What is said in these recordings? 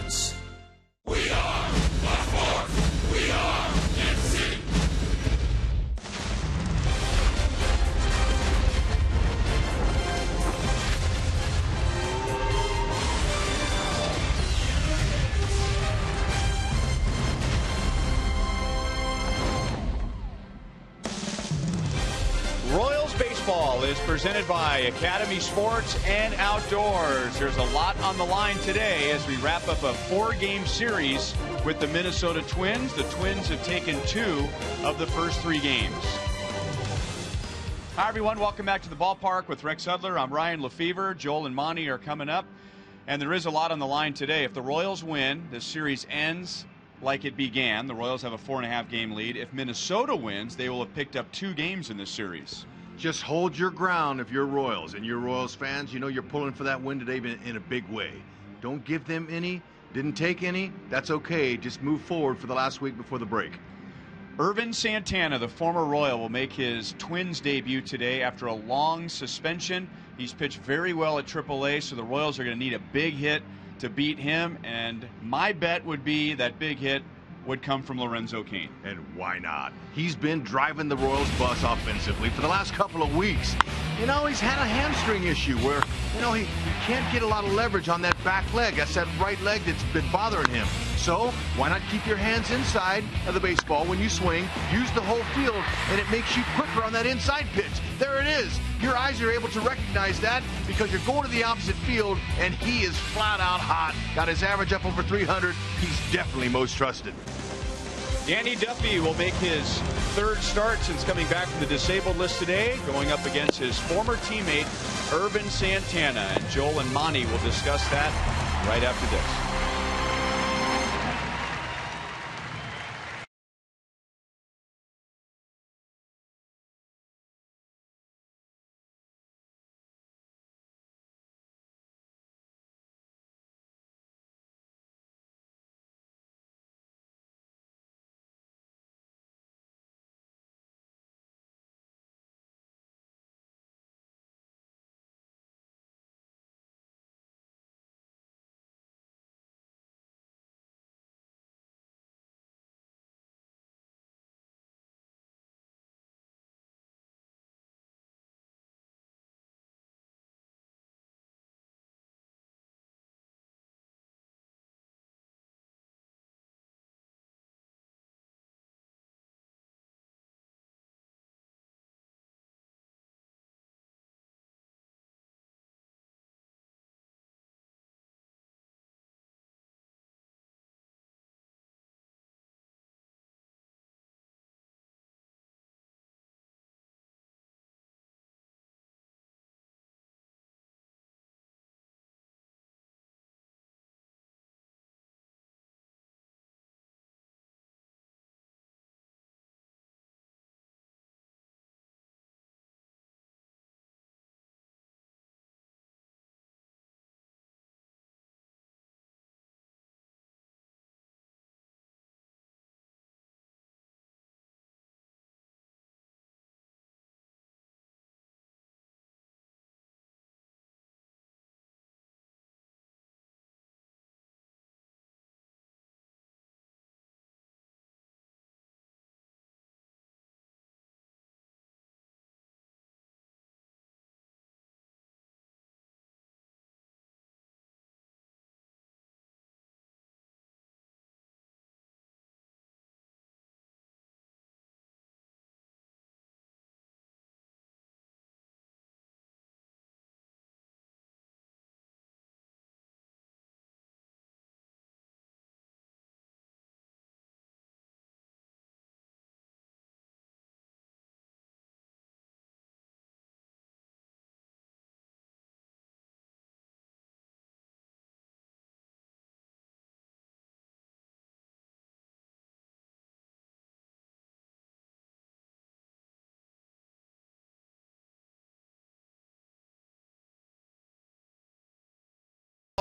Sports. We are the Fourth. We are NC. Royals baseball is presented by Academy Sports and Outdoors. There's a lot on the line today as we wrap up a 4-game series with the Minnesota Twins. The Twins have taken 2 of the first 3 games. Hi, everyone. Welcome back to the ballpark with Rex Hudler. I'm Ryan Lefevre. Joel and Monty are coming up, and there is a lot on the line today. If the Royals win, the series ends like it began. The Royals have a 4.5-game lead. If Minnesota wins, they will have picked up 2 games in this series. Just hold your ground if you're Royals, and you're Royals fans. You know you're pulling for that win today in a big way. Don't give them any. Didn't take any. That's okay. Just move forward for the last week before the break. Ervin Santana, the former Royal, will make his Twins debut today after a long suspension. He's pitched very well at AAA, so the Royals are going to need a big hit to beat him, and my bet would be that big hit would come from Lorenzo Cain. And why not? He's been driving the Royals bus offensively for the last couple of weeks. You know, he's had a hamstring issue where, you know, he can't get a lot of leverage on that back leg. That's that right leg that's been bothering him. So why not keep your hands inside of the baseball when you swing, use the whole field, and it makes you quicker on that inside pitch. There it is. Your eyes are able to recognize that because you're going to the opposite field, and he is flat out hot. Got his average up over 300. He's definitely most trusted. Danny Duffy will make his 3rd start since coming back from the disabled list today, going up against his former teammate, Ervin Santana. And Joel and Monty will discuss that right after this.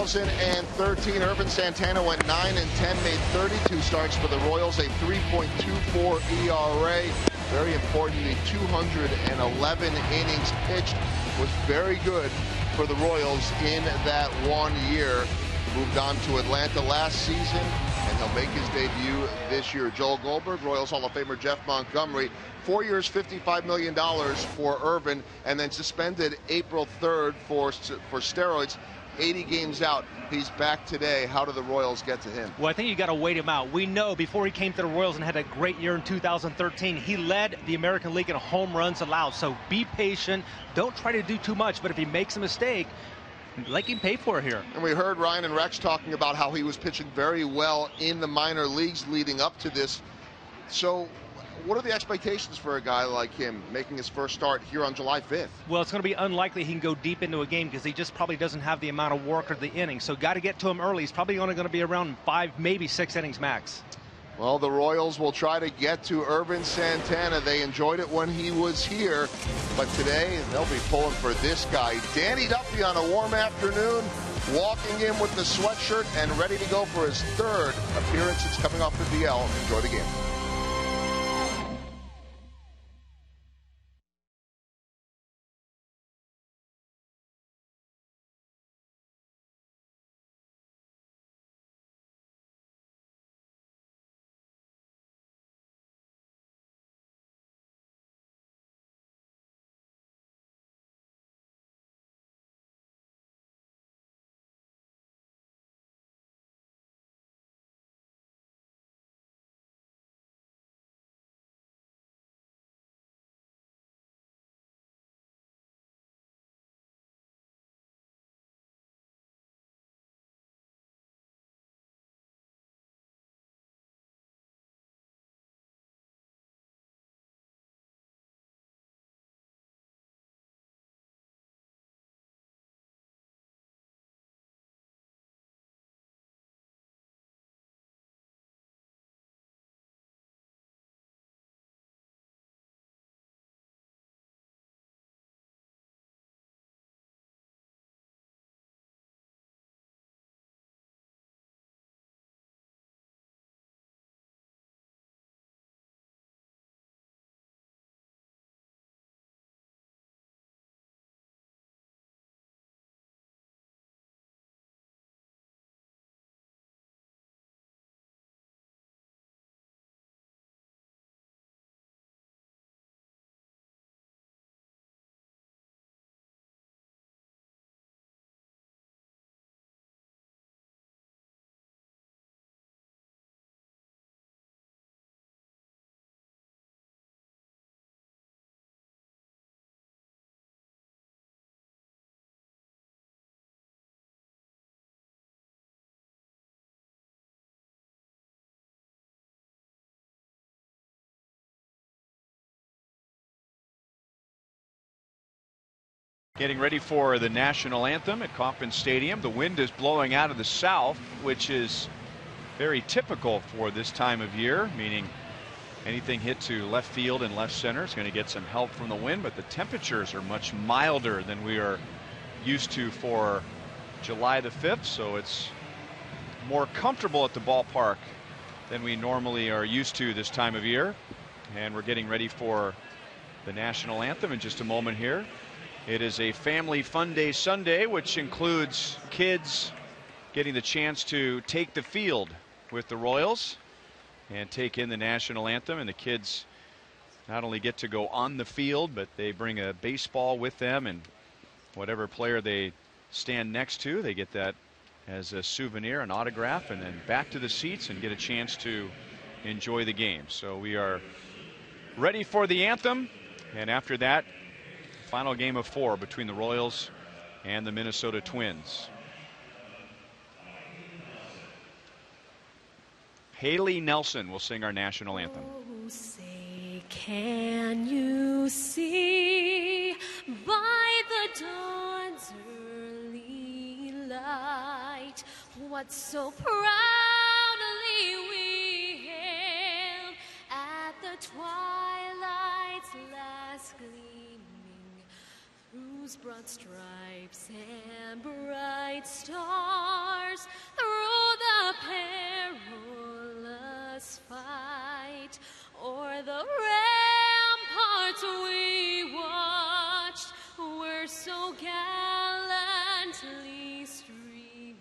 In 2013, Ervin Santana went 9-10, made 32 starts for the Royals, a 3.24 ERA. Very importantly, 211 innings pitched, was very good for the Royals in that 1 year. moved on to Atlanta last season, and he'll make his debut this year. Joel Goldberg, Royals Hall of Famer Jeff Montgomery, 4 years, $55 million for Irvin, and then suspended April 3rd for steroids. 80 games out. He's back today. How do the Royals get to him? Well, I think you got to wait him out. We know before he came to the Royals and had a great year in 2013, he led the American League in home runs allowed. So be patient. Don't try to do too much. But if he makes a mistake, let him pay for it here. And we heard Ryan and Rex talking about how he was pitching very well in the minor leagues leading up to this. So what are the expectations for a guy like him making his first start here on July 5th? Well, it's going to be unlikely he can go deep into a game because he just probably doesn't have the amount of work or the innings. So got to get to him early. He's probably only going to be around 5, maybe 6 innings max. Well, the Royals will try to get to Irvin Santana. They enjoyed it when he was here, but today they'll be pulling for this guy. Danny Duffy on a warm afternoon, walking in with the sweatshirt and ready to go for his 3rd appearance. It's coming off the DL. Enjoy the game. Getting ready for the national anthem at Kauffman Stadium. The wind is blowing out of the south, which is very typical for this time of year, meaning anything hit to left field and left center is going to get some help from the wind, but the temperatures are much milder than we are used to for July the 5th, so it's more comfortable at the ballpark than we normally are used to this time of year. And we're getting ready for the national anthem in just a moment here. It is a family fun day Sunday, which includes kids getting the chance to take the field with the Royals and take in the national anthem. And the kids not only get to go on the field, but they bring a baseball with them, and whatever player they stand next to, they get that as a souvenir, an autograph, and then back to the seats and get a chance to enjoy the game. So we are ready for the anthem, and after that, final game of 4 between the Royals and the Minnesota Twins. Haley Nelson will sing our national anthem. Oh, say, can you see by the dawn's early light what so proudly we hailed at the twilight's last gleaming, whose broad stripes and bright stars through the perilous fight o'er the ramparts we watched were so gallantly streaming,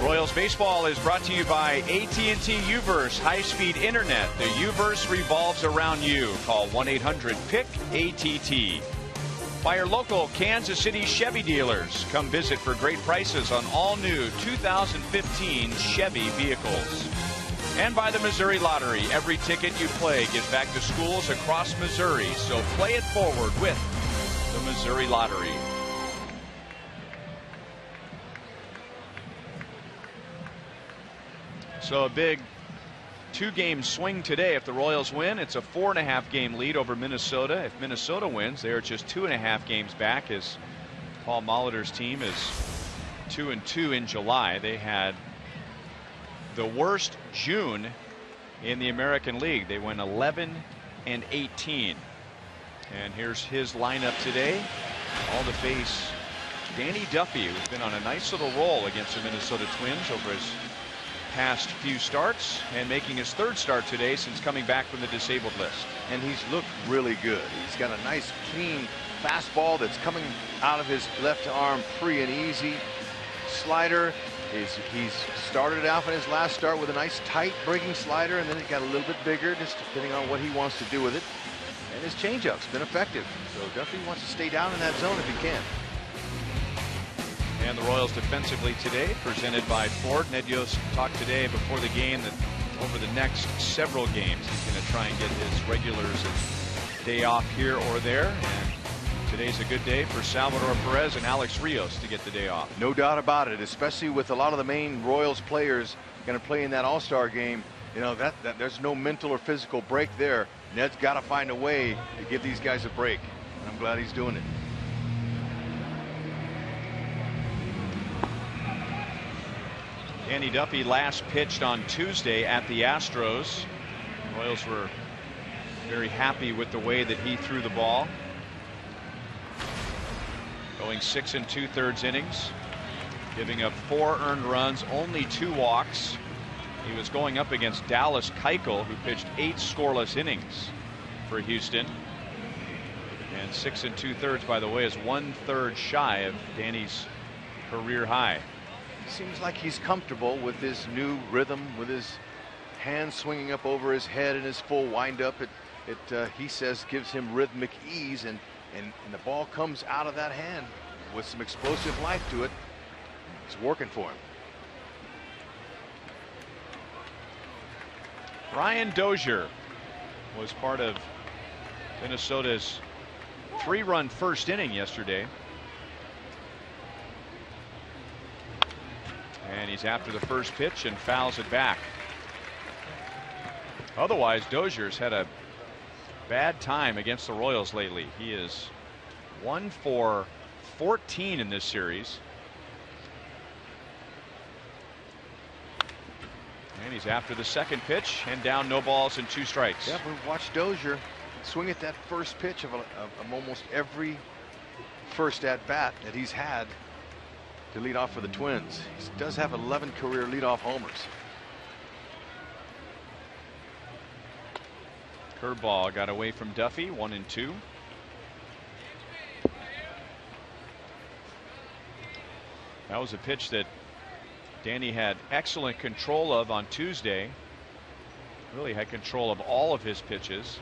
Royals baseball is brought to you by AT&T U-verse high-speed internet. The U-verse revolves around you. Call 1-800-PIC-ATT. By your local Kansas City Chevy dealers. Come visit for great prices on all new 2015 Chevy vehicles. And by the Missouri Lottery. Every ticket you play gives back to schools across Missouri. So play it forward with the Missouri Lottery. So a big 2-game swing today. If the Royals win, it's a 4.5-game lead over Minnesota. If Minnesota wins, they are just 2.5 games back, as Paul Molitor's team is 2-2 in July. They had the worst June in the American League. They went 11-18. And here's his lineup today. All to face Danny Duffy, who's been on a nice little roll against the Minnesota Twins over his past few starts, and making his 3rd start today since coming back from the disabled list. And he's looked really good. He's got a nice clean fastball that's coming out of his left arm free and easy. Slider he's started out in his last start with a nice tight breaking slider, and then it got a little bit bigger just depending on what he wants to do with it. And his changeup's been effective. So Duffy wants to stay down in that zone if he can. And the Royals defensively today, presented by Ford. Ned Yost talked today before the game that over the next several games he's going to try and get his regulars a day off here or there. And today's a good day for Salvador Perez and Alex Rios to get the day off. No doubt about it, especially with a lot of the main Royals players going to play in that All-Star game. You know, that there's no mental or physical break there. Ned's got to find a way to give these guys a break, and I'm glad he's doing it. Danny Duffy last pitched on Tuesday at the Astros. The Royals were very happy with the way that he threw the ball. Going 6 2/3 innings, giving up 4 earned runs, only 2 walks. He was going up against Dallas Keuchel, who pitched 8 scoreless innings for Houston. And 6 2/3, by the way, is 1/3 shy of Danny's career high. Seems like he's comfortable with his new rhythm, with his hands swinging up over his head and his full windup. He says gives him rhythmic ease, and the ball comes out of that hand with some explosive life to it. It's working for him. Brian Dozier was part of Minnesota's 3-run first inning yesterday. And he's after the first pitch and fouls it back. Otherwise, Dozier's had a bad time against the Royals lately. He is 1 for 14 in this series. And he's after the second pitch and down, no balls and 2 strikes. Yeah, we watched Dozier swing at that first pitch of almost every first at bat that he's had to lead off for the Twins. He does have 11 career leadoff homers. Curveball got away from Duffy, 1-2. That was a pitch that Danny had excellent control of on Tuesday. Really had control of all of his pitches.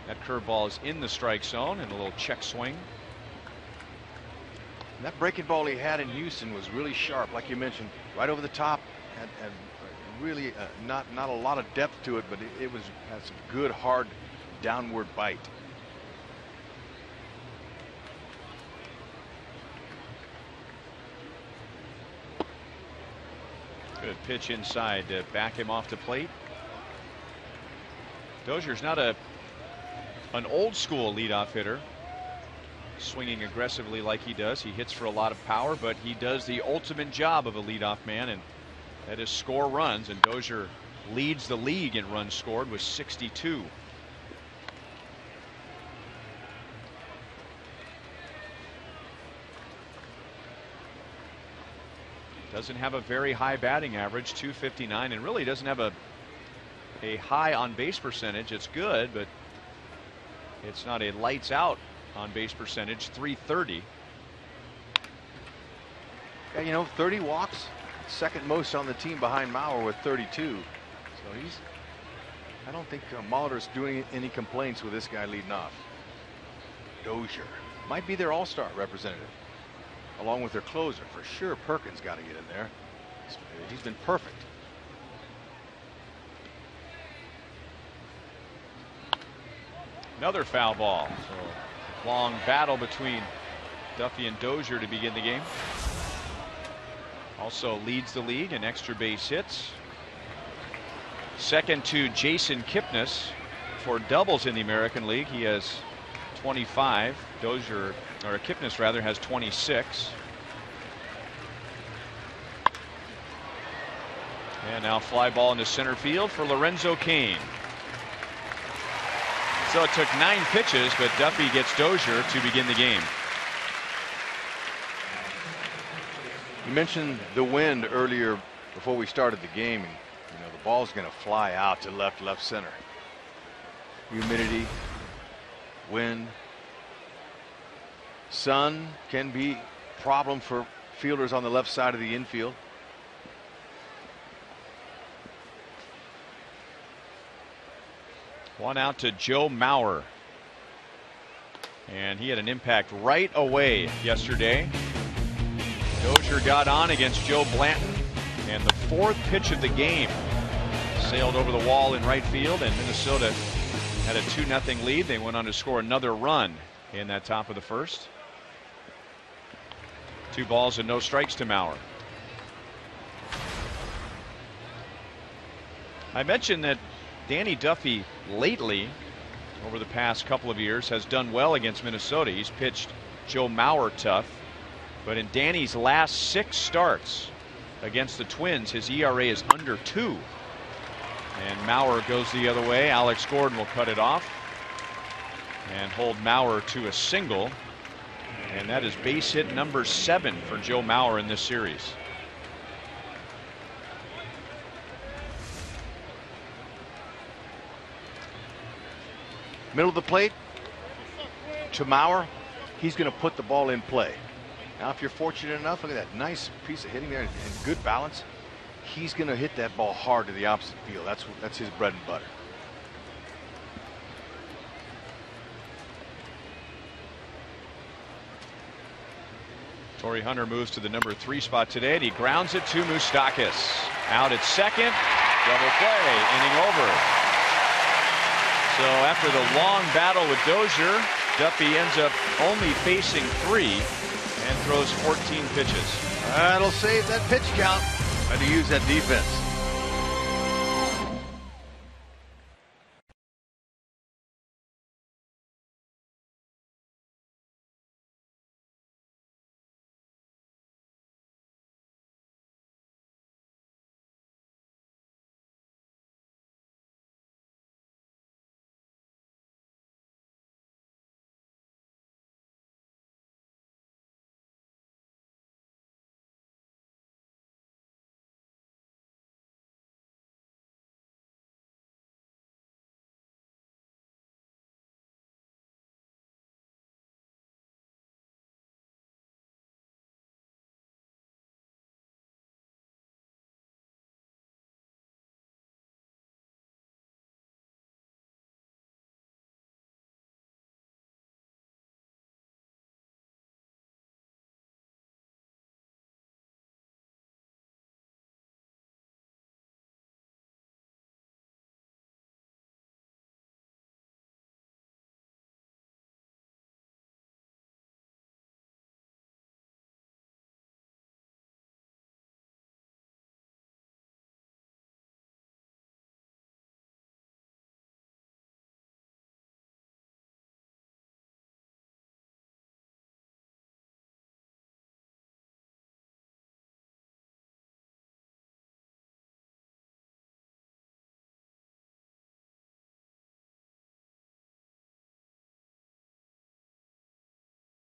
That curveball is in the strike zone, and a little check swing. And that breaking ball he had in Houston was really sharp, like you mentioned, right over the top. Had really not a lot of depth to it, but it had some good hard downward bite. Good pitch inside to back him off the plate. Dozier's not an old school leadoff hitter, swinging aggressively like he does. He hits for a lot of power, but he does the ultimate job of a leadoff man, and that is score runs. And Dozier leads the league in runs scored with 62. Doesn't have a very high batting average, 259, and really doesn't have a high on base percentage. It's good, but it's not a lights out on base percentage, 330. Yeah, you know, 30 walks, second most on the team behind Mauer with 32. So I don't think Molitor's doing any complaints with this guy leading off. Dozier might be their all-star representative, along with their closer for sure. Perkins got to get in there. He's been perfect. Another foul ball. So long battle between Duffy and Dozier to begin the game. Also leads the league in extra base hits. Second to Jason Kipnis for doubles in the American League. He has 25. Dozier, or Kipnis rather, has 26. And now fly ball into center field for Lorenzo Cain. So it took 9 pitches, but Duffy gets Dozier to begin the game. You mentioned the wind earlier before we started the game. And, you know, the ball's going to fly out to left center. Humidity, wind, sun can be a problem for fielders on the left side of the infield. One out to Joe Mauer. And he had an impact right away yesterday. Dozier got on against Joe Blanton. And the 4th pitch of the game sailed over the wall in right field. And Minnesota had a 2-0 lead. They went on to score another run in that top of the first. 2 balls and no strikes to Mauer. I mentioned that Danny Duffy lately, over the past couple of years, has done well against Minnesota. He's pitched Joe Mauer tough, but in Danny's last 6 starts against the Twins, his ERA is under 2. And Mauer goes the other way. Alex Gordon will cut it off and hold Mauer to a single, and that is base hit number 7 for Joe Mauer in this series. Middle of the plate to Mauer. He's going to put the ball in play. Now, if you're fortunate enough, look at that nice piece of hitting there and good balance. He's going to hit that ball hard to the opposite field. That's his bread and butter. Torrey Hunter moves to the number 3 spot today, and he grounds it to Moustakas. Out at second. Double play. Inning over. So after the long battle with Dozier, Duffy ends up only facing 3 and throws 14 pitches. That'll save that pitch count. Had to use that defense.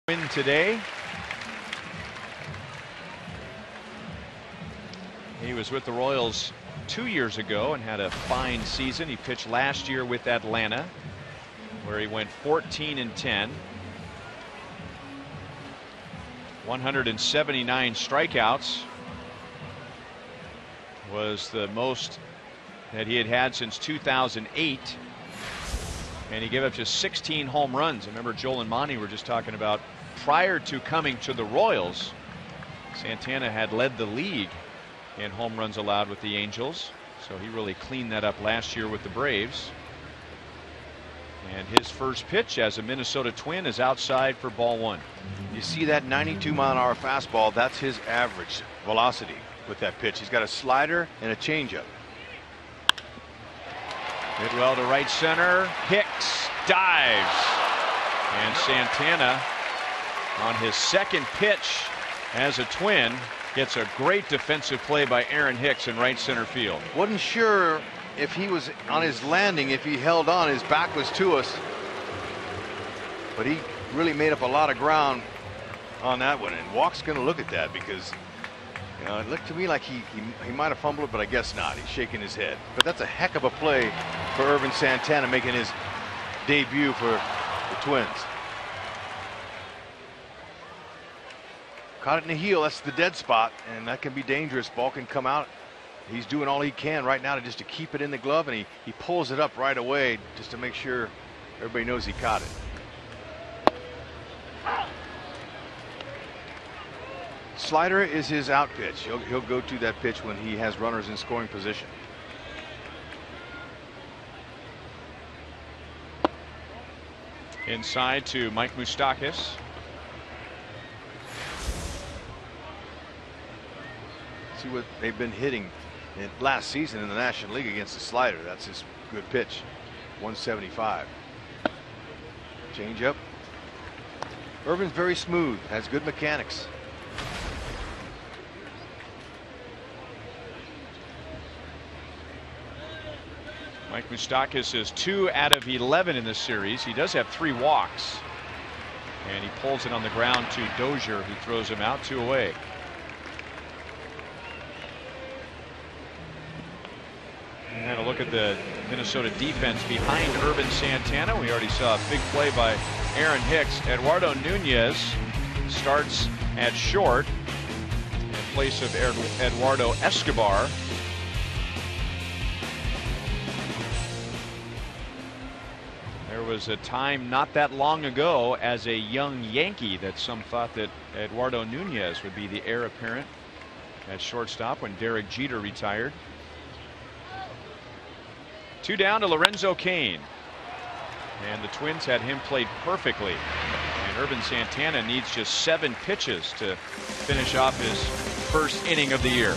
Win today. He was with the Royals 2 years ago and had a fine season. He pitched last year with Atlanta, where he went 14-10. 179 strikeouts. was the most that he had had since 2008. And he gave up just 16 home runs. Remember, Joel and Monty were just talking about prior to coming to the Royals, Santana had led the league in home runs allowed with the Angels. So he really cleaned that up last year with the Braves. And his first pitch as a Minnesota Twin is outside for ball one. You see that 92-mile-an-hour fastball? That's his average velocity with that pitch. He's got a slider and a changeup. Hit well to right center. Hicks dives. And Santana, on his second pitch as a Twin, gets a great defensive play by Aaron Hicks in right center field. Wasn't sure if he was on his landing, if he held on. His back was to us, but he really made up a lot of ground on that one. And Walk's going to look at that because, you know, it looked to me like he might have fumbled it, but I guess not. He's shaking his head. But that's a heck of a play for Ervin Santana, making his debut for the Twins. Caught it in the heel. That's the dead spot, and that can be dangerous. Ball can come out. He's doing all he can right now to keep it in the glove, and he pulls it up right away just to make sure everybody knows he caught it. Slider is his out pitch. He'll go to that pitch when he has runners in scoring position. Inside to Mike Moustakas. See what they've been hitting in last season in the National League against the slider. That's his good pitch. 175. Change up. Irvin's very smooth, has good mechanics. Mike Moustakas is 2 out of 11 in this series. He does have 3 walks, and he pulls it on the ground to Dozier, who throws him out 2 away. And a look at the Minnesota defense behind Ervin Santana. We already saw a big play by Aaron Hicks. Eduardo Nunez starts at short in place of Eduardo Escobar. There was a time not that long ago as a young Yankee that some thought that Eduardo Nunez would be the heir apparent at shortstop when Derek Jeter retired. 2 down to Lorenzo Cain, and the Twins had him played perfectly, and Ervin Santana needs just 7 pitches to finish off his first inning of the year.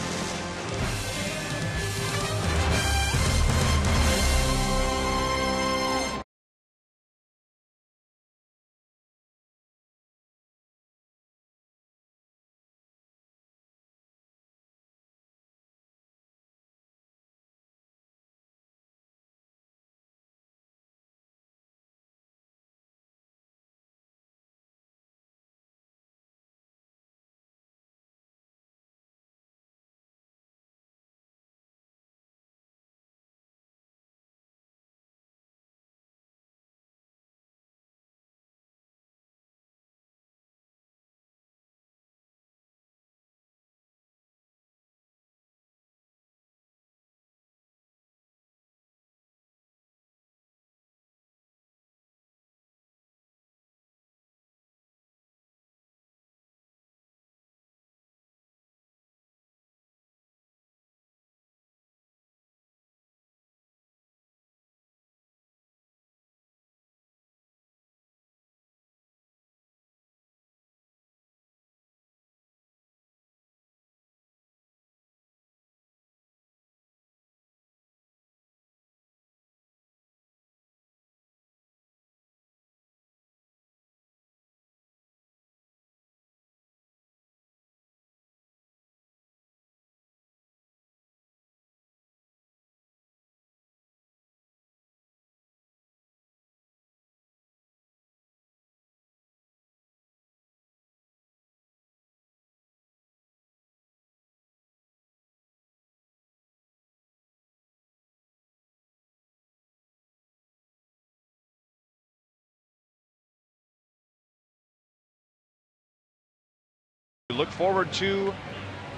Look forward to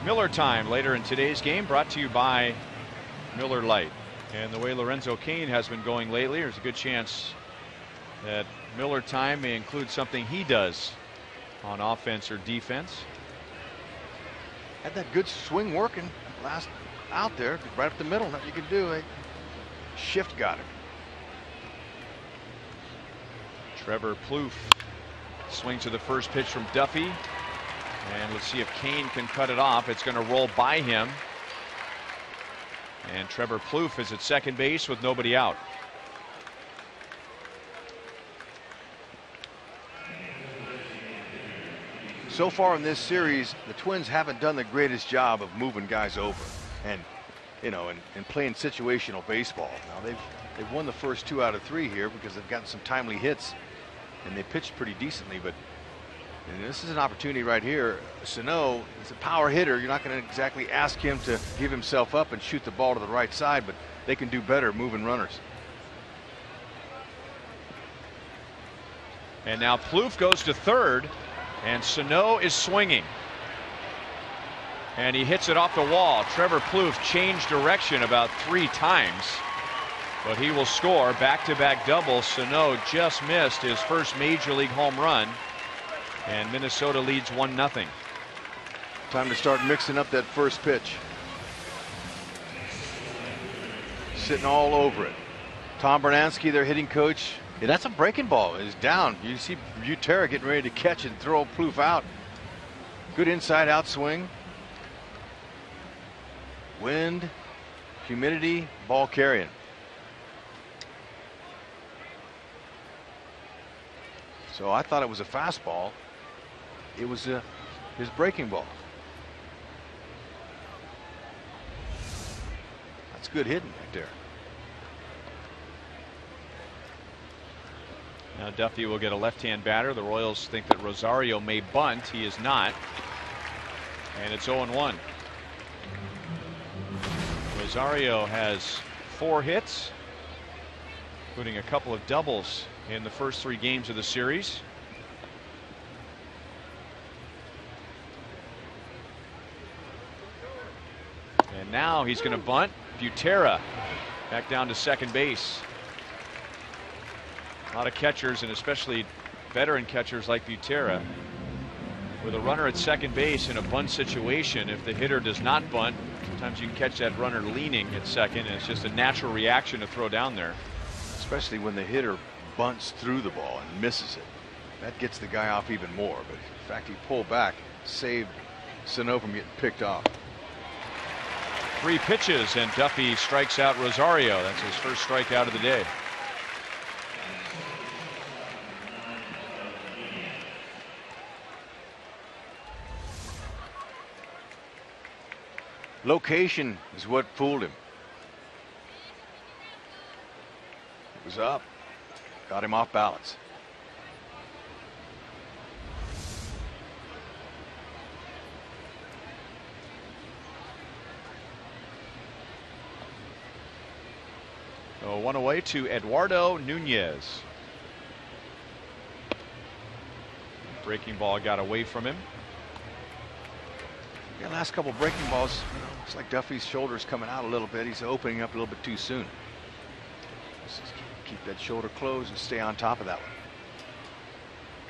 Miller time later in today's game, brought to you by Miller Lite. And the way Lorenzo Cain has been going lately, there's a good chance that Miller time may include something he does on offense or defense. Had that good swing working last out there, right up the middle. Nothing you can do. A shift got him. Trevor Plouffe swings to the first pitch from Duffy. And let's see if Cain can cut it off. It's going to roll by him. And Trevor Plouffe is at second base with nobody out. So far in this series, the Twins haven't done the greatest job of moving guys over and, you know, and playing situational baseball. Now they've won the first 2 out of 3 here because they've gotten some timely hits and they pitched pretty decently. But this is an opportunity right here. Sano is a power hitter. You're not going to exactly ask him to give himself up and shoot the ball to the right side, but they can do better moving runners. And now Plouffe goes to third. And Sano is swinging. And he hits it off the wall. Trevor Plouffe changed direction about 3 times. But he will score back-to-back doubles. Sano just missed his first major league home run. And Minnesota leads 1-0. Time to start mixing up that first pitch. Sitting all over it. Tom Bernansky, their hitting coach. Yeah, that's a breaking ball. It's down. You see Butera getting ready to catch and throw Plouffe out. Good inside out swing. Wind, humidity, ball carrying. So I thought it was a fastball. It was his breaking ball. That's good hitting right there. Now Duffy will get a left-hand batter. The Royals think that Rosario may bunt. He is not. And it's 0-1. Rosario has 4 hits, including a couple of doubles in the first 3 games of the series. And now he's going to bunt. Butera back down to second base. A lot of catchers, and especially veteran catchers like Butera, with a runner at second base in a bunt situation, if the hitter does not bunt, sometimes you can catch that runner leaning at second, and it's just a natural reaction to throw down there. Especially when the hitter bunts through the ball and misses it. That gets the guy off even more. But in fact, he pulled back, saved Sano from getting picked off. 3 pitches, and Duffy strikes out Rosario. That's his first strikeout of the day. Location is what fooled him. It was up, got him off balance. So 1 away to Eduardo Nunez. Breaking ball got away from him. Yeah, last couple breaking balls, looks like Duffy's shoulder's coming out a little bit. He's opening up a little bit too soon. Just keep that shoulder closed and stay on top of that one.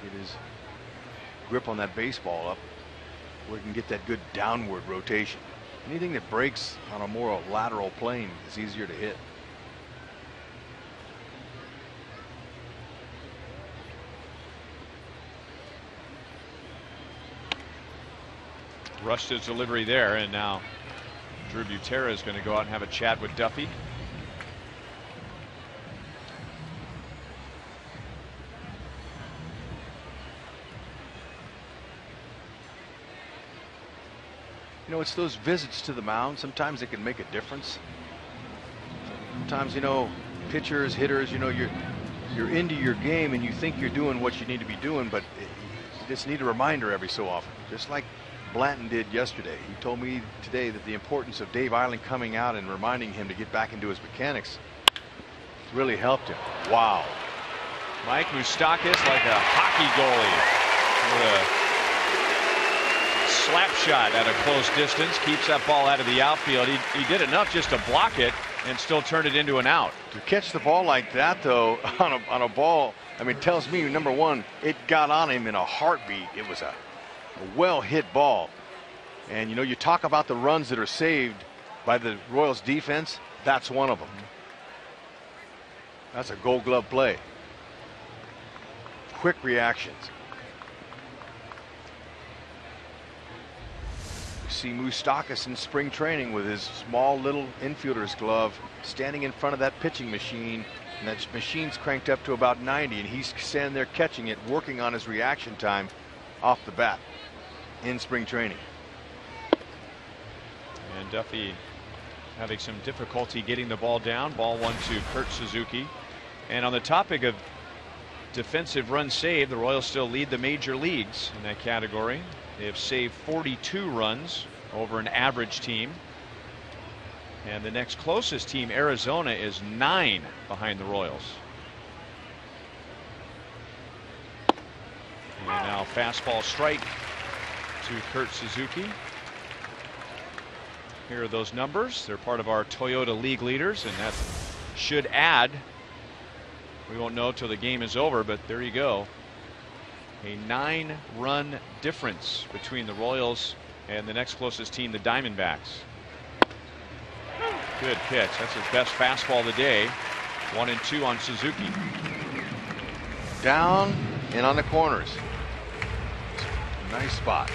Get his grip on that baseball up where he can get that good downward rotation. Anything that breaks on a more lateral plane is easier to hit. Rushed his delivery there, and now Drew Butera is going to go out and have a chat with Duffy. You know, it's those visits to the mound. Sometimes it can make a difference. Sometimes, you know, pitchers, hitters, you know, you're into your game and you think you're doing what you need to be doing, but you just need a reminder every so often. Just like Blanton did yesterday. He told me today that the importance of Dave Eiling coming out and reminding him to get back into his mechanics really helped him. Wow. Mike Moustakas like a hockey goalie with a slap shot at a close distance, keeps that ball out of the outfield. He did enough just to block it and still turn it into an out. To catch the ball like that, though, on a ball, I mean, tells me, number one, it got on him in a heartbeat. It was a well hit ball. And, you know, you talk about the runs that are saved by the Royals defense. That's one of them. That's a Gold Glove play. Quick reactions. You see Moustakas in spring training with his small little infielder's glove standing in front of that pitching machine, and that machine's cranked up to about 90, and he's standing there catching it, working on his reaction time off the bat in spring training. And Duffy having some difficulty getting the ball down. Ball 1 to Kurt Suzuki. And on the topic of defensive runs saved, the Royals still lead the major leagues in that category. They have saved 42 runs over an average team. And the next closest team, Arizona, is 9 behind the Royals. And now fastball strike to Kurt Suzuki. Here are those numbers. They're part of our Toyota League leaders, and that should add. We won't know till the game is over, but there you go. A 9-run difference between the Royals and the next closest team, the Diamondbacks. Good pitch. That's his best fastball of the day. 1-2 on Suzuki. Down and on the corners. Nice spot.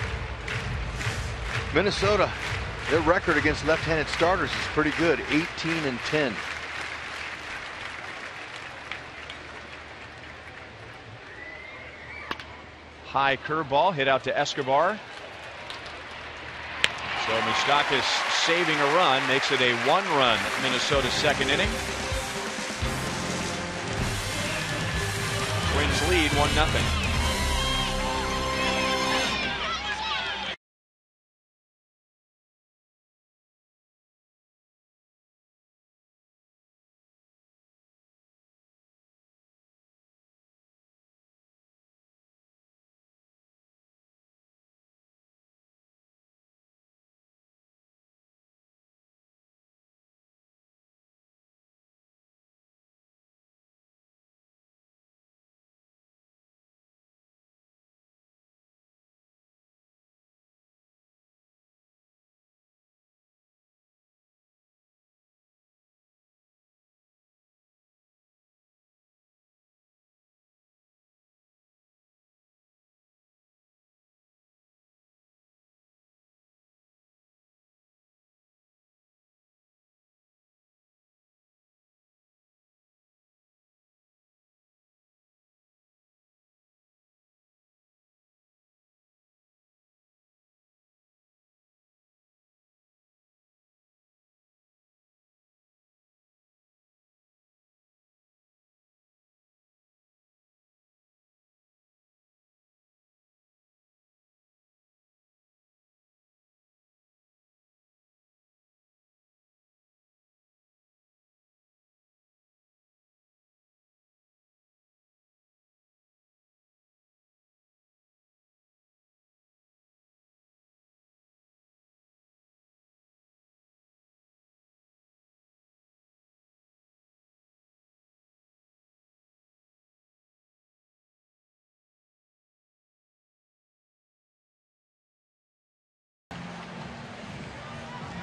Minnesota, their record against left-handed starters is pretty good, 18-10. High curveball hit out to Escobar. So Moustakas saving a run makes it a 1-run Minnesota second inning. Twins lead 1-0.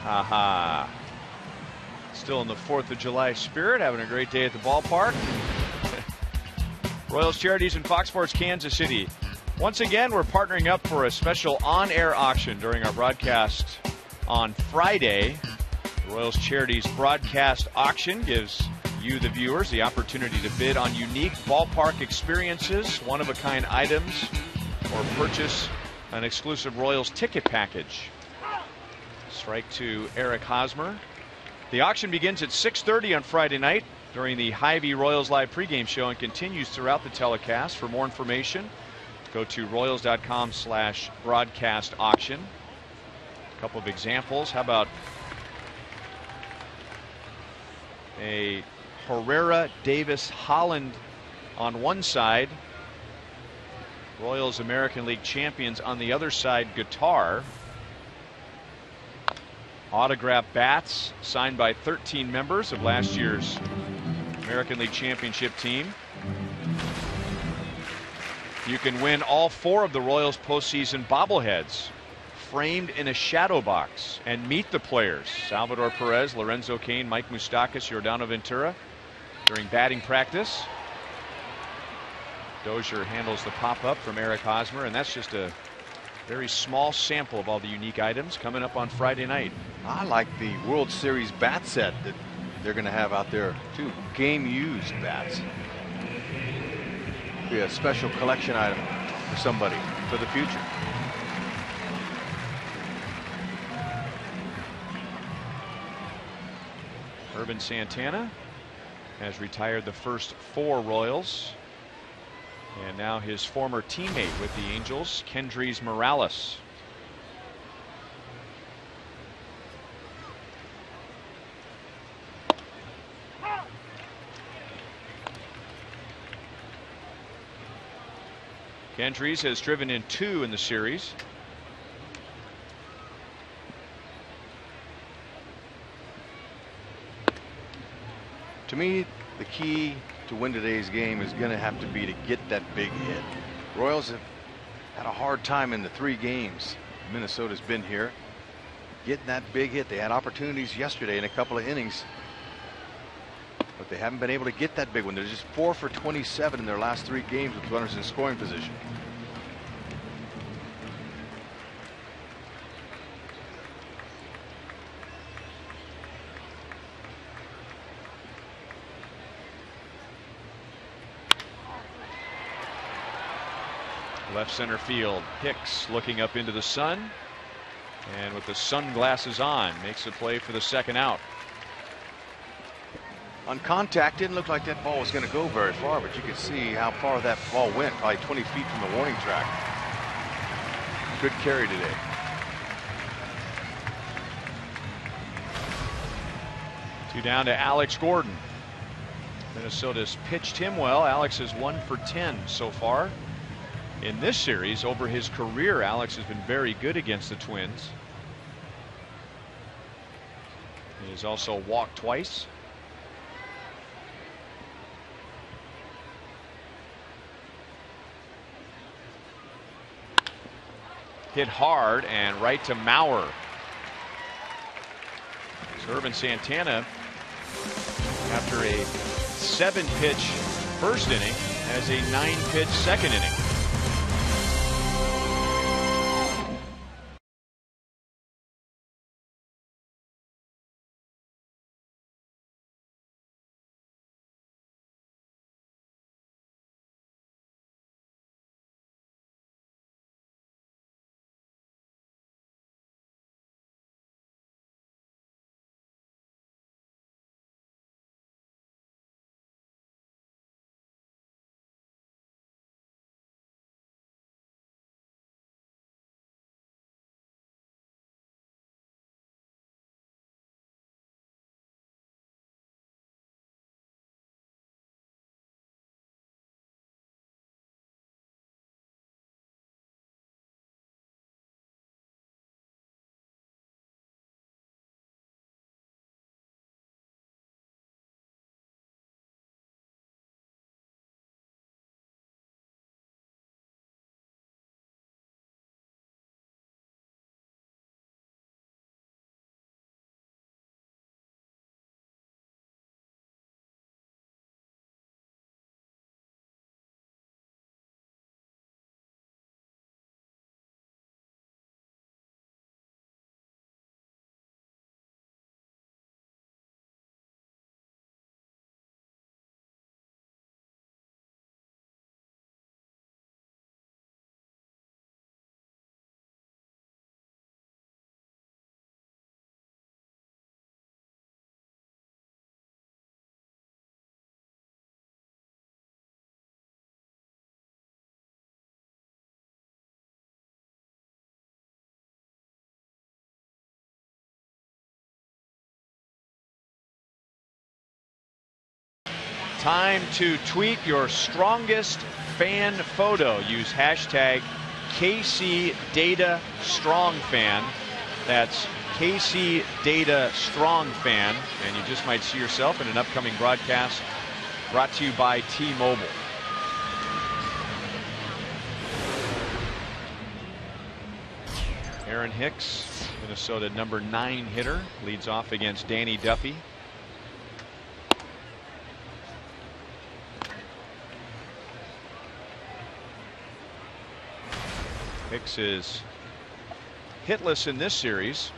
Aha. Still in the 4th of July spirit, having a great day at the ballpark. Royals, Charities, and Fox Sports Kansas City. Once again, we're partnering up for a special on-air auction during our broadcast on Friday. The Royals Charities broadcast auction gives you, the viewers, the opportunity to bid on unique ballpark experiences, one-of-a-kind items, or purchase an exclusive Royals ticket package. Strike to Eric Hosmer. The auction begins at 6:30 on Friday night during the Hy-Vee Royals live pregame show and continues throughout the telecast. For more information, go to royals.com/broadcast auction. A couple of examples. How about a Herrera Davis Holland on one side, Royals American League champions on the other side, guitar. Autographed bats signed by 13 members of last year's American League Championship team. You can win all 4 of the Royals postseason bobbleheads framed in a shadow box and meet the players Salvador Perez, Lorenzo Cain, Mike Moustakas, Yordano Ventura during batting practice. Dozier handles the pop-up from Eric Hosmer, and that's just a very small sample of all the unique items coming up on Friday night. I like the World Series bat set that they're going to have out there too. Game used bats. Be a special collection item for somebody for the future. Urban Santana has retired the first 4 Royals. And now his former teammate with the Angels, Kendrys Morales. Kendrys has driven in 2 in the series. To me, the key to win today's game is going to have to be to get that big hit. Royals have had a hard time in the 3 games Minnesota's been here getting that big hit. They had opportunities yesterday in a couple of innings, but they haven't been able to get that big one. They're just 4 for 27 in their last 3 games with runners in scoring position. Left center field. Hicks looking up into the sun, and with the sunglasses on, makes a play for the second out. On contact, didn't look like that ball was going to go very far, but you could see how far that ball went, probably 20 feet from the warning track. Good carry today. Two down to Alex Gordon. Minnesota's pitched him well. Alex is 1 for 10 so far in this series. Over his career, Alex has been very good against the Twins. He has also walked twice. Hit hard and right to Mauer. So Urban Santana, after a 7-pitch first inning, has a 9-pitch second inning. Time to tweet your strongest fan photo. Use hashtag KC Data Strong Fan. That's KC Data Strong fan, and you just might see yourself in an upcoming broadcast brought to you by T-Mobile. Aaron Hicks, Minnesota #9 hitter, leads off against Danny Duffy. Hicks is hitless in this series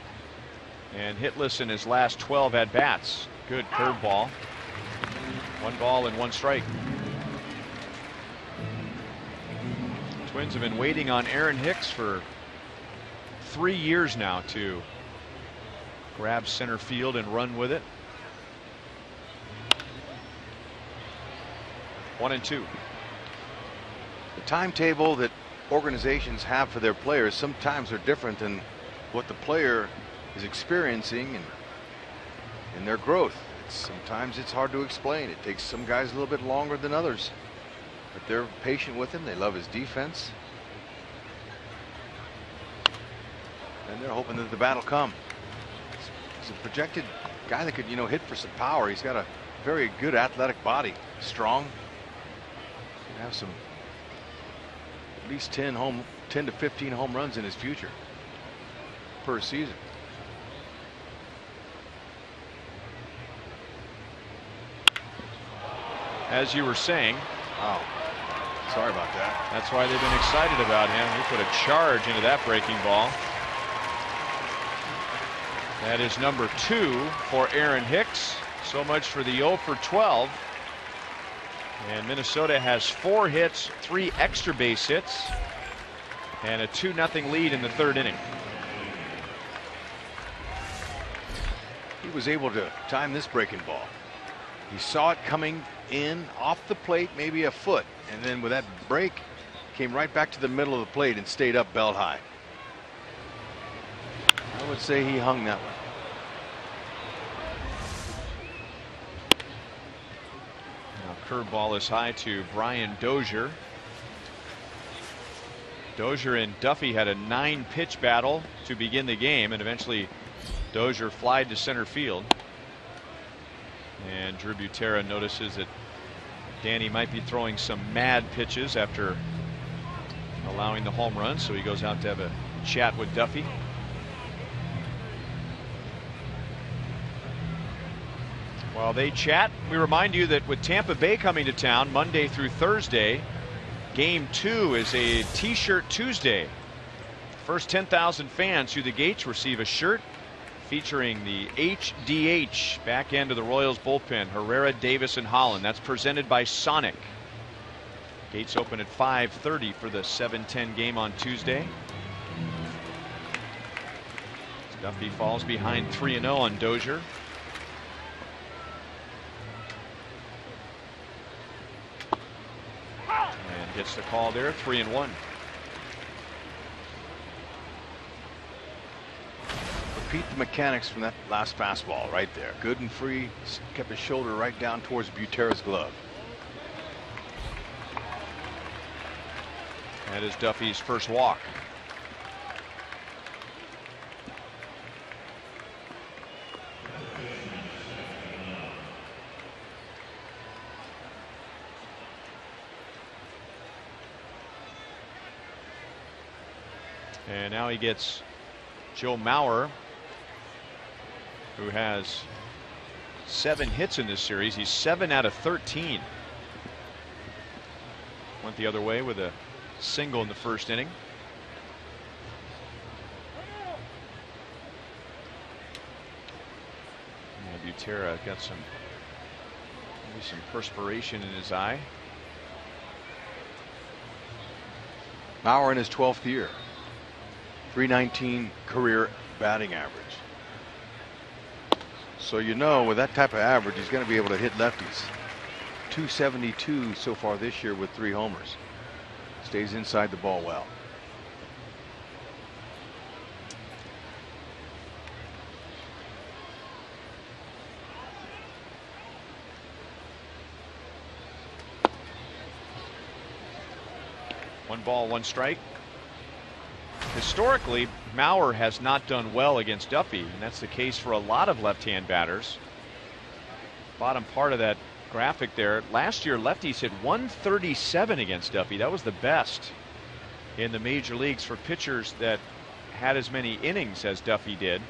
and hitless in his last 12 at bats. Good curveball. 1 ball and 1 strike. Twins have been waiting on Aaron Hicks for 3 years now to grab center field and run with it. 1-2. The timetable that organizations have for their players sometimes are different than what the player is experiencing in their growth. Sometimes it's hard to explain. It takes some guys a little bit longer than others, but they're patient with him. They love his defense, and they're hoping that the bat will come. He's a projected guy that could, hit for some power. He's got a very good athletic body, strong. He'll have some at least 10 to 15 home runs in his future per season. As you were saying, oh, sorry about that. That's why they've been excited about him. He put a charge into that breaking ball. That is number 2 for Aaron Hicks. So much for the 0 for 12. And Minnesota has 4 hits, 3 extra base hits, and a 2-0 lead in the 3rd inning. He was able to time this breaking ball. He saw it coming in off the plate, maybe a foot, and then with that break, came right back to the middle of the plate and stayed up belt high. I would say he hung that one. Curveball is high to Brian Dozier. Dozier and Duffy had a 9-pitch battle to begin the game, and eventually Dozier flied to center field. And Drew Butera notices that Danny might be throwing some mad pitches after allowing the home run, so he goes out to have a chat with Duffy. While they chat, we remind you that with Tampa Bay coming to town Monday through Thursday, Game 2 is a T-shirt Tuesday. First 10,000 fans through the gates receive a shirt featuring the HDH back end of the Royals bullpen, Herrera, Davis, and Holland. That's presented by Sonic. Gates open at 5:30 for the 7:10 game on Tuesday. Duffy falls behind 3-0 on Dozier. And gets the call there, 3-1. Repeat the mechanics from that last fastball right there. Good and free. Kept his shoulder right down towards Butera's glove. That is Duffy's first walk. And now he gets Joe Mauer, who has 7 hits in this series. He's 7 out of 13. Went the other way with a single in the first inning. And Butera got maybe some perspiration in his eye. Mauer in his 12th year. .319 career batting average. So with that type of average, he's going to be able to hit lefties. .272 so far this year with 3 homers. Stays inside the ball well. One ball, one strike. historically, Mauer has not done well against Duffy, and that's the case for a lot of left-hand batters. Bottom part of that graphic there. Last year, lefties hit 137 against Duffy. That was the best in the major leagues for pitchers that had as many innings as Duffy did.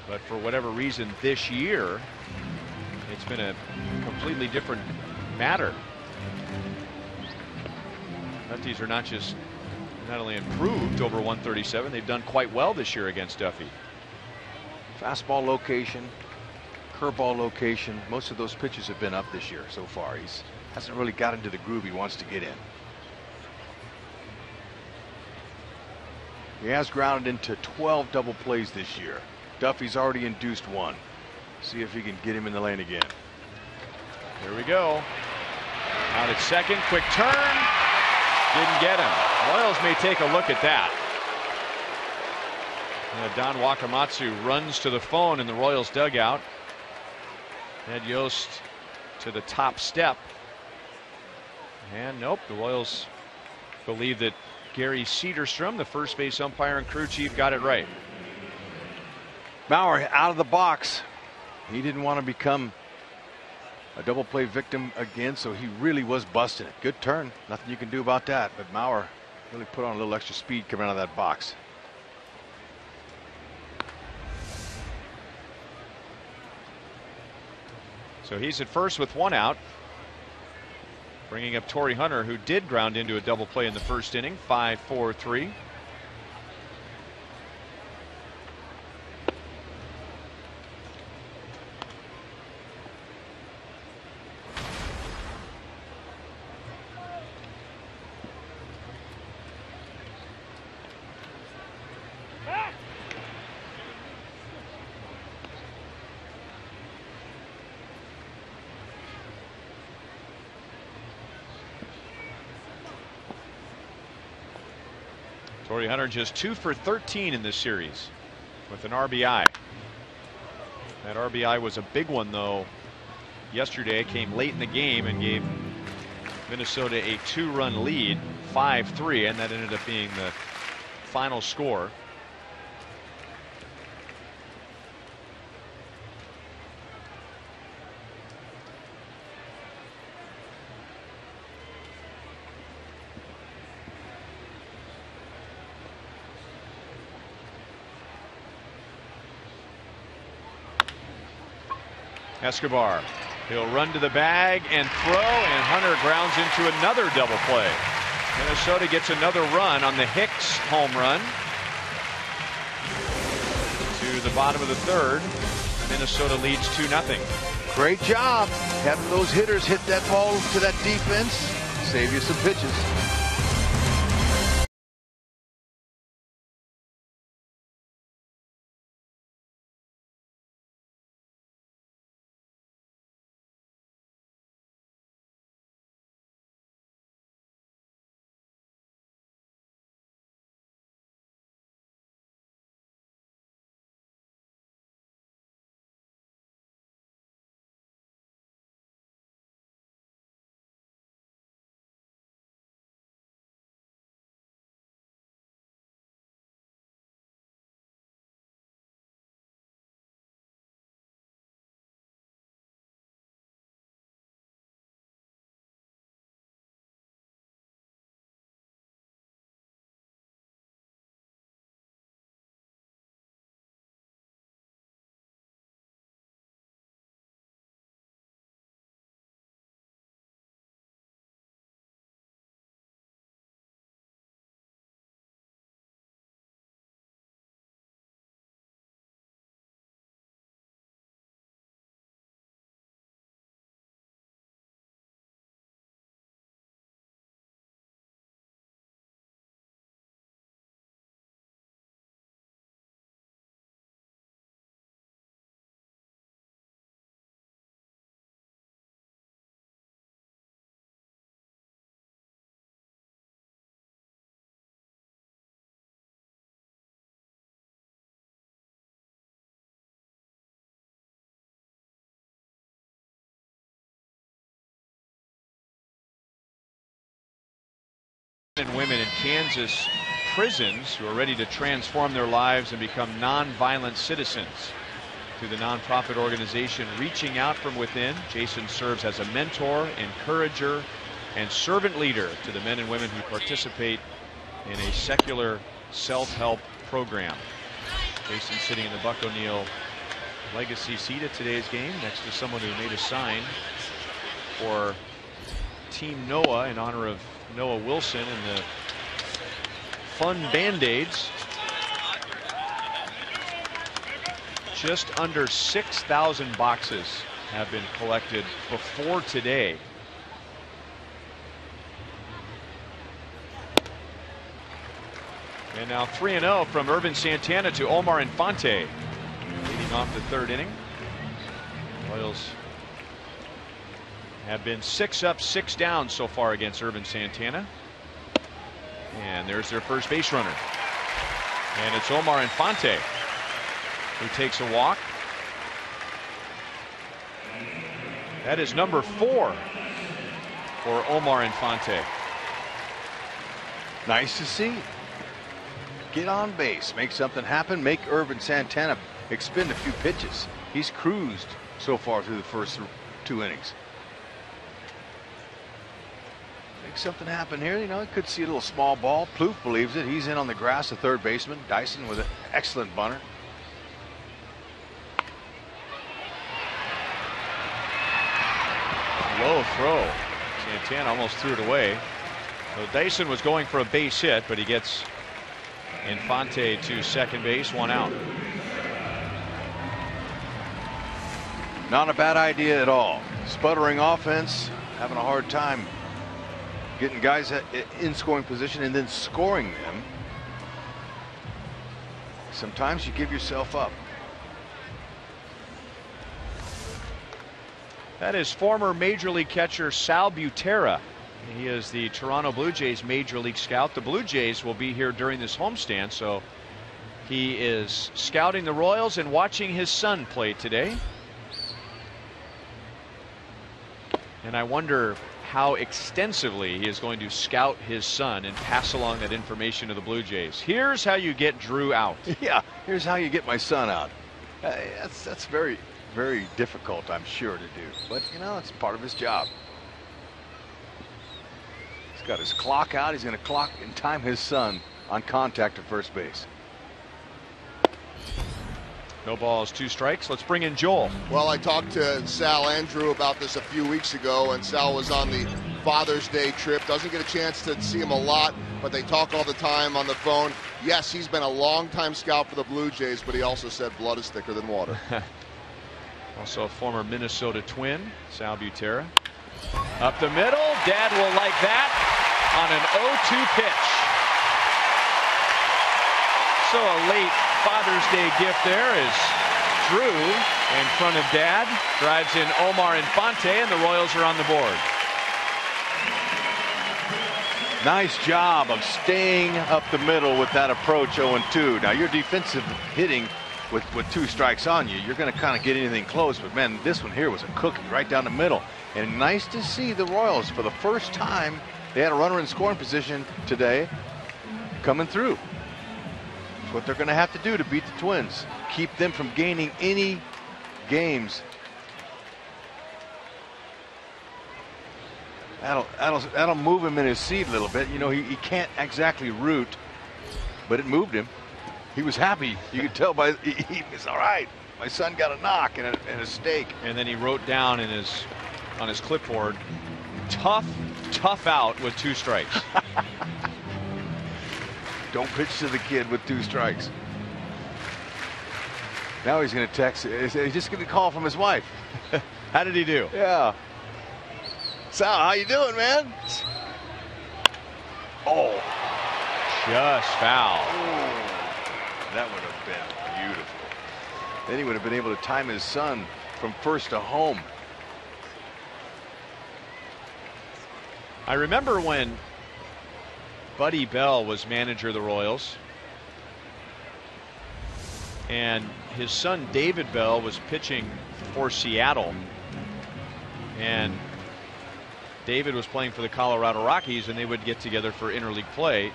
But for whatever reason this year, it's been a completely different matter. Lefties are not only improved over 137, they've done quite well this year against Duffy. Fastball location, curveball location, most of those pitches have been up this year so far. He hasn't really got into the groove he wants to get in. He has grounded into 12 double plays this year. Duffy's already induced one. See if he can get him in the lane again. Here we go. Out at second, quick turn. Didn't get him. Royals may take a look at that. Don Wakamatsu runs to the phone in the Royals dugout. Ned Yost to the top step. And nope, the Royals believe that Gary Cederstrom, the first base umpire and crew chief, got it right. Mauer out of the box. He didn't want to become a double play victim again, so he really was busting it. Good turn. Nothing you can do about that. But Mauer really put on a little extra speed coming out of that box. So he's at first with one out. Bringing up Torrey Hunter, who did ground into a double play in the first inning. 5-4-3. Torrey Hunter just 2 for 13 in this series with an RBI. That RBI was a big one, though. Yesterday came late in the game and gave Minnesota a 2-run lead, 5-3, and that ended up being the final score. Escobar, he'll run to the bag and throw, and Hunter grounds into another double play. Minnesota gets another run on the Hicks home run. To the bottom of the third, Minnesota leads 2-0. Great job having those hitters hit that ball to that defense. Save you some pitches. And women in Kansas prisons who are ready to transform their lives and become non-violent citizens. Through the nonprofit organization Reaching Out From Within, Jason serves as a mentor, encourager, and servant leader to the men and women who participate in a secular self-help program. Jason sitting in the Buck O'Neill legacy seat at today's game next to someone who made a sign for Team Noah in honor of Noah Wilson and the fun Band-Aids. Just under 6,000 boxes have been collected before today. And now 3-0 from Irvin Santana to Omar Infante, leading off the third inning. Royals have been 6 up, 6 down so far against Irvin Santana. And there's their first base runner. And it's Omar Infante who takes a walk. That is number 4 for Omar Infante. Nice to see. Get on base, make something happen, make Irvin Santana expend a few pitches. He's cruised so far through the first 2 innings. Make something happen here. You know, he could see a little small ball. Plouffe believes it. He's in on the grass, the third baseman. Dyson with an excellent bunter. Low throw. Santana almost threw it away. So Dyson was going for a base hit, but he gets Infante to second base, 1 out. Not a bad idea at all. Sputtering offense, having a hard time getting guys in scoring position and then scoring them. Sometimes you give yourself up. That is former Major League catcher Sal Butera. He is the Toronto Blue Jays Major League scout. The Blue Jays will be here during this homestand, so he is scouting the Royals and watching his son play today. And I wonder how extensively he is going to scout his son and pass along that information to the Blue Jays. Here's how you get Drew out. Yeah, here's how you get my son out. That's very, very difficult, I'm sure, to do. But, you know, it's part of his job. He's got his clock out. He's going to clock and time his son on contact at first base. No balls, 2 strikes. Let's bring in Joel. Well, I talked to Sal Andrew about this a few weeks ago, and Sal was on the Father's Day trip. Doesn't get a chance to see him a lot, but they talk all the time on the phone. Yes, he's been a long-time scout for the Blue Jays, but he also said blood is thicker than water. Also a former Minnesota Twin, Sal Butera. Up the middle. Dad will like that on an 0-2 pitch. So a late Father's Day gift there is Drew in front of Dad. Drives in Omar Infante, and the Royals are on the board. Nice job of staying up the middle with that approach 0-2. Now, your defensive hitting with 2 strikes on you, you're going to kind of get anything close. But, man, this one here was a cookie right down the middle. And nice to see the Royals, for the first time, they had a runner in scoring position today coming through. It's what they're going to have to do to beat the Twins. Keep them from gaining any games. That'll move him in his seat a little bit. You know, he can't exactly root, but it moved him. He was happy. You could tell by he was all right. My son got a knock and a steak. And then he wrote down on his clipboard, tough out with 2 strikes. Don't pitch to the kid with 2 strikes. Now he's going to text. He's just going to call from his wife. How did he do? Yeah. Sal, how you doing, man? Oh. Just foul. Ooh. That would have been beautiful. Then he would have been able to time his son from first to home. I remember when Buddy Bell was manager of the Royals, and his son David Bell was pitching for Seattle, and David was playing for the Colorado Rockies, and they would get together for interleague play.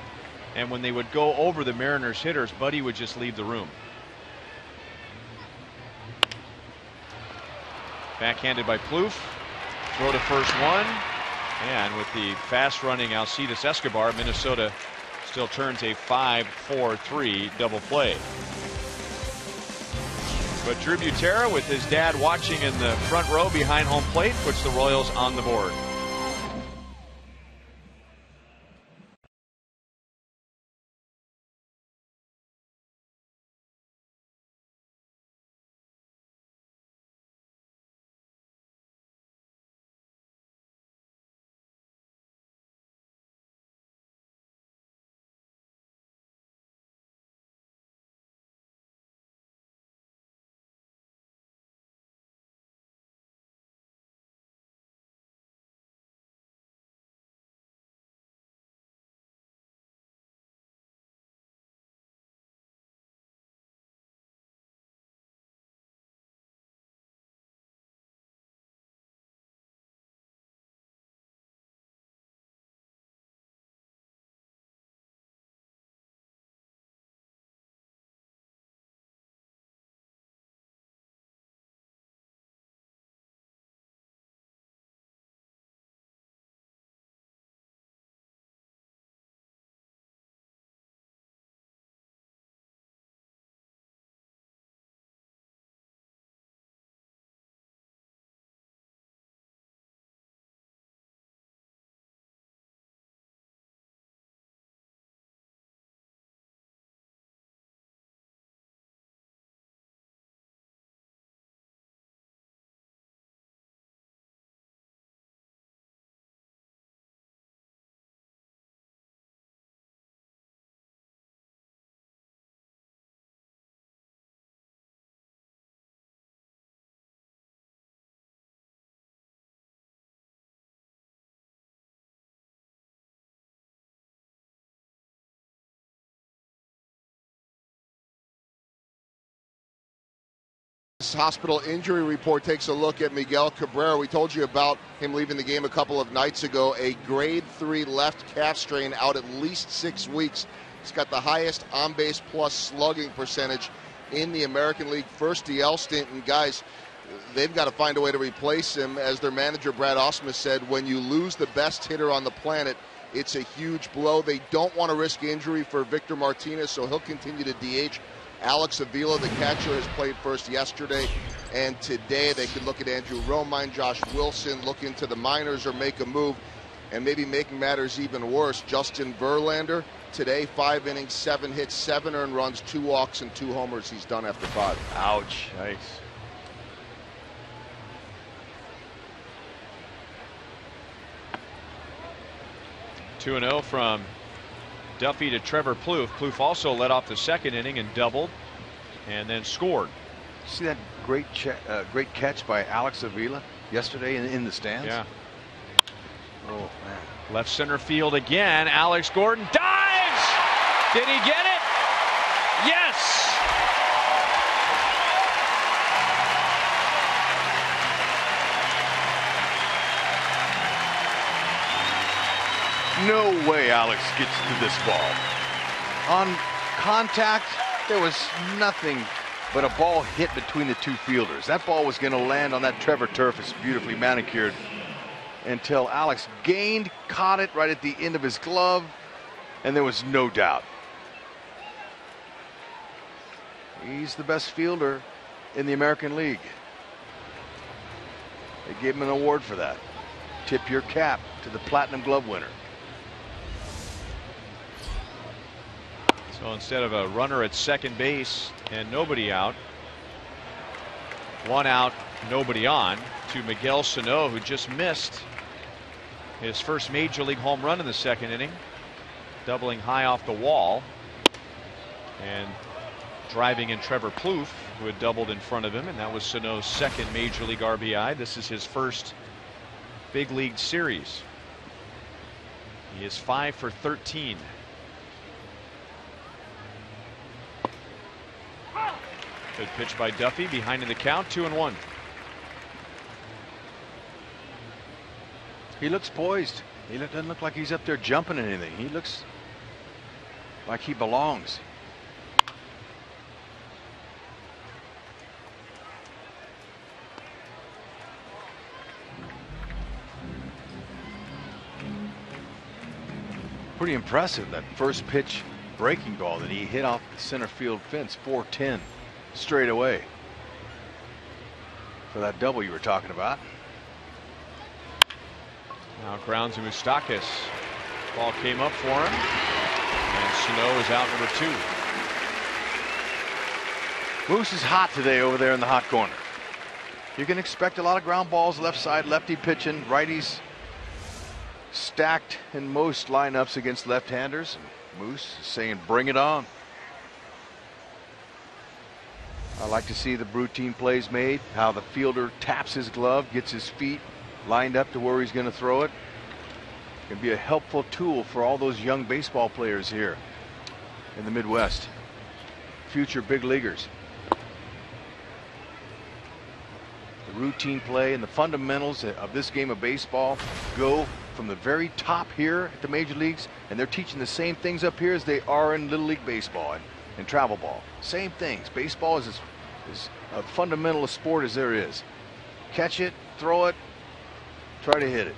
And when they would go over the Mariners hitters, Buddy would just leave the room. Backhanded by Plouffe. Throw to first one. And with the fast running Alcides Escobar, Minnesota still turns a 5-4-3 double play. But Drew Butera, with his dad watching in the front row behind home plate, puts the Royals on the board. Hospital injury report takes a look at Miguel Cabrera. We told you about him leaving the game a couple of nights ago. A grade 3 left calf strain, out at least 6 weeks. He's got the highest on-base plus slugging percentage in the American League. First DL stint, and guys, they've got to find a way to replace him. As their manager Brad Ausmus said, when you lose the best hitter on the planet, it's a huge blow. They don't want to risk injury for Victor Martinez, so he'll continue to DH. Alex Avila, the catcher, has played first yesterday and today. They could look at Andrew Romine, Josh Wilson, look into the minors or make a move. And maybe making matters even worse, Justin Verlander, today 5 innings, 7 hits, 7 earned runs, 2 walks, and 2 homers. He's done after 5. Ouch. Nice. Two and 0 from Duffy to Trevor Plouffe. Plouffe also led off the second inning and doubled, and then scored. See that great catch by Alex Avila yesterday in the stands? Yeah. Oh, man. Left center field again. Alex Gordon dives! Did he get it? Yes! No way Alex gets to this ball. On contact, there was nothing but a ball hit between the two fielders. That ball was going to land on that Trevor turf. It's beautifully manicured until Alex gained, caught it right at the end of his glove, and there was no doubt. He's the best fielder in the American League. They gave him an award for that. Tip your cap to the Platinum Glove winner. So instead of a runner at second base and nobody out, 1 out, nobody on, to Miguel Sano, who just missed his first major league home run in the second inning, doubling high off the wall and driving in Trevor Plouffe, who had doubled in front of him, and that was Sano's second major league RBI. This is his first big league series. He is 5 for 13. Good pitch by Duffy, behind in the count, 2-1. He looks poised. He doesn't look like he's up there jumping at anything. He looks like he belongs. Pretty impressive, that first pitch breaking ball that he hit off the center field fence, 410 straight away for that double you were talking about. Now grounds to Moustakas. Ball came up for him, and Snow is out, number 2. Moose is hot today over there in the hot corner. You can expect a lot of ground balls left side, lefty pitching, righties stacked in most lineups against left-handers. Moose is saying bring it on. I like to see the routine plays made, how the fielder taps his glove, gets his feet lined up to where he's going to throw it. Can be a helpful tool for all those young baseball players here in the Midwest, future big leaguers. The routine play and the fundamentals of this game of baseball go from the very top here at the major leagues, and they're teaching the same things up here as they are in Little League baseball and travel ball. Same things. Baseball is as a fundamental a sport as there is. Catch it, throw it, try to hit it.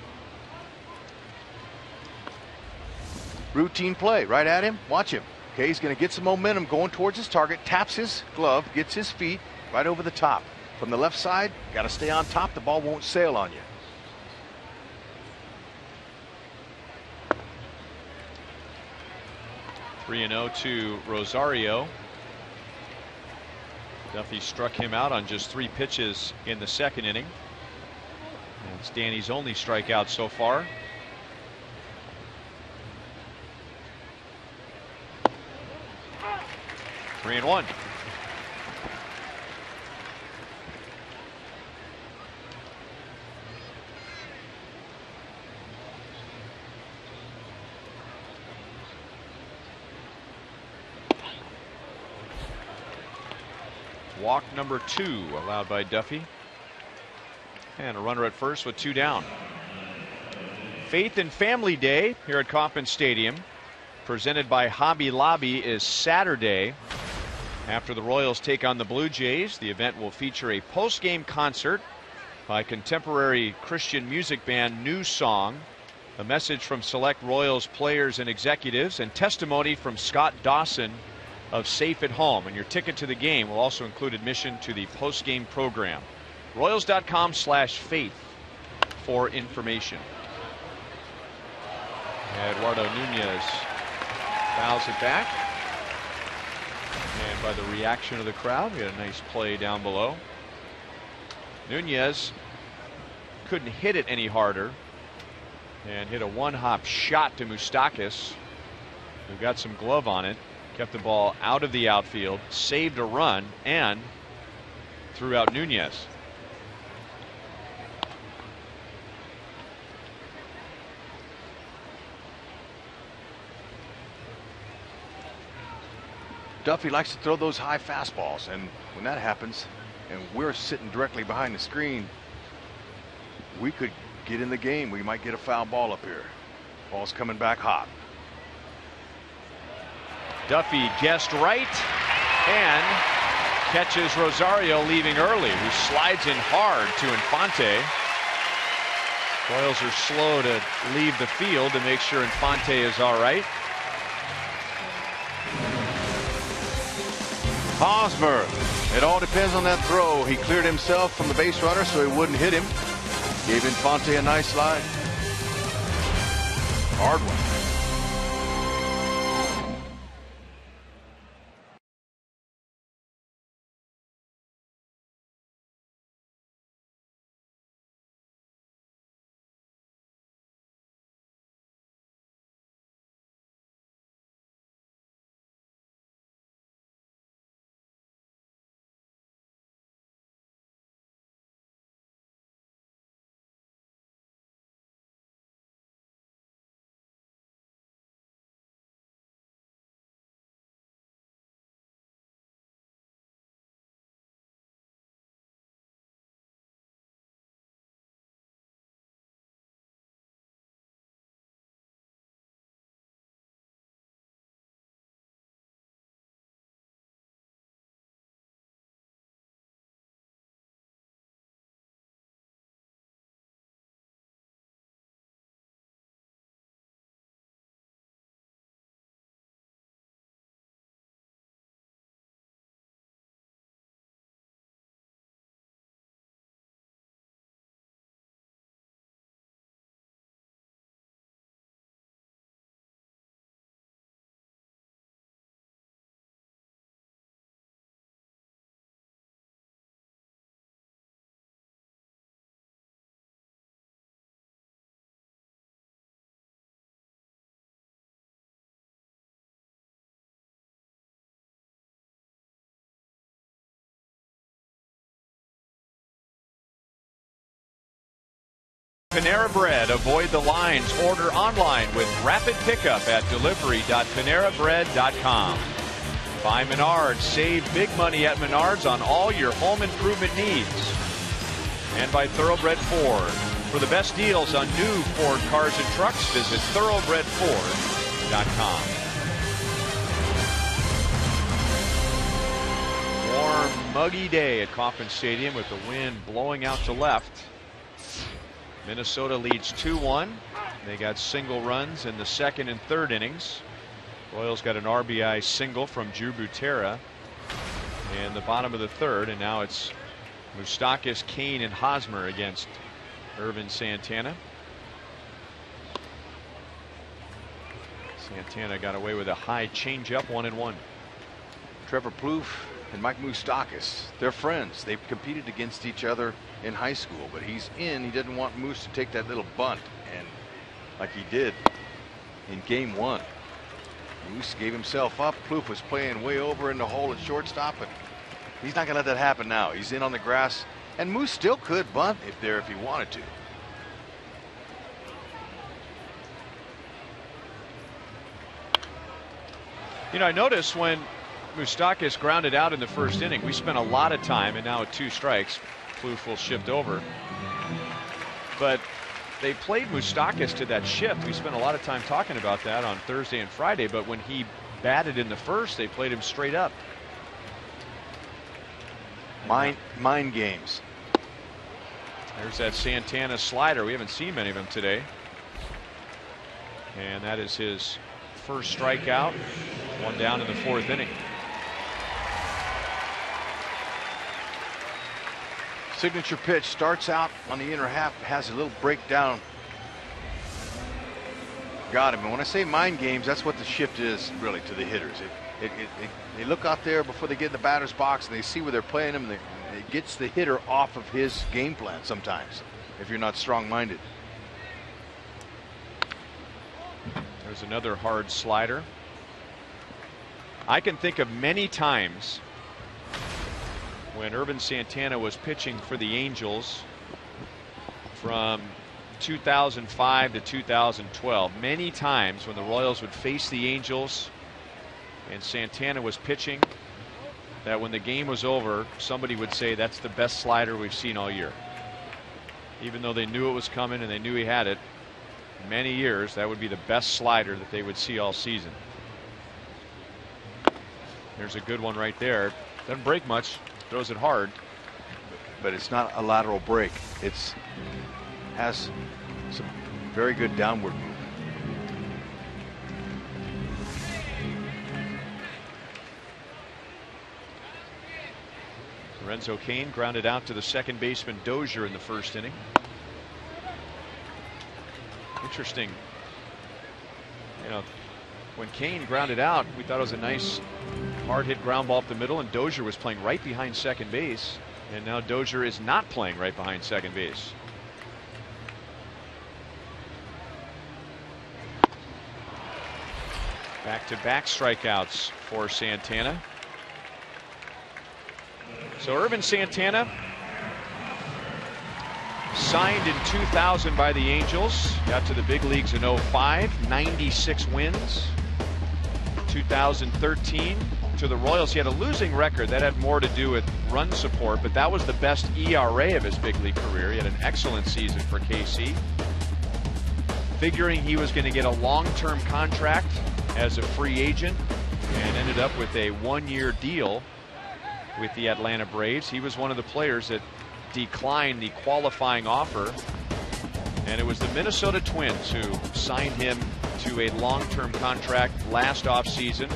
Routine play right at him. Watch him. Okay, he's going to get some momentum going towards his target, taps his glove, gets his feet right over the top. From the left side, got to stay on top. The ball won't sail on you. Three and 0 to Rosario. Duffy struck him out on just 3 pitches in the second inning. And it's Danny's only strikeout so far. Three and 1. Walk number 2 allowed by Duffy. And a runner at first with 2 down. Faith and Family Day here at Kauffman Stadium, presented by Hobby Lobby, is Saturday. After the Royals take on the Blue Jays, the event will feature a post-game concert by contemporary Christian music band New Song, a message from select Royals players and executives, and testimony from Scott Dawson of Safe at Home. And your ticket to the game will also include admission to the post-game program. Royals.com/faith for information. Eduardo Nunez fouls it back. And by the reaction of the crowd, we had a nice play down below. Nunez couldn't hit it any harder and hit a one-hop shot to Moustakas, who got some glove on it, kept the ball out of the outfield, saved a run, and threw out Nunez. Duffy likes to throw those high fastballs, and when that happens and we're sitting directly behind the screen, we could get in the game. We might get a foul ball up here. Ball's coming back hot. Duffy guessed right and catches Rosario leaving early, who slides in hard to Infante. Royals are slow to leave the field to make sure Infante is all right. Hosmer. It all depends on that throw. He cleared himself from the base runner so he wouldn't hit him. Gave Infante a nice slide. Hard one. Panera Bread. Avoid the lines. Order online with rapid pickup at delivery.panerabread.com. By Menards. Save big money at Menards on all your home improvement needs. And by Thoroughbred Ford. For the best deals on new Ford cars and trucks, visit thoroughbredford.com. Warm, muggy day at Kauffman Stadium with the wind blowing out to left. Minnesota leads 2-1. They got single runs in the second and third innings. Royals got an RBI single from Drew Butera in the bottom of the third, and now it's Moustakas, Kane, and Hosmer against Irvin Santana. Santana got away with a high changeup, 1-1. Trevor Plouffe and Mike Moustakas, they're friends. They've competed against each other in high school, but he didn't want Moose to take that little bunt, and like he did in game 1. Moose gave himself up. Plouffe was playing way over in the hole at shortstop, but he's not going to let that happen now. He's in on the grass, and Moose still could bunt if he wanted to. You know, I noticed when Moustakas grounded out in the first inning, we spent a lot of time, and now at 2 strikes, Plouffe will shift over. But they played Moustakas to that shift. We spent a lot of time talking about that on Thursday and Friday, but when he batted in the first, they played him straight up. Mind games. There's that Santana slider. We haven't seen many of them today. And that is his first strikeout. 1 down in the 4th inning. Signature pitch starts out on the inner half, has a little breakdown. Got him. And when I say mind games, that's what the shift is really to the hitters. They look out there before they get in the batter's box, and they see where they're playing him, and it gets the hitter off of his game plan sometimes if you're not strong-minded. There's another hard slider. I can think of many times when Irvin Santana was pitching for the Angels from 2005 to 2012. Many times when the Royals would face the Angels and Santana was pitching, that when the game was over, somebody would say that's the best slider we've seen all year. Even though they knew it was coming and they knew he had it, many years that would be the best slider that they would see all season. There's a good one right there. Doesn't break much, throws it hard. But it's not a lateral break. Has some very good downward movement. Lorenzo Cain grounded out to the second baseman Dozier in the first inning. Interesting. You know, when Cain grounded out, we thought it was a nice hard hit ground ball up the middle, and Dozier was playing right behind second base, and now Dozier is not playing right behind second base. Back-to-back strikeouts for Santana. So Irvin Santana signed in 2000 by the Angels, got to the big leagues in 05, 96 wins. 2013 to the Royals. He had a losing record. That had more to do with run support, but that was the best ERA of his big league career. He had an excellent season for KC. Figuring he was going to get a long-term contract as a free agent, and ended up with a 1-year deal with the Atlanta Braves. He was one of the players that declined the qualifying offer, and it was the Minnesota Twins who signed him to a long-term contract last offseason.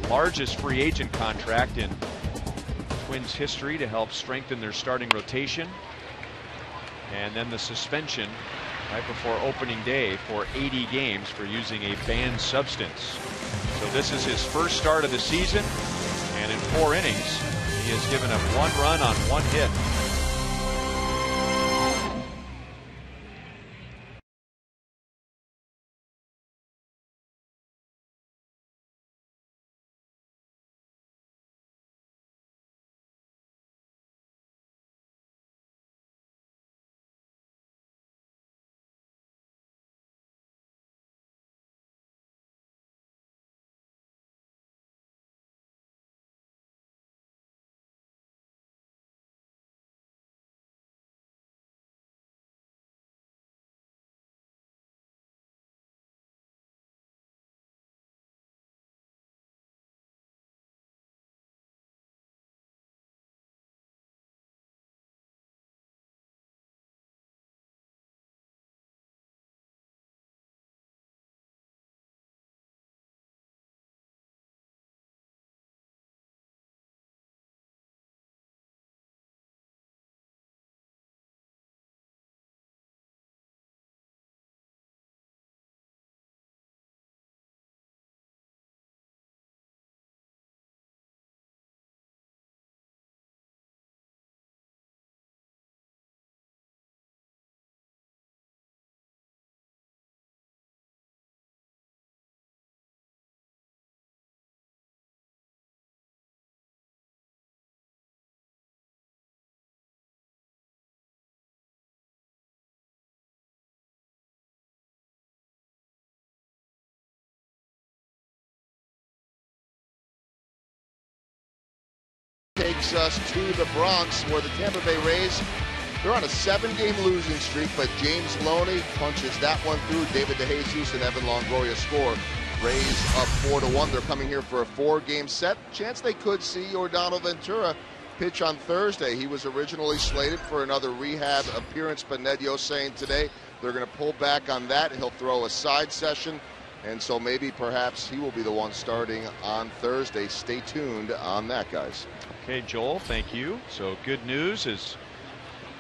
Largest free agent contract in Twins history to help strengthen their starting rotation. And then the suspension right before opening day for 80 games for using a banned substance. So this is his first start of the season, and in 4 innings he has given up 1 run on 1 hit. takes us to the Bronx, where the Tampa Bay Rays, they're on a 7-game losing streak, but James Loney punches that one through. David DeJesus and Evan Longoria score. Rays up 4-1. They're coming here for a 4-game set. Chance they could see Yordano Ventura pitch on Thursday. He was originally slated for another rehab appearance, but Ned Yost saying today they're going to pull back on that. He'll throw a side session, and so maybe perhaps he will be the one starting on Thursday. Stay tuned on that, guys. Okay, Joel, thank you. So good news is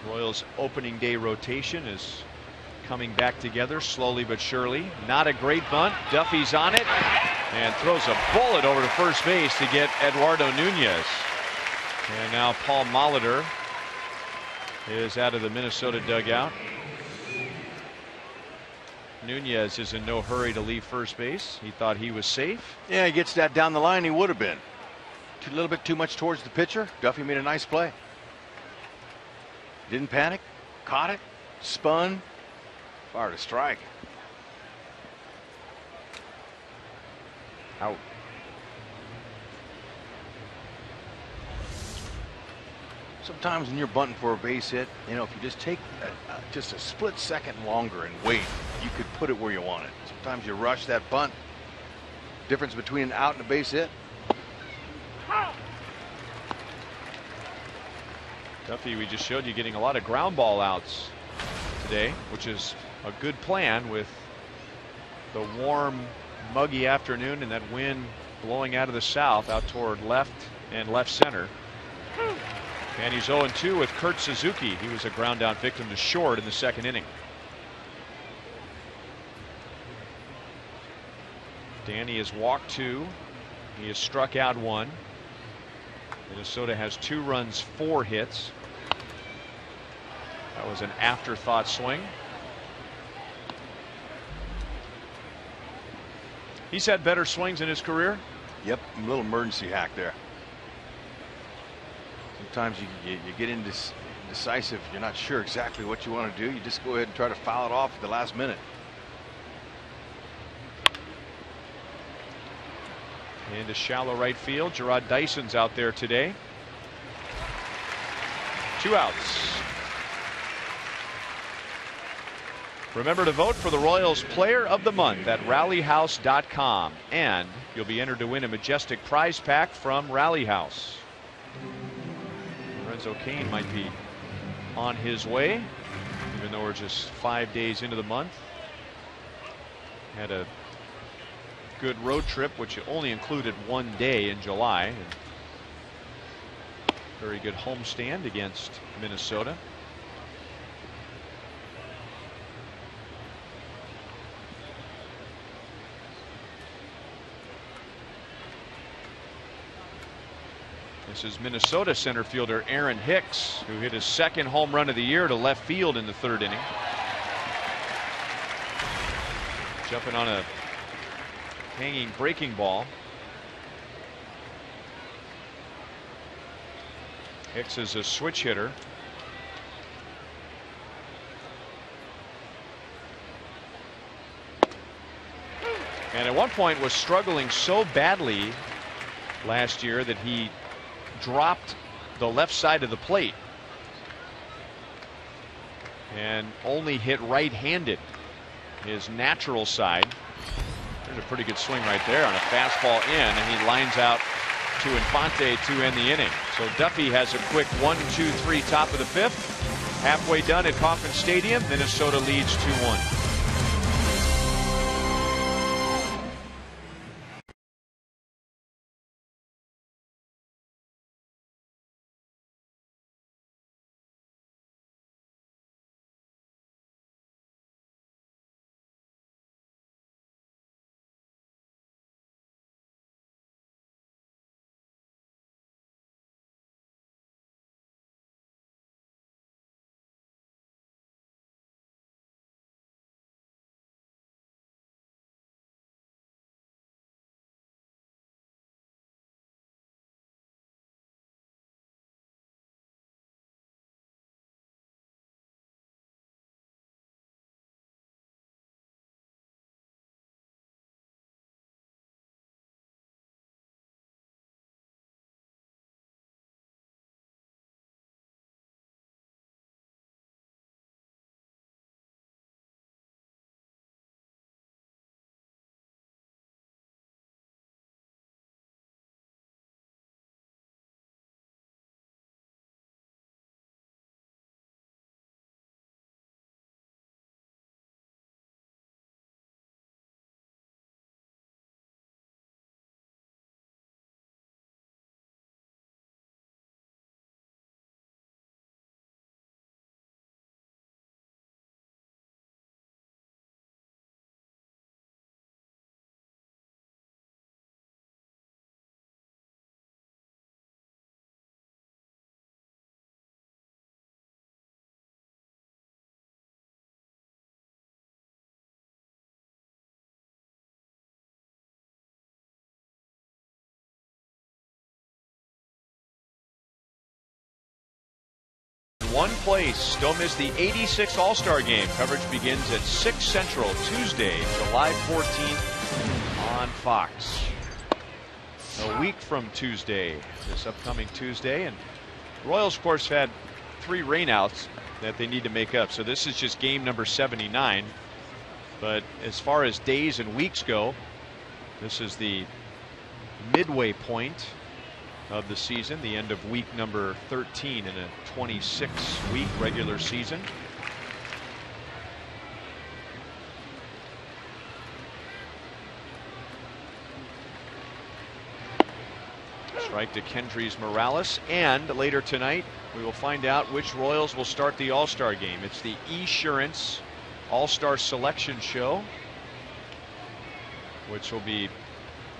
Royals opening day rotation is coming back together slowly but surely. Not a great bunt. Duffy's on it and throws a bullet over to first base to get Eduardo Nunez. And now Paul Molitor is out of the Minnesota dugout. Nunez is in no hurry to leave first base. He thought he was safe. Yeah, he gets that down the line. He would have been. A little bit too much towards the pitcher. Duffy made a nice play. Didn't panic. Caught it. Spun. Fired a strike. Out. Sometimes when you're bunting for a base hit, you know, if you just take just a split second longer and wait, you could put it where you want it. Sometimes you rush that bunt. Difference between an out and a base hit. Duffy, we just showed you getting a lot of ground ball outs today, which is a good plan with the warm, muggy afternoon and that wind blowing out of the south out toward left and left center. And he's 0-2 with Kurt Suzuki. He was a ground out victim to short in the second inning. Danny has walked 2. He has struck out 1. Minnesota has 2 runs, 4 hits. That was an afterthought swing. He's had better swings in his career. Yep, a little emergency hack there. Sometimes you get indecisive. You're not sure exactly what you want to do. You just go ahead and try to foul it off at the last minute. Into shallow right field. Gerard Dyson's out there today. 2 outs. Remember to vote for the Royals Player of the Month at rallyhouse.com, and you'll be entered to win a majestic prize pack from Rally House. Lorenzo Cain might be on his way, even though we're just 5 days into the month. Had a good road trip, which only included 1 day in July. And very good homestand against Minnesota. This is Minnesota center fielder Aaron Hicks, who hit his 2nd home run of the year to left field in the 3rd inning. Jumping on a hanging breaking ball. Hicks is a switch hitter. And at one point was struggling so badly last year that he dropped the left side of the plate and only hit right-handed, his natural side. There's a pretty good swing right there on a fastball in, and he lines out to Infante to end the inning. So Duffy has a quick 1-2-3 top of the 5th. Halfway done at Kauffman Stadium. Minnesota leads 2-1. one place. Still miss the 86 All-Star Game. Coverage begins at 6 Central Tuesday, July 14th on Fox. A week from Tuesday, this upcoming Tuesday. And the Royals, of course, had 3 rainouts that they need to make up. So this is just game number 79. But as far as days and weeks go, this is the midway point of the season, the end of week number 13 in a 26-week regular season. Strike to Kendrys Morales, and later tonight we will find out which Royals will start the All-Star game. It's the Esurance All-Star Selection Show, which will be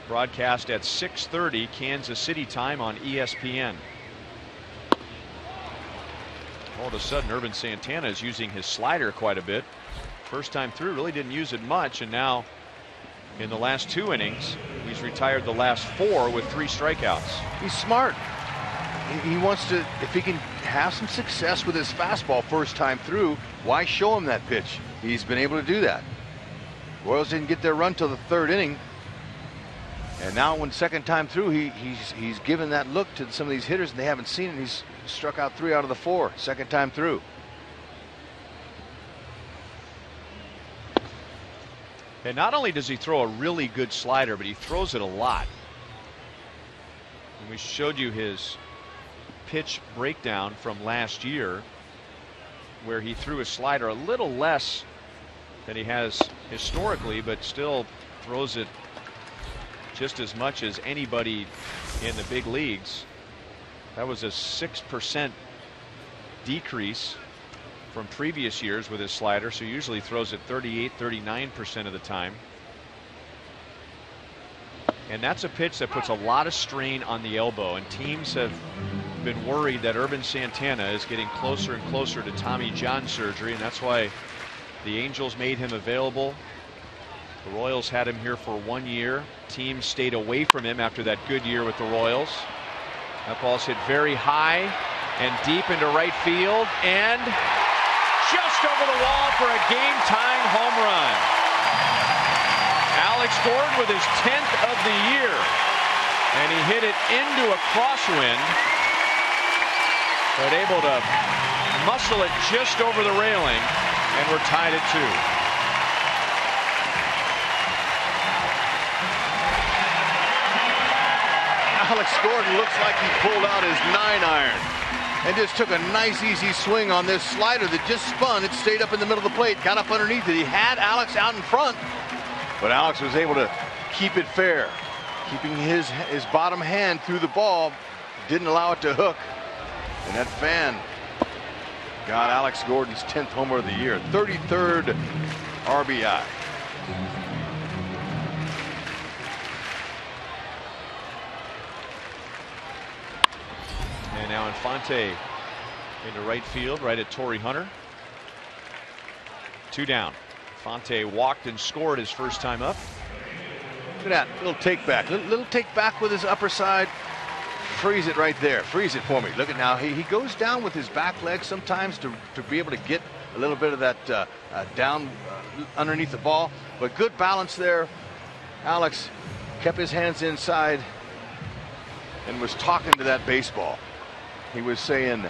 broadcast at 6:30 Kansas City time on ESPN. All of a sudden, Urban Santana is using his slider quite a bit. First time through, really didn't use it much, and now in the last 2 innings, he's retired the last 4 with 3 strikeouts. He's smart. He wants to, if he can have some success with his fastball first time through, why show him that pitch? He's been able to do that. Royals didn't get their run till the 3rd inning. And now when second time through, he's given that look to some of these hitters and they haven't seen it. He's struck out 3 out of the 4 second time through. And not only does he throw a really good slider, but he throws it a lot. And we showed you his pitch breakdown from last year, where he threw his slider a little less than he has historically, but still throws it just as much as anybody in the big leagues. That was a 6% decrease from previous years with his slider, so usually throws it 38-39% of the time. And that's a pitch that puts a lot of strain on the elbow, and teams have been worried that Urban Santana is getting closer and closer to Tommy John surgery, and that's why the Angels made him available. The Royals had him here for 1 year. Teams stayed away from him after that good year with the Royals. That ball's hit very high and deep into right field, and just over the wall for a game-tying home run. Alex Gordon with his 10th of the year, and he hit it into a crosswind, but able to muscle it just over the railing, and we're tied at 2. Alex Gordon looks like he pulled out his 9-iron and just took a nice easy swing on this slider that just spun. It stayed up in the middle of the plate, got up underneath it. He had Alex out in front, but Alex was able to keep it fair, keeping his bottom hand through the ball, didn't allow it to hook, and that fan got Alex Gordon's 10th homer of the year, 33rd RBI. And now Infante into right field, right at Torrey Hunter. 2 down. Infante walked and scored his first time up. Look at that little take back, little take back with his upper side. Freeze it right there. Freeze it for me. Look at now. He goes down with his back leg sometimes to be able to get a little bit of that down underneath the ball. But good balance there. Alex kept his hands inside and was talking to that baseball. He was saying,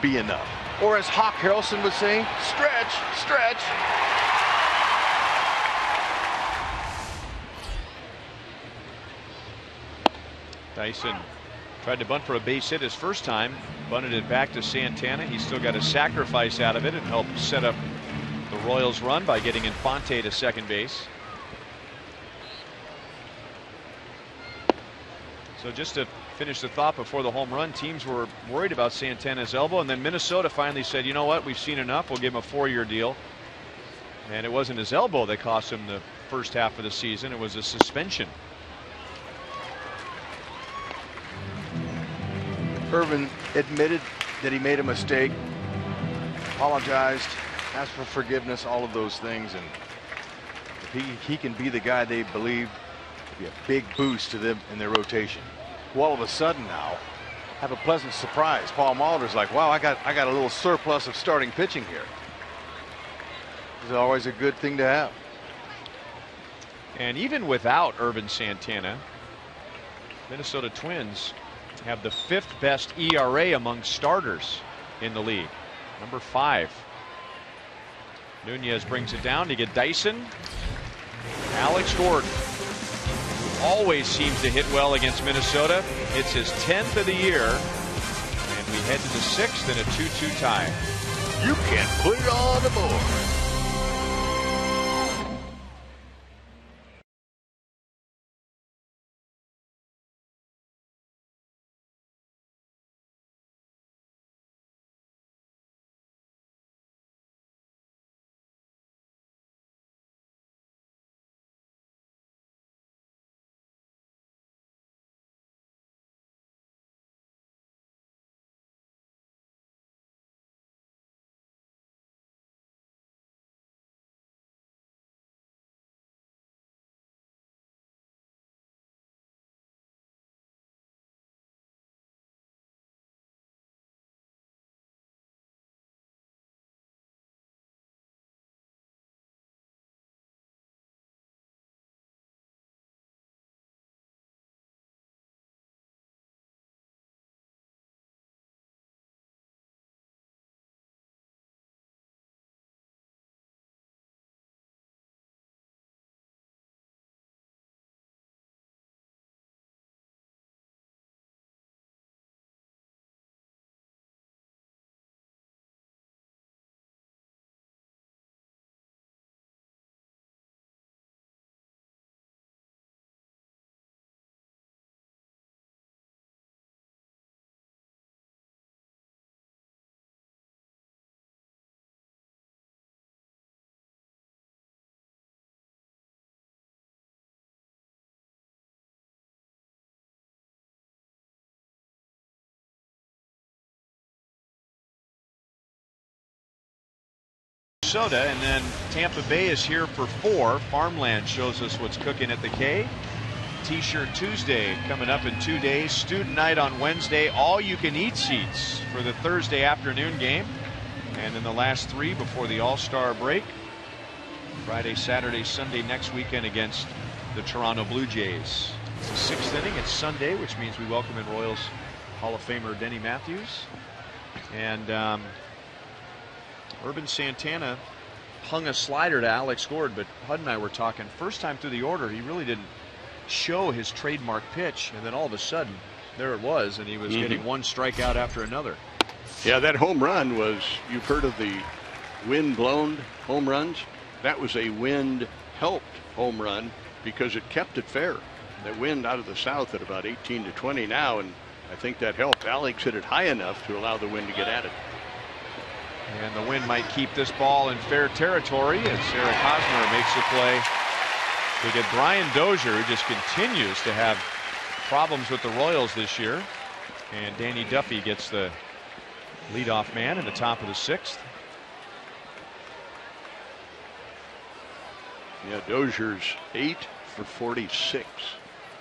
be enough. Or as Hawk Harrelson was saying, stretch, stretch. Dyson tried to bunt for a base hit his first time, bunted it back to Santana. He still got a sacrifice out of it and helped set up the Royals' run by getting Infante to second base. So just to finish the thought before the home run, teams were worried about Santana's elbow, and then Minnesota finally said, you know what, we've seen enough, we'll give him a 4-year deal. And it wasn't his elbow that cost him the first half of the season, it was a suspension. Irvin admitted that he made a mistake, apologized, asked for forgiveness, all of those things, and if he can be the guy they believe, it'll be a big boost to them in their rotation. Well, all of a sudden now, have a pleasant surprise. Paul Molitor's like, wow, I got a little surplus of starting pitching here. It's always a good thing to have. And even without Irvin Santana, Minnesota Twins have the 5th best ERA among starters in the league. Number 5. Nunez brings it down to get Dyson. Alex Gordon always seems to hit well against Minnesota. It's his 10th of the year. And we head to the 6th in a 2-2 tie. You can't put it all on the board. Minnesota, and then Tampa Bay is here for 4. Farmland shows us what's cooking at the K. T-shirt Tuesday coming up in 2 days. Student night on Wednesday. All you can eat seats for the Thursday afternoon game. And then the last 3 before the All-Star break. Friday, Saturday, Sunday next weekend against the Toronto Blue Jays. It's the 6th inning. It's Sunday, which means we welcome in Royals Hall of Famer Denny Matthews. And Irvin Santana hung a slider to Alex Gordon, but Hud and I were talking first time through the order, he really didn't show his trademark pitch, and then all of a sudden there it was, and he was getting one strikeout after another. Yeah, that home run was, you've heard of the wind blown home runs? That was a wind helped home run because it kept it fair. That wind out of the south at about 18 to 20 now, and I think that helped. Alex hit it high enough to allow the wind to get at it. And the wind might keep this ball in fair territory as Eric Hosmer makes a play to get Brian Dozier, who just continues to have problems with the Royals this year. And Danny Duffy gets the leadoff man in the top of the 6th. Yeah, Dozier's 8 for 46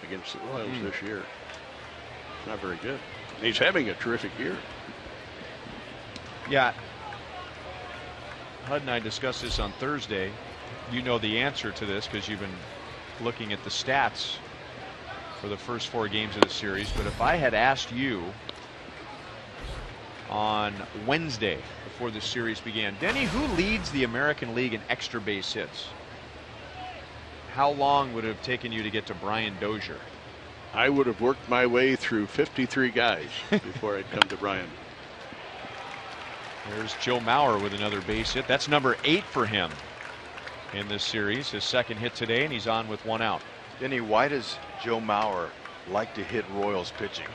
against the Royals this year. It's not very good. And he's having a terrific year. Yeah. Hud and I discussed this on Thursday. You know the answer to this because you've been looking at the stats for the first 4 games of the series. But if I had asked you on Wednesday before the series began, Denny, who leads the American League in extra base hits? How long would it have taken you to get to Brian Dozier? I would have worked my way through 53 guys before I'd come to Brian. There's Joe Mauer with another base hit. That's number 8 for him in this series. His 2nd hit today, and he's on with 1 out. Denny, why does Joe Mauer like to hit Royals pitching?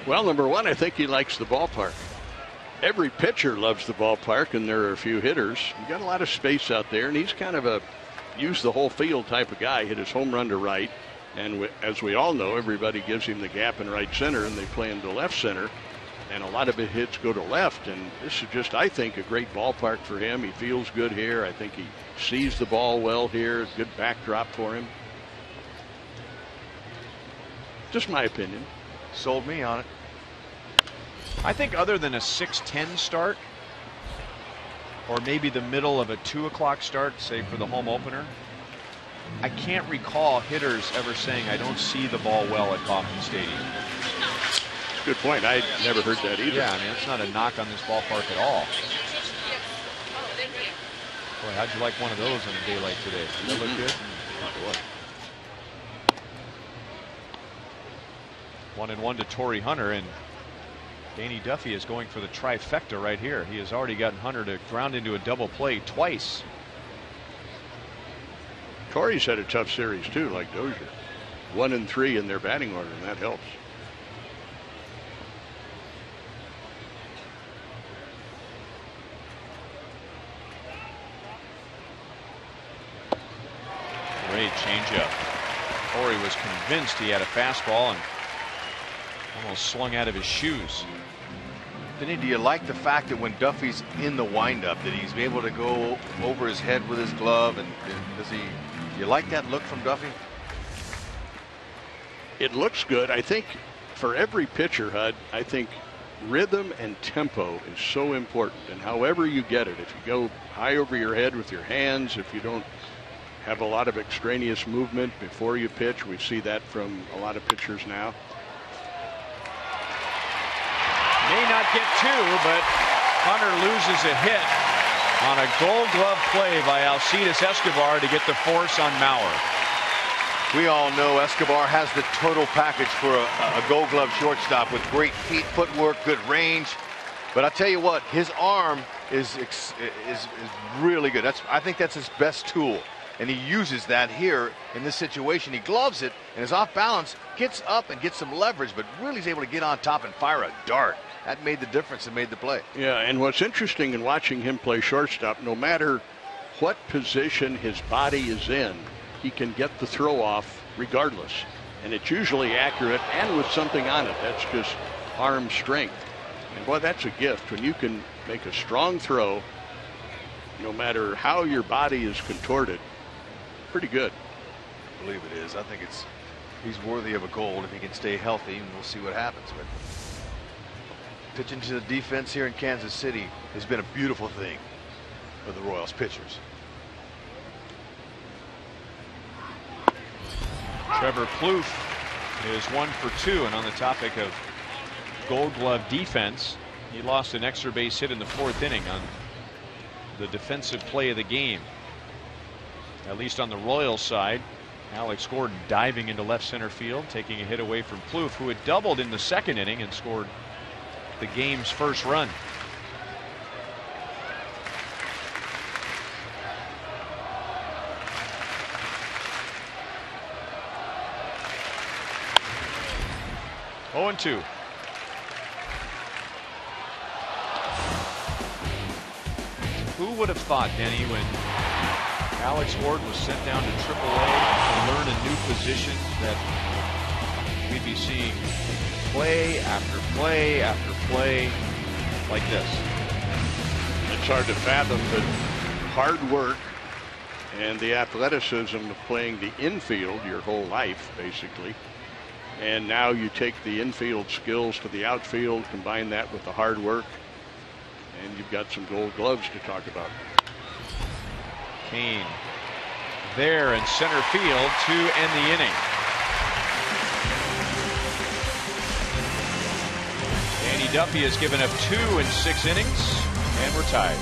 Well, number 1, I think he likes the ballpark. Every pitcher loves the ballpark, and there are a few hitters. You got a lot of space out there, and he's kind of a use the whole field type of guy. Hit his home run to right, and as we all know, everybody gives him the gap in right center, and they play him to left center. And a lot of his hits go to left, and this is just, I think, a great ballpark for him. He feels good here. I think he sees the ball well here. Good backdrop for him. Just my opinion. Sold me on it. I think other than a 6:10 start, or maybe the middle of a 2 o'clock start, say for the home opener, I can't recall hitters ever saying, I don't see the ball well at Kauffman Stadium. Good point. I never heard that either. Yeah, I mean, it's not a knock on this ballpark at all. Boy, how'd you like one of those on a day like today? Does that look good? 1-1 to Torrey Hunter, and Danny Duffy is going for the trifecta right here. He has already gotten Hunter to ground into a double play twice. Torrey's had a tough series too, like Dozier. 1-3 in their batting order, and that helps. Great changeup. Torrey was convinced he had a fastball and almost slung out of his shoes. Denny, do you like the fact that when Duffy's in the windup that he's able to go over his head with his glove, and do you like that look from Duffy? It looks good. I think for every pitcher, Hud, I think rhythm and tempo is so important, and however you get it, if you go high over your head with your hands, if you don't have a lot of extraneous movement before you pitch, we see that from a lot of pitchers now. May not get two, but Hunter loses a hit on a Gold Glove play by Alcides Escobar to get the force on Mauer. We all know Escobar has the total package for a Gold Glove shortstop, with great feet, footwork, good range. But I'll tell you what, his arm is really good. I think that's his best tool, and he uses that here in this situation. He gloves it and is off balance, gets up and gets some leverage, but really is able to get on top and fire a dart. That made the difference and made the play. Yeah, and what's interesting in watching him play shortstop, no matter what position his body is in, he can get the throw off regardless. And it's usually accurate and with something on it. That's just arm strength. And boy, that's a gift when you can make a strong throw, no matter how your body is contorted. Pretty good. I believe it is. I think he's worthy of a gold if he can stay healthy, and we'll see what happens. But pitching to the defense here in Kansas City has been a beautiful thing for the Royals pitchers. Trevor Plouffe is 1 for 2, and on the topic of Gold Glove defense, he lost an extra base hit in the 4th inning on the defensive play of the game. At least on the Royals side, Alex Gordon diving into left center field, taking a hit away from Plouffe, who had doubled in the 2nd inning and scored the game's first run. Oh, and 2. Who would have thought, Denny, when Alex Gordon was sent down to AAA to learn a new position, that we'd be seeing play after play after play like this? It's hard to fathom, but hard work and the athleticism of playing the infield your whole life, basically. And now you take the infield skills to the outfield, combine that with the hard work, and you've got some Gold Gloves to talk about. Kane there in center field to end the inning. Danny Duffy has given up 2 in 6 innings, and we're tied.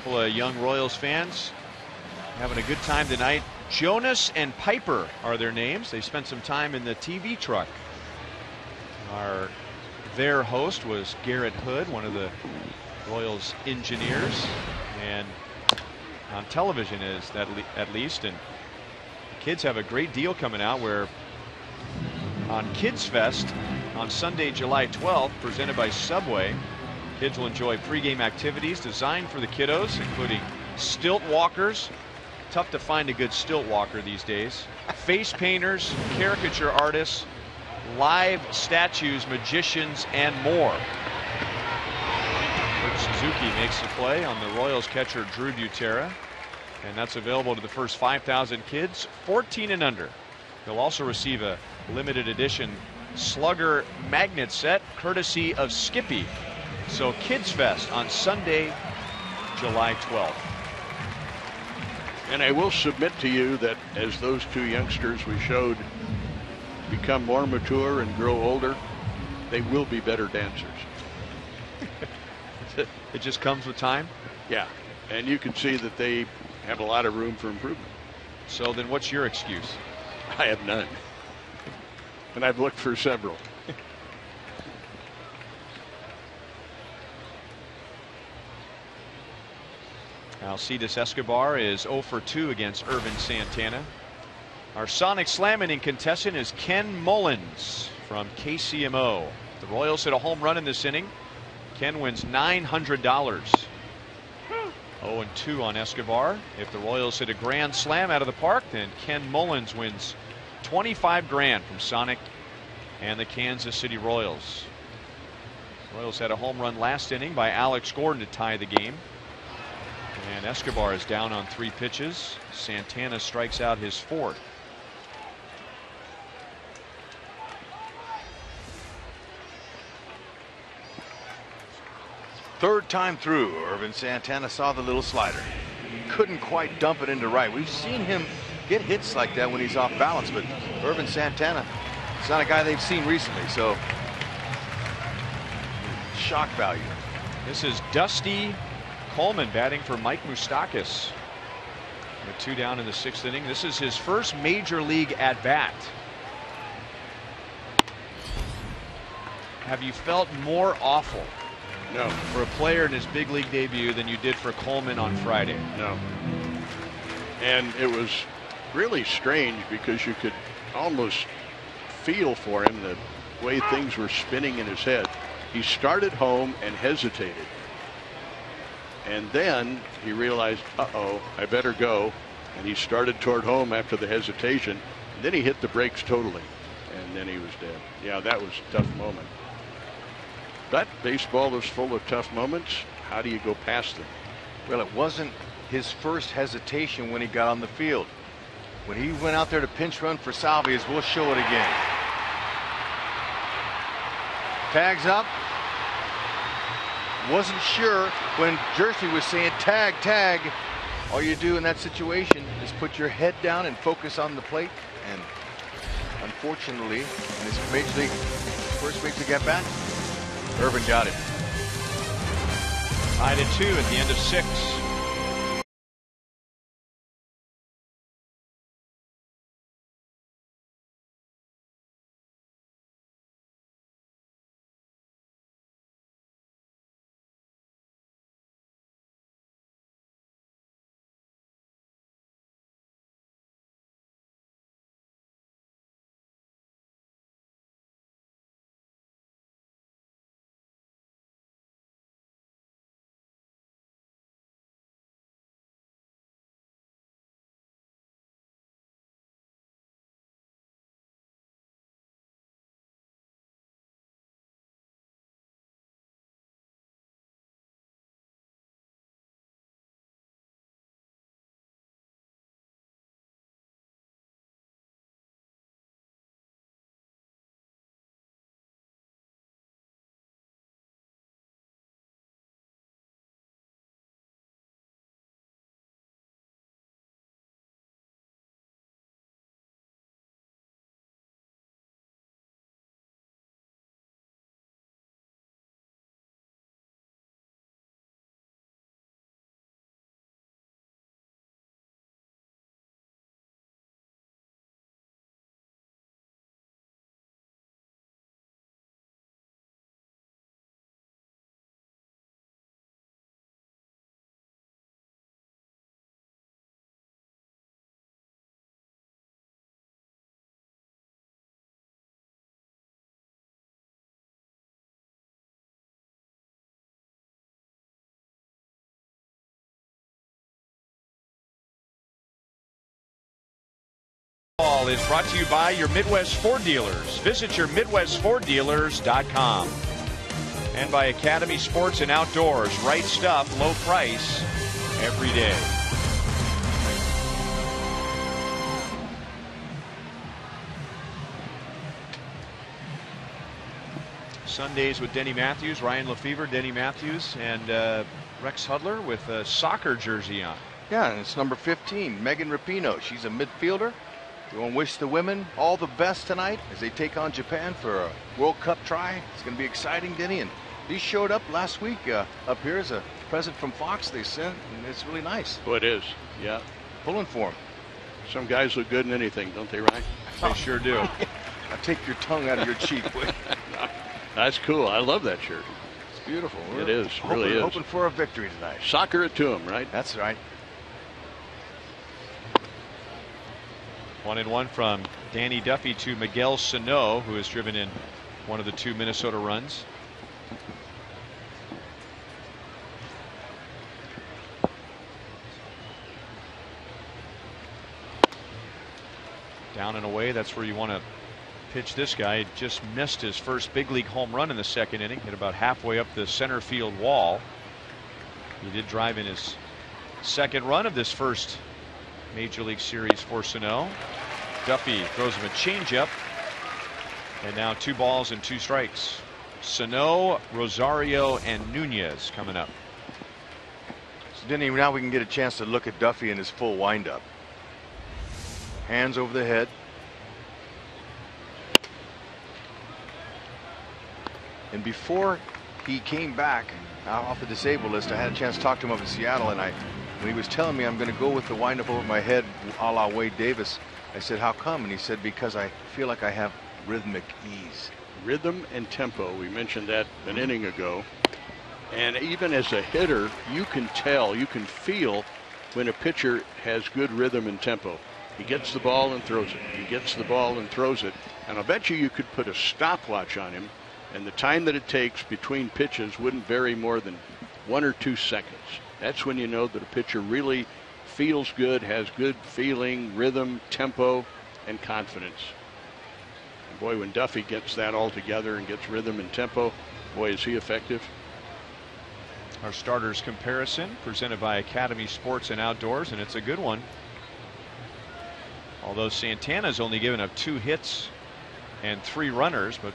couple of young Royals fans having a good time tonight. Jonas and Piper are their names. They spent some time in the TV truck. Their host was Garrett Hood, one of the Royals engineers, and on television is that at least. And the kids have a great deal coming out where on Kids Fest on Sunday, July 12th, presented by Subway, kids will enjoy pregame activities designed for the kiddos, including stilt walkers. Tough to find a good stilt walker these days. Face painters, caricature artists, live statues, magicians, and more. Kurt Suzuki makes the play on the Royals catcher Drew Butera, and that's available to the first 5,000 kids 14 and under. They'll also receive a limited edition slugger magnet set courtesy of Skippy. So Kids Fest on Sunday, July 12th. And I will submit to you that as those two youngsters we showed become more mature and grow older, they will be better dancers. It just comes with time? Yeah, and you can see that they have a lot of room for improvement. So then what's your excuse? I have none. And I've looked for several. Alcides Escobar is 0 for 2 against Irvin Santana. Our Sonic Slamming contestant is Ken Mullins from KCMO. The Royals hit a home run in this inning. Ken wins $900. 0-2 on Escobar. If the Royals hit a grand slam out of the park, then Ken Mullins wins $25,000 from Sonic and the Kansas City Royals. Royals had a home run last inning by Alex Gordon to tie the game. And Escobar is down on 3 pitches. Santana strikes out his 4th. Third time through, Irvin Santana saw the little slider. Couldn't quite dump it into right. We've seen him get hits like that when he's off balance, but Irvin Santana, it's not a guy they've seen recently, so shock value. This is Dusty Coleman batting for Mike Moustakas. With 2 down in the 6th inning. This is his first major league at bat. Have you felt more awful? No. For a player in his big league debut than you did for Coleman on Friday? No. And it was really strange because you could almost feel for him the way things were spinning in his head. He started home and hesitated. And then he realized, uh-oh, I better go. And he started toward home after the hesitation. And then he hit the brakes totally. And then he was dead. Yeah, that was a tough moment. But baseball is full of tough moments. How do you go past them? Well, it wasn't his first hesitation when he got on the field. When he went out there to pinch run for Salvias, we'll show it again. Tags up. Wasn't sure when Jersey was saying tag, tag. All you do in that situation is put your head down and focus on the plate. And unfortunately, in his first major league at bat, Irvin got it. Tied at 2 at the end of 6. Baseball is brought to you by your Midwest Ford dealers. Visit your MidwestFordDealers.com. And by Academy Sports and Outdoors. Right stuff, low price, every day. Sundays with Denny Matthews, Ryan Lefevre, Denny Matthews, and Rex Hudler with a soccer jersey on. Yeah, and it's number 15, Megan Rapinoe. She's a midfielder. We want to wish the women all the best tonight as they take on Japan for a World Cup try. It's going to be exciting, Denny. And these showed up last week up here as a present from Fox they sent, and it's really nice. Oh, it is. Yeah. Pulling for them. Some guys look good in anything, don't they, Ryan? They sure do. Now take your tongue out of your cheek, please. That's cool. I love that shirt. It's beautiful. It is. Really is. Hoping for a victory tonight. Soccer it to them, right? That's right. 1-1 from Danny Duffy to Miguel Sano, who has driven in one of the 2 Minnesota runs. Down and away, that's where you want to pitch this guy. He just missed his first big league home run in the second inning, hit about halfway up the center field wall. He did drive in his second run of this first Major League Series for Sano. Duffy throws him a changeup, and now 2 balls and 2 strikes. Sano, Rosario, and Nunez coming up. So Denny, now we can get a chance to look at Duffy in his full windup. Hands over the head. And before he came back off the disabled list, I had a chance to talk to him up in Seattle, and when he was telling me I'm going to go with the windup over my head a la Wade Davis, I said, how come? And he said, because I feel like I have rhythmic ease. Rhythm and tempo. We mentioned that an inning ago. And even as a hitter, you can tell, you can feel when a pitcher has good rhythm and tempo. He gets the ball and throws it. He gets the ball and throws it. And I'll bet you could put a stopwatch on him, and the time that it takes between pitches wouldn't vary more than 1 or 2 seconds. That's when you know that a pitcher really feels good, has good feeling, rhythm, tempo, and confidence. And boy, when Duffy gets that all together and gets rhythm and tempo, boy, is he effective. Our starters comparison presented by Academy Sports and Outdoors, and it's a good one. Although Santana's only given up 2 hits and 3 runners, but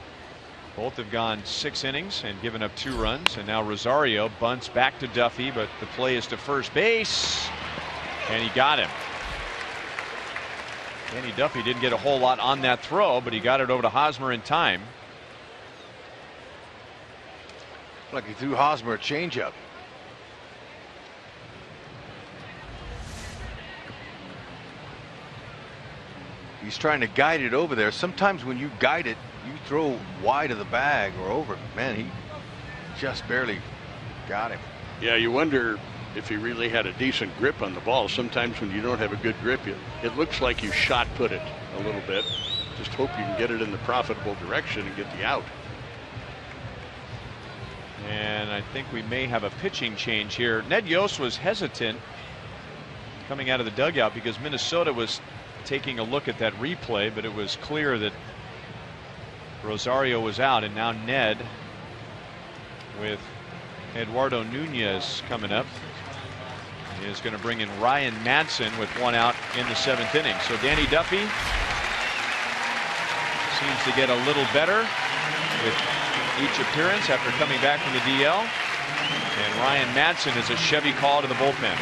both have gone 6 innings and given up 2 runs. And now Rosario bunts back to Duffy, but the play is to first base, and he got him. Danny Duffy didn't get a whole lot on that throw, but he got it over to Hosmer in time. Like he threw Hosmer a changeup. He's trying to guide it over there. Sometimes when you guide it, you throw wide of the bag or over. Man, he just barely got him. Yeah, you wonder if he really had a decent grip on the ball. Sometimes when you don't have a good grip, it looks like you shot put it a little bit. Just hope you can get it in the profitable direction and get the out. And I think we may have a pitching change here. Ned Yost was hesitant coming out of the dugout because Minnesota was taking a look at that replay, but it was clear that Rosario was out, and now Ned with Eduardo Nunez coming up is going to bring in Ryan Madsen with 1 out in the 7th inning. So Danny Duffy seems to get a little better with each appearance after coming back from the DL, and Ryan Madsen is a Chevy call to the bullpen.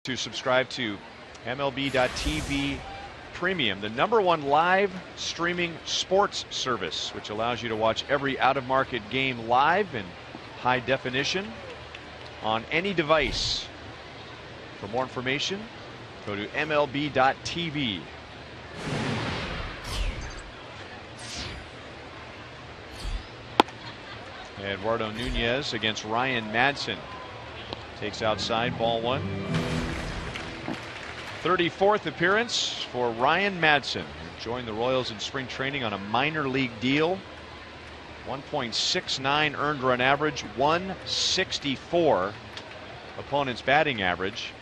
To subscribe to MLB.TV Premium, the #1 live streaming sports service, which allows you to watch every out-of-market game live in high definition on any device. For more information, go to MLB.TV. Eduardo Nunez against Ryan Madson. Takes outside, ball 1. 34th appearance for Ryan Madson, who joined the Royals in spring training on a minor league deal. 1.69 earned run average, 164 opponent's batting average.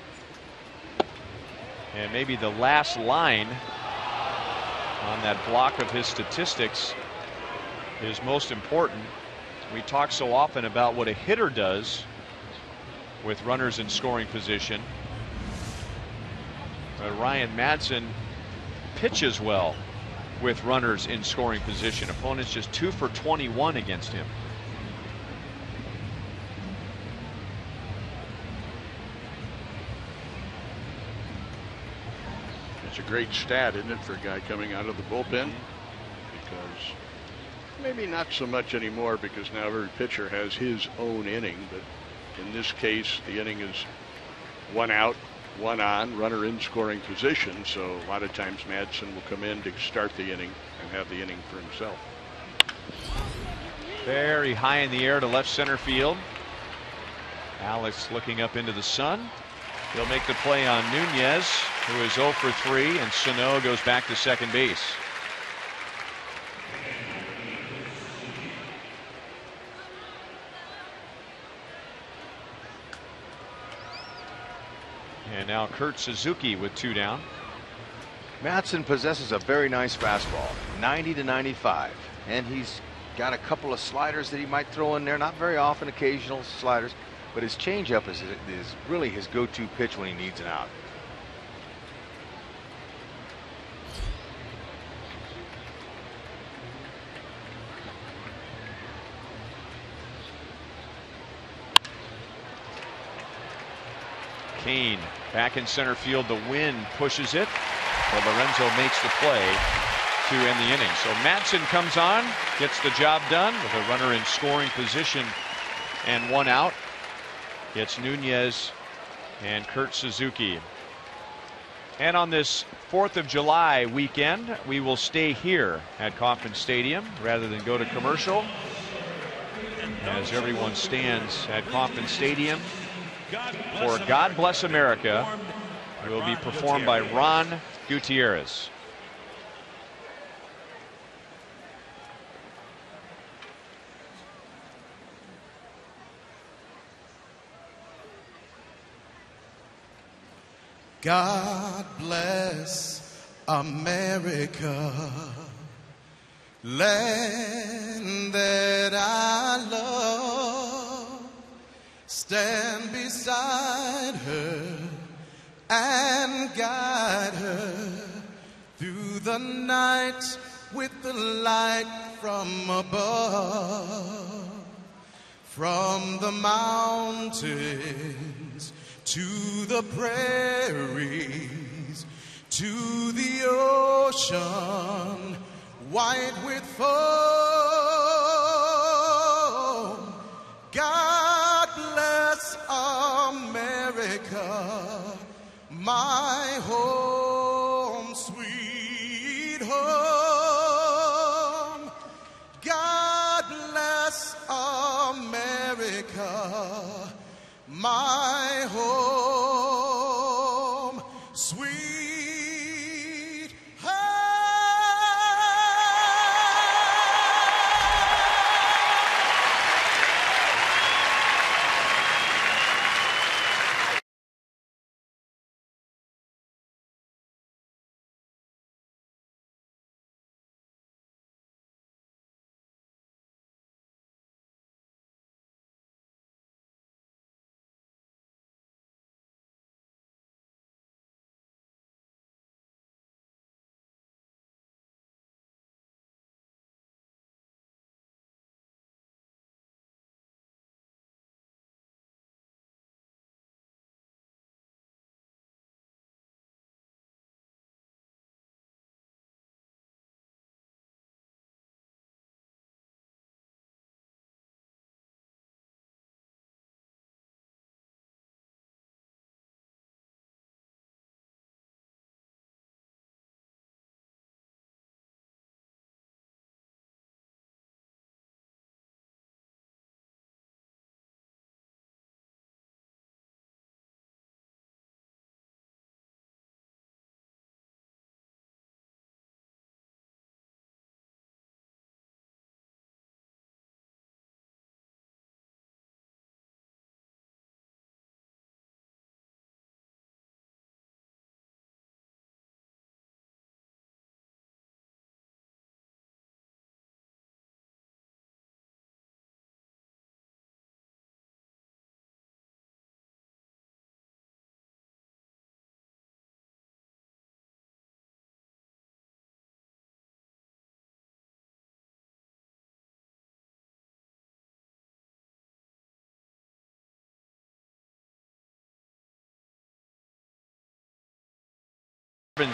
And maybe the last line on that block of his statistics is most important. We talk so often about what a hitter does with runners in scoring position. Ryan Madson pitches well with runners in scoring position. Opponents just 2 for 21 against him. It's a great stat, isn't it, for a guy coming out of the bullpen? Because maybe not so much anymore, because now every pitcher has his own inning. But in this case, the inning is 1 out, 1 on, runner in scoring position. So a lot of times Madson will come in to start the inning and have the inning for himself. Very high in the air to left center field. Alex looking up into the sun. He'll make the play on Nunez, who is 0 for 3, and Sano goes back to second base. And now Kurt Suzuki with 2 down. Madson possesses a very nice fastball, 90 to 95, and he's got a couple of sliders that he might throw in there. Not very often, occasional sliders, but his changeup is really his go-to pitch when he needs an out. Kane back in center field. The wind pushes it, but Lorenzo makes the play to end the inning. So Madson comes on, gets the job done with a runner in scoring position and 1 out. Gets Nunez and Kurt Suzuki. And on this 4th of July weekend, we will stay here at Kauffman Stadium rather than go to commercial, as everyone stands at Kauffman Stadium for God Bless America. It will be performed by Ron Gutierrez. God bless America, land that I love. Stand beside her and guide her through the night with the light from above. From the mountains to the prairies, to the ocean, white with foam. God bless America, my home, sweet home. God bless America, my home, sweet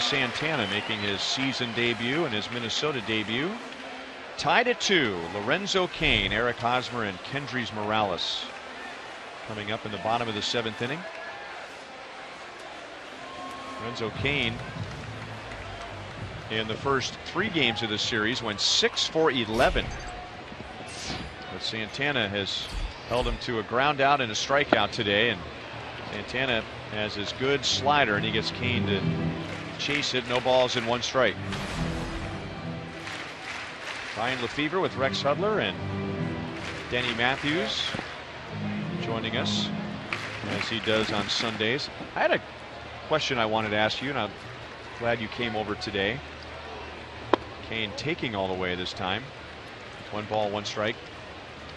Santana making his season debut and his Minnesota debut. Tied at 2, Lorenzo Cain, Eric Hosmer, and Kendrys Morales coming up in the bottom of the 7th inning. Lorenzo Cain in the first 3 games of the series went 6 for 11. But Santana has held him to a ground out and a strikeout today, and Santana has his good slider, and he gets Cain to chase it. No balls and 1 strike. Ryan Lefevre with Rex Hudler and Denny Matthews joining us as he does on Sundays. I had a question I wanted to ask you, and I'm glad you came over today. Cain taking all the way this time. 1 ball, 1 strike.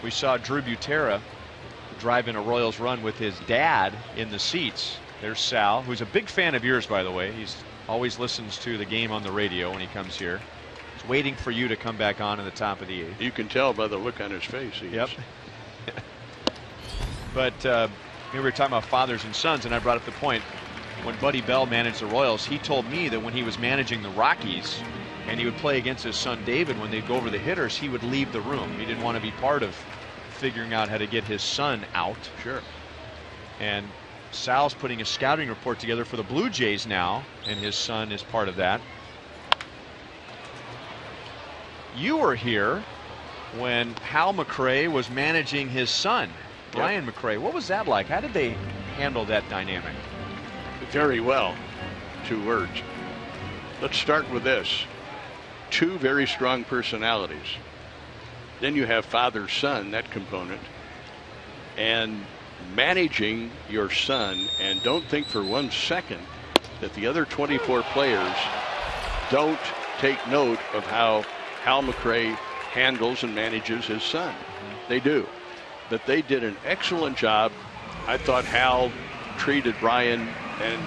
We saw Drew Butera drive in a Royals run with his dad in the seats. There's Sal, who's a big fan of yours, by the way. He's always listens to the game on the radio when he comes here. He's waiting for you to come back on in the top of the 8th. You can tell by the look on his face. Yep. But we were talking about fathers and sons, and I brought up the point. When Buddy Bell managed the Royals, he told me that when he was managing the Rockies and he would play against his son David, when they'd go over the hitters, he would leave the room. He didn't want to be part of figuring out how to get his son out. Sure. And Sal's putting a scouting report together for the Blue Jays now, and his son is part of that. You were here when Hal McRae was managing his son, Brian McRae. What was that like? How did they handle that dynamic? Very well. 2 words. Let's start with this. 2 very strong personalities. Then you have father-son, that component. And managing your son, and don't think for 1 second that the other 24 players don't take note of how Hal McRae handles and manages his son. They do. But they did an excellent job. I thought Hal treated Brian, and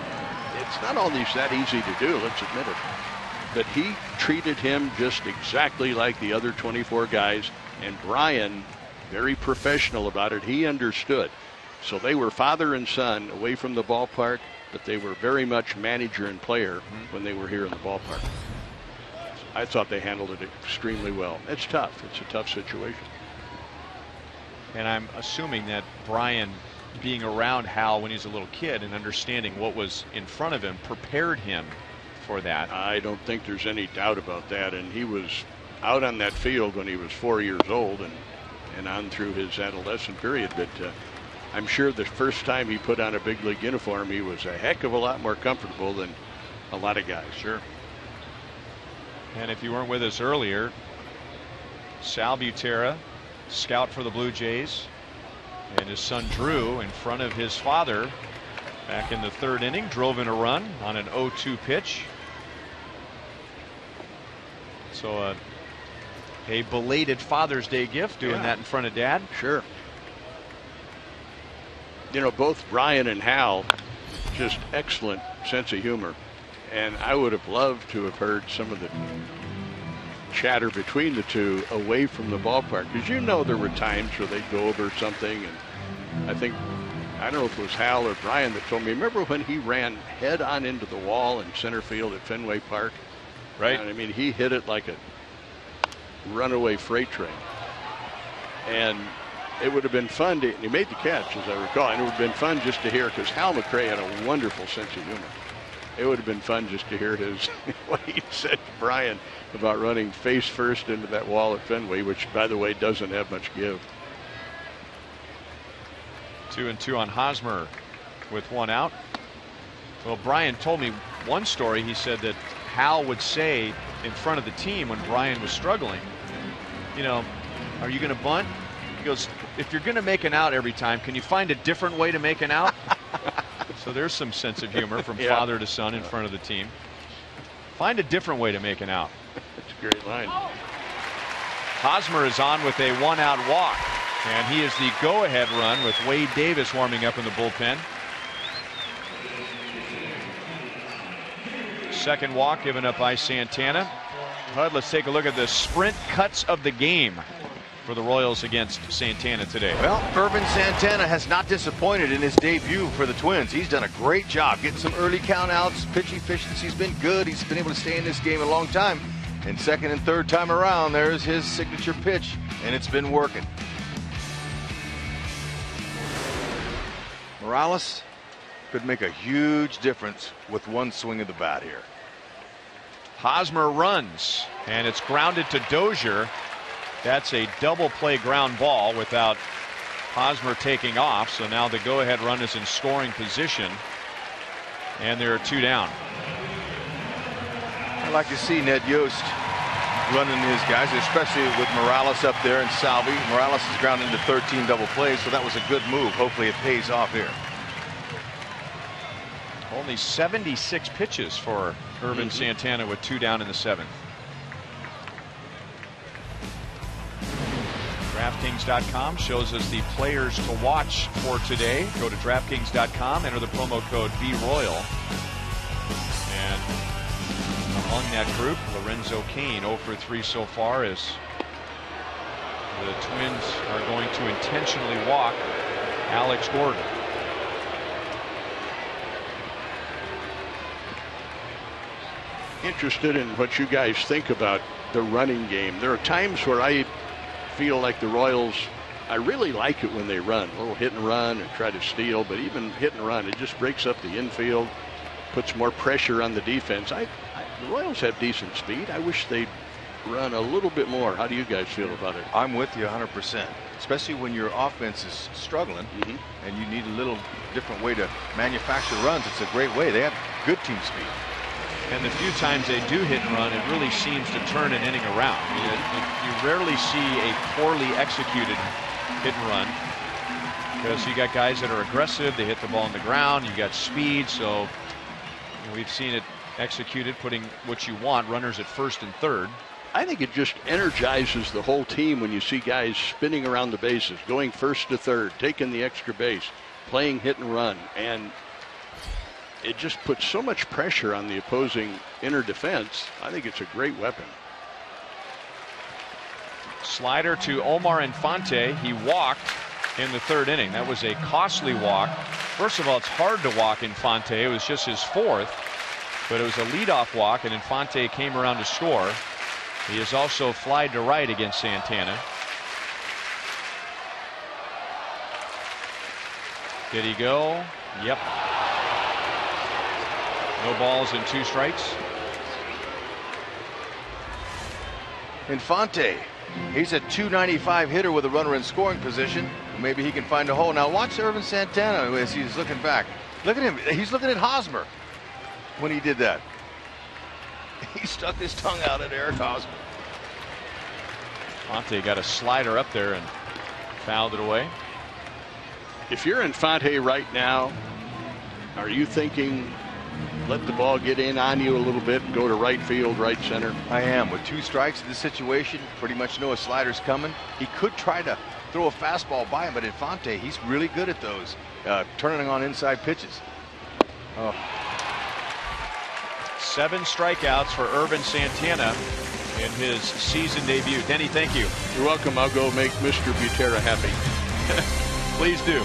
it's not always that easy to do, let's admit it, but he treated him just exactly like the other 24 guys, and Brian, very professional about it. He understood. So they were father and son away from the ballpark, but they were very much manager and player when they were here in the ballpark. I thought they handled it extremely well. It's tough. It's a tough situation. And I'm assuming that Brian, being around Hal when he was a little kid and understanding what was in front of him, prepared him for that. I don't think there's any doubt about that. And he was out on that field when he was 4 years old and on through his adolescent period. But I'm sure the first time he put on a big league uniform, he was a heck of a lot more comfortable than a lot of guys. Sure. And if you weren't with us earlier, Sal Butera, scout for the Blue Jays, and his son Drew, in front of his father back in the 3rd inning, drove in a run on an 0-2 pitch. So a belated Father's Day gift, doing that in front of Dad. Sure. You know, both Brian and Hal, just excellent sense of humor. And I would have loved to have heard some of the chatter between the 2 away from the ballpark, because you know there were times where they'd go over something, and I don't know if it was Hal or Brian that told me, remember when he ran head on into the wall in center field at Fenway Park? Right. And I mean, he hit it like a runaway freight train. And it would have been fun to, and he made the catch, as I recall, and it would have been fun just to hear, because Hal McRae had a wonderful sense of humor. It would have been fun just to hear his what he said to Brian about running face first into that wall at Fenway, which, by the way, doesn't have much give. 2-2 on Hosmer with 1 out. Well, Brian told me one story. He said that Hal would say in front of the team when Brian was struggling, you know, are you going to bunt? He goes, if you're going to make an out every time, can you find a different way to make an out? So there's some sense of humor from father to son in front of the team. Find a different way to make an out. That's a great line. Hosmer is on with a 1-out walk, and he is the go-ahead run with Wade Davis warming up in the bullpen. Second walk given up by Santana. Hud, let's take a look at the sprint cuts of the game. for the Royals against Santana today. Well, Irvin Santana has not disappointed in his debut for the Twins. He's done a great job getting some early count outs. Pitch efficiency's been good. He's been able to stay in this game a long time. And second and third time around, there's his signature pitch, and it's been working. Morales could make a huge difference with one swing of the bat here. Hosmer runs, and it's grounded to Dozier. That's a double play ground ball without Hosmer taking off. So now the go-ahead run is in scoring position, and there are 2 down. I'd like to see Ned Yost running his guys, especially with Morales up there and Salvi. Morales is grounded into 13 double plays, so that was a good move. Hopefully it pays off here. Only 76 pitches for Irvin Santana with 2 down in the 7th. DraftKings.com shows us the players to watch for today. Go to DraftKings.com, enter the promo code BRoyal. And among that group, Lorenzo Cain, 0 for 3 so far, as the Twins are going to intentionally walk Alex Gordon. Interested in what you guys think about the running game. There are times where I feel like the Royals, I really like it when they run. A little hit and run and try to steal, but even hit and run, it just breaks up the infield, puts more pressure on the defense. The Royals have decent speed. I wish they'd run a little bit more. How do you guys feel about it? I'm with you 100%, especially when your offense is struggling and you need a little different way to manufacture runs. It's a great way. They have good team speed. And the few times they do hit and run, it really seems to turn an inning around. You rarely see a poorly executed hit and run, because you got guys that are aggressive, they hit the ball on the ground, you got speed, so we've seen it executed, putting what you want, runners at first and third. I think it just energizes the whole team when you see guys spinning around the bases, going first to third, taking the extra base, playing hit and run, and it just puts so much pressure on the opposing inner defense. I think it's a great weapon. Slider to Omar Infante. He walked in the 3rd inning. That was a costly walk. First of all, it's hard to walk Infante. It was just his 4th, but it was a leadoff walk, and Infante came around to score. He is also flied to right against Santana. Did he go? Yep. No balls and 2 strikes. Infante, he's a .295 hitter with a runner in scoring position. Maybe he can find a hole. Now watch Irvin Santana as he's looking back. Look at him. He's looking at Hosmer when he did that. He stuck his tongue out at Eric Hosmer. Infante got a slider up there and fouled it away. If you're Infante right now, are you thinking, let the ball get in on you a little bit and go to right field, right center? I am. With 2 strikes in this situation, pretty much know a slider's coming. He could try to throw a fastball by him, but Infante, he's really good at those, turning on inside pitches. 7 strikeouts for Irvin Santana in his season debut. Denny, thank you. You're welcome. I'll go make Mr. Butera happy. Please do.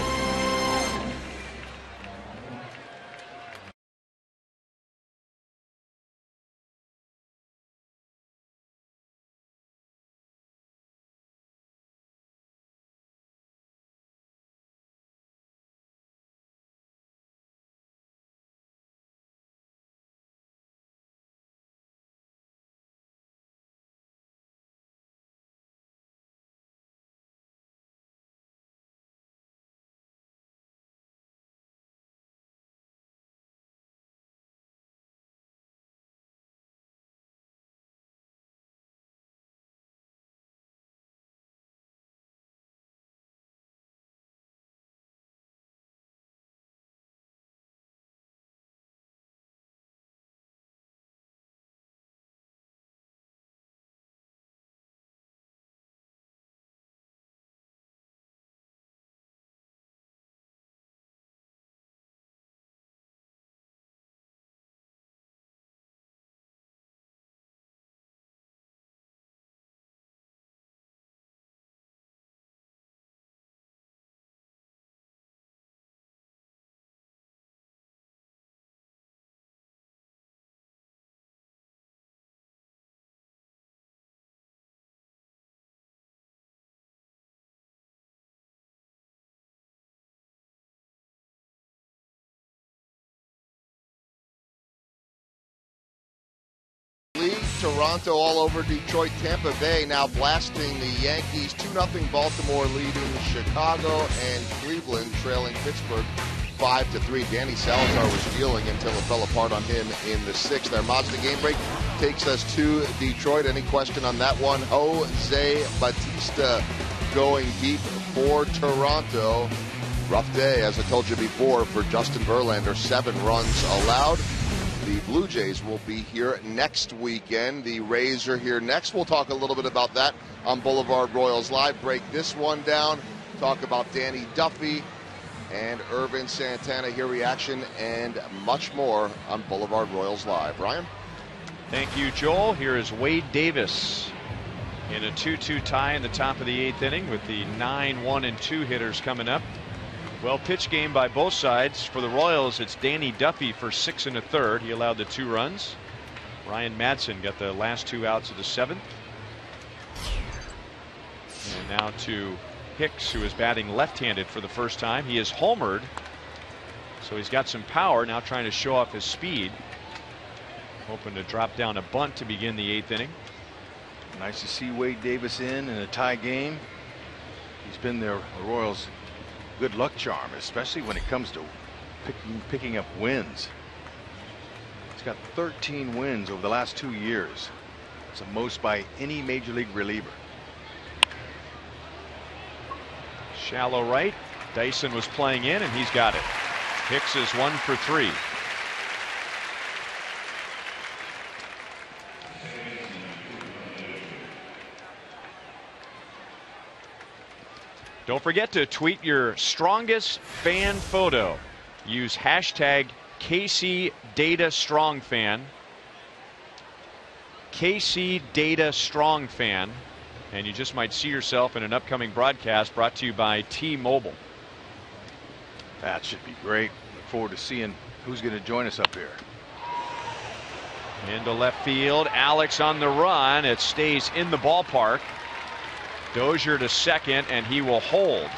Toronto all over Detroit. Tampa Bay now blasting the Yankees. 2-0 Baltimore leading Chicago, and Cleveland trailing Pittsburgh 5-3. Danny Salazar was dealing until it fell apart on him in the 6th. Our Mazda game break takes us to Detroit. Any question on that one? Jose Bautista going deep for Toronto. Rough day, as I told you before, for Justin Verlander. 7 runs allowed. The Blue Jays will be here next weekend. The Rays are here next. We'll talk a little bit about that on Boulevard Royals Live. Break this one down. Talk about Danny Duffy and Irvin Santana. Hear reaction and much more on Boulevard Royals Live. Brian? Thank you, Joel. Here is Wade Davis in a 2-2 tie in the top of the 8th inning with the 9-1 and 2 hitters coming up. Well pitched game by both sides. For the Royals, it's Danny Duffy for 6 1/3. He allowed the 2 runs. Ryan Madsen got the last 2 outs of the 7th. And now to Hicks, who is batting left-handed for the first time. He is homered, so he's got some power, now trying to show off his speed. Hoping to drop down a bunt to begin the 8th inning. Nice to see Wade Davis in a tie game. He's been the Royals' good luck charm, especially when it comes to picking up wins. He's got 13 wins over the last 2 years. It's the most by any major league reliever. Shallow right. Dyson was playing in, and he's got it. Hicks is 1 for 3. Don't forget to tweet your strongest fan photo. Use hashtag KC Data Strong Fan. KC Data Strong Fan. And you just might see yourself in an upcoming broadcast brought to you by T-Mobile. That should be great. Look forward to seeing who's going to join us up here. Into left field. Alex on the run. It stays in the ballpark. Dozier to second, and he will hold.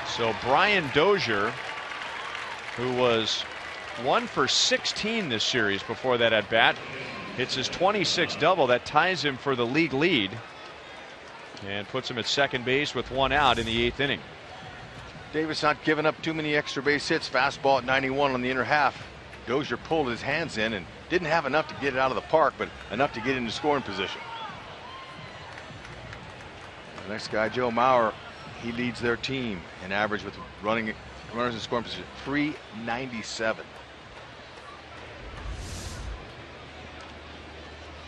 So Brian Dozier, who was 1 for 16 this series before that at bat, hits his 26th double. That ties him for the league lead and puts him at second base with 1 out in the 8th inning. Davis not giving up too many extra base hits. Fastball at 91 on the inner half. Dozier pulled his hands in and didn't have enough to get it out of the park, but enough to get into scoring position. The next guy, Joe Mauer, he leads their team in average with runners in scoring position, 397.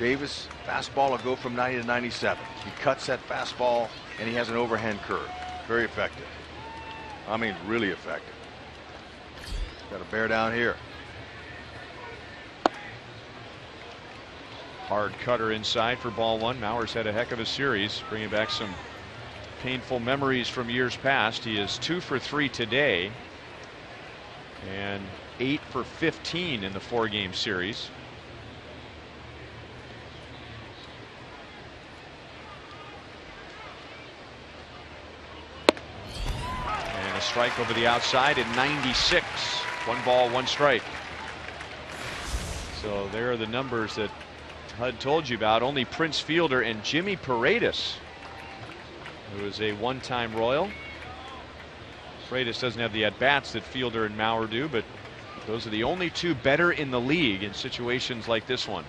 Davis, fastball will go from 90 to 97. He cuts that fastball, and he has an overhand curve. Very effective. I mean, really effective. Got a bear down here. Hard cutter inside for ball 1. Mauer's had a heck of a series, bringing back some painful memories from years past. He is 2 for 3 today and 8 for 15 in the 4-game series. And a strike over the outside at 96. 1 ball, 1 strike. So there are the numbers that HUD told you about. Only Prince Fielder and Jimmy Paredes, who is a 1-time Royal. Paredes doesn't have the at-bats that Fielder and Mauer do, but those are the only 2 better in the league in situations like this one.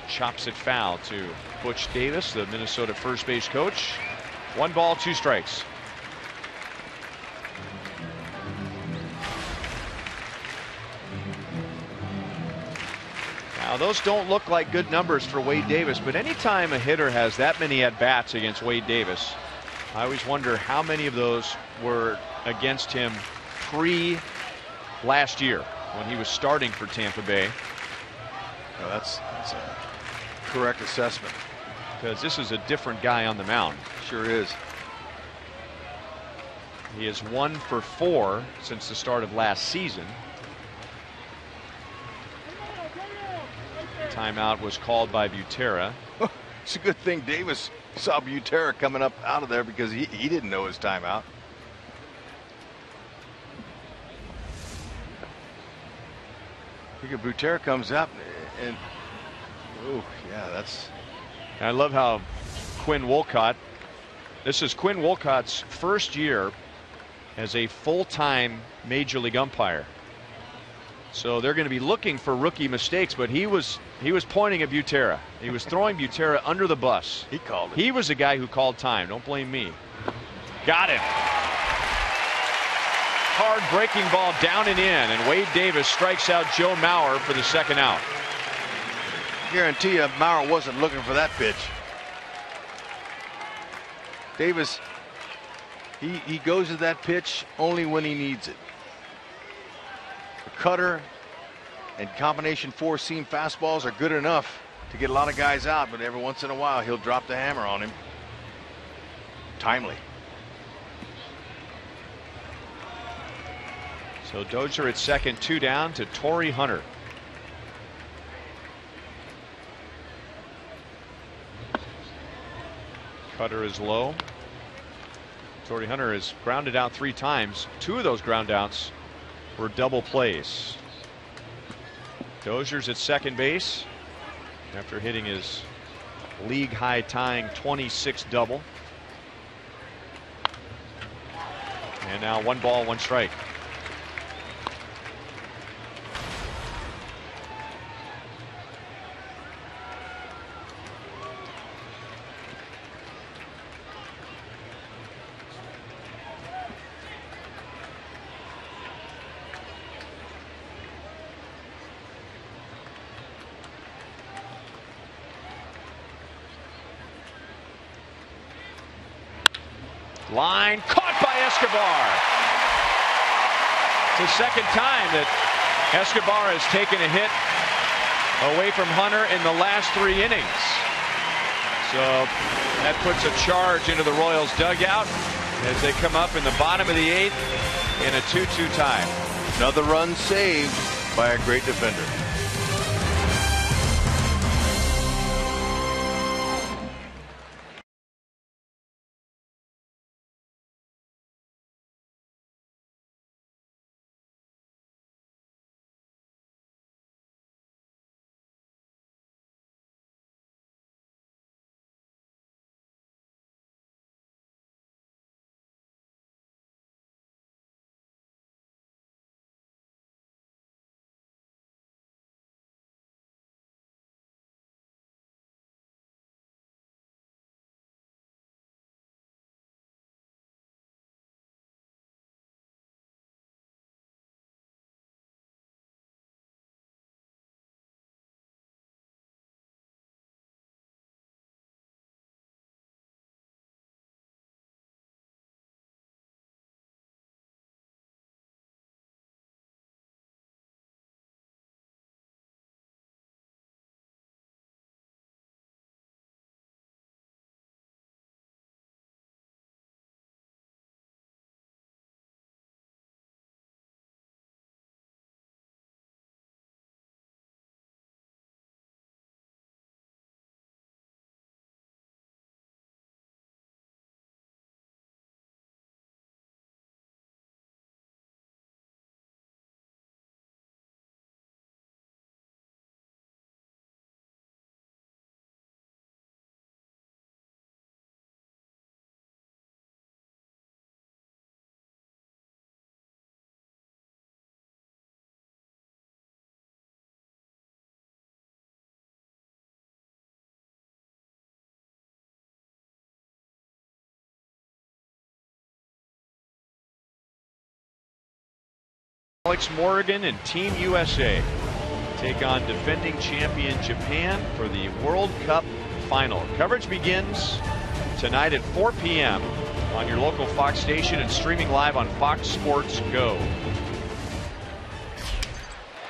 Chops it foul to Butch Davis, the Minnesota first base coach. 1 ball, 2 strikes. Now, those don't look like good numbers for Wade Davis, but anytime a hitter has that many at-bats against Wade Davis, I always wonder how many of those were against him pre-last year when he was starting for Tampa Bay. Oh, that's a correct assessment. Because this is a different guy on the mound. Sure is. He is 1 for 4 since the start of last season. Timeout was called by Butera. It's a good thing Davis saw Butera coming up out of there, because he didn't know his timeout. Look at Butera comes up and yeah, that's. I love how Quinn Wolcott. This is Quinn Wolcott's first year as a full-time major league umpire. So they're going to be looking for rookie mistakes, but he was pointing at Butera. He was throwing Butera under the bus. He called it. He was the guy who called time. Don't blame me. Got him. Hard breaking ball down and in, and Wade Davis strikes out Joe Mauer for the second out. Guarantee you Mauer wasn't looking for that pitch. Davis, he goes to that pitch only when he needs it. The cutter and combination 4-seam fastballs are good enough to get a lot of guys out, but every once in a while he'll drop the hammer on him. Timely. So Dozier at second, 2 down to Torrey Hunter. Cutter is low. Torrey Hunter has grounded out 3 times. 2 of those ground outs were double plays. Dozier's at second base after hitting his league high tying 26 double. And now 1 ball, 1 strike. Line caught by Escobar. It's the second time that Escobar has taken a hit away from Hunter in the last 3 innings. So that puts a charge into the Royals dugout as they come up in the bottom of the 8th in a 2-2 tie. Another run saved by a great defender. Alex Morgan and Team USA take on defending champion Japan for the World Cup final. Coverage begins tonight at 4 p.m. on your local Fox station and streaming live on Fox Sports Go.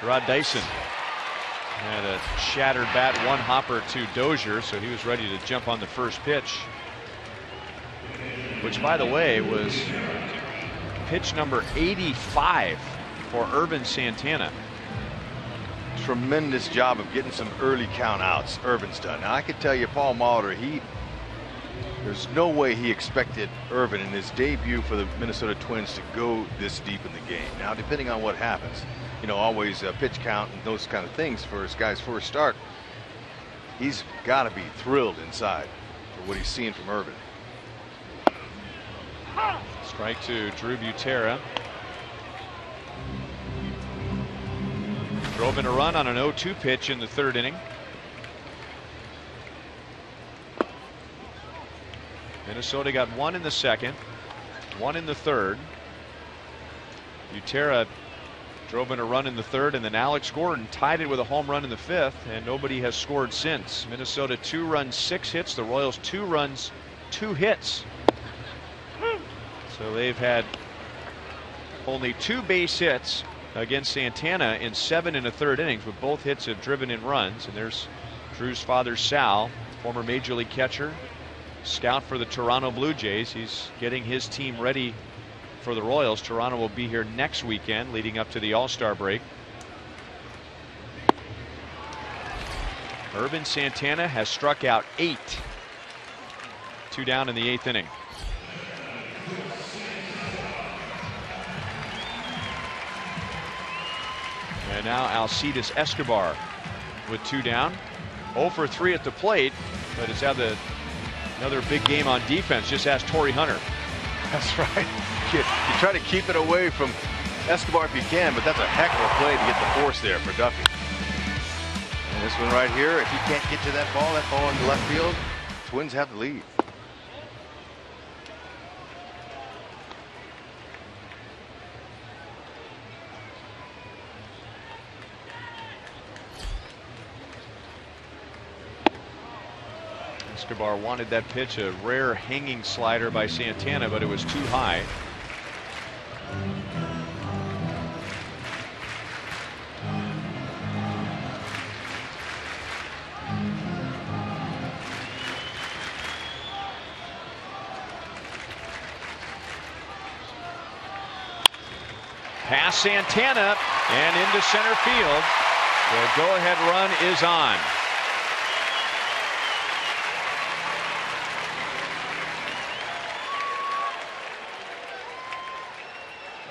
Rod Dyson had a shattered bat, 1 hopper to Dozier, so he was ready to jump on the first pitch, which, by the way, was pitch number 85 for Irvin Santana. Tremendous job of getting some early count outs. Irvin's done. Now I could tell you, Paul Molitor, there's no way he expected Irvin in his debut for the Minnesota Twins to go this deep in the game. Now, depending on what happens, always pitch count and those kind of things for his guy's first start. He's got to be thrilled inside for what he's seeing from Irvin. Strike to Drew Butera. Drove in a run on an 0-2 pitch in the third inning. Minnesota got one in the second, one in the third. Butera drove in a run in the third, and then Alex Gordon tied it with a home run in the fifth, and nobody has scored since. Minnesota 2 runs, 6 hits. The Royals 2 runs, 2 hits. So they've had only 2 base hits against Santana in 7 1/3 innings, but both hits have driven in runs. And there's Drew's father, Sal, former Major League catcher, scout for the Toronto Blue Jays. He's getting his team ready for the Royals. Toronto will be here next weekend leading up to the All-Star break. Irvin Santana has struck out 8. 2 down in the 8th inning. And now Alcides Escobar with 2 down. 0 for 3 at the plate, but it's had another big game on defense. Just ask Torrey Hunter. That's right. You try to keep it away from Escobar if you can, but that's a heck of a play to get the force there for Duffy. And this one right here, if he can't get to that ball in the left field, Twins have the lead. Escobar wanted that pitch, a rare hanging slider by Santana, but it was too high. Past Santana and into center field. The go-ahead run is on.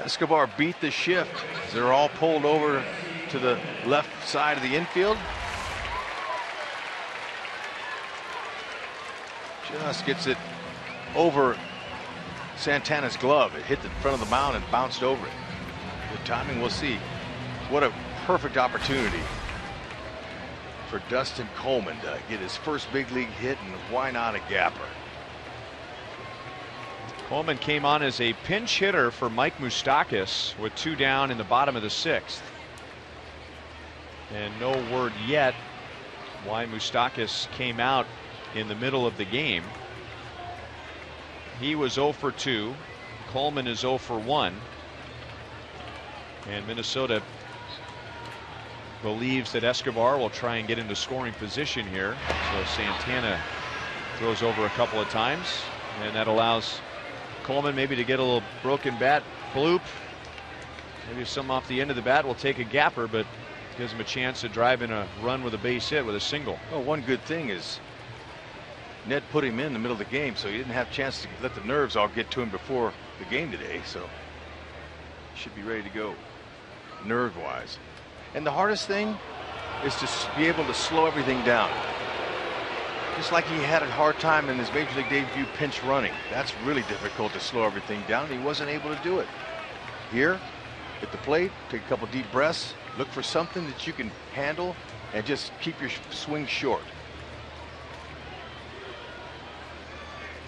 Escobar beat the shift. They're all pulled over to the left side of the infield. Just gets it over Santana's glove. It hit the front of the mound and bounced over it. Good timing, we'll see. What a perfect opportunity for Dustin Coleman to get his first big league hit, and why not a gapper? Coleman came on as a pinch hitter for Mike Moustakas with 2 down in the bottom of the 6th. And no word yet why Moustakas came out in the middle of the game. He was 0 for 2. Coleman is 0 for 1. And Minnesota believes that Escobar will try and get into scoring position here. So Santana throws over a couple of times, and that allows Coleman maybe to get a little broken bat bloop. Maybe some off the end of the bat will take a gapper, but gives him a chance to drive in a run with a base hit with a single. Well, one good thing is Ned put him in the middle of the game, so he didn't have a chance to let the nerves all get to him before the game today. So he should be ready to go nerve-wise. And the hardest thing is to be able to slow everything down. Just like he had a hard time in his Major League debut pinch running. That's really difficult to slow everything down. He wasn't able to do it. Here, at the plate, take a couple deep breaths, look for something that you can handle, and just keep your swing short.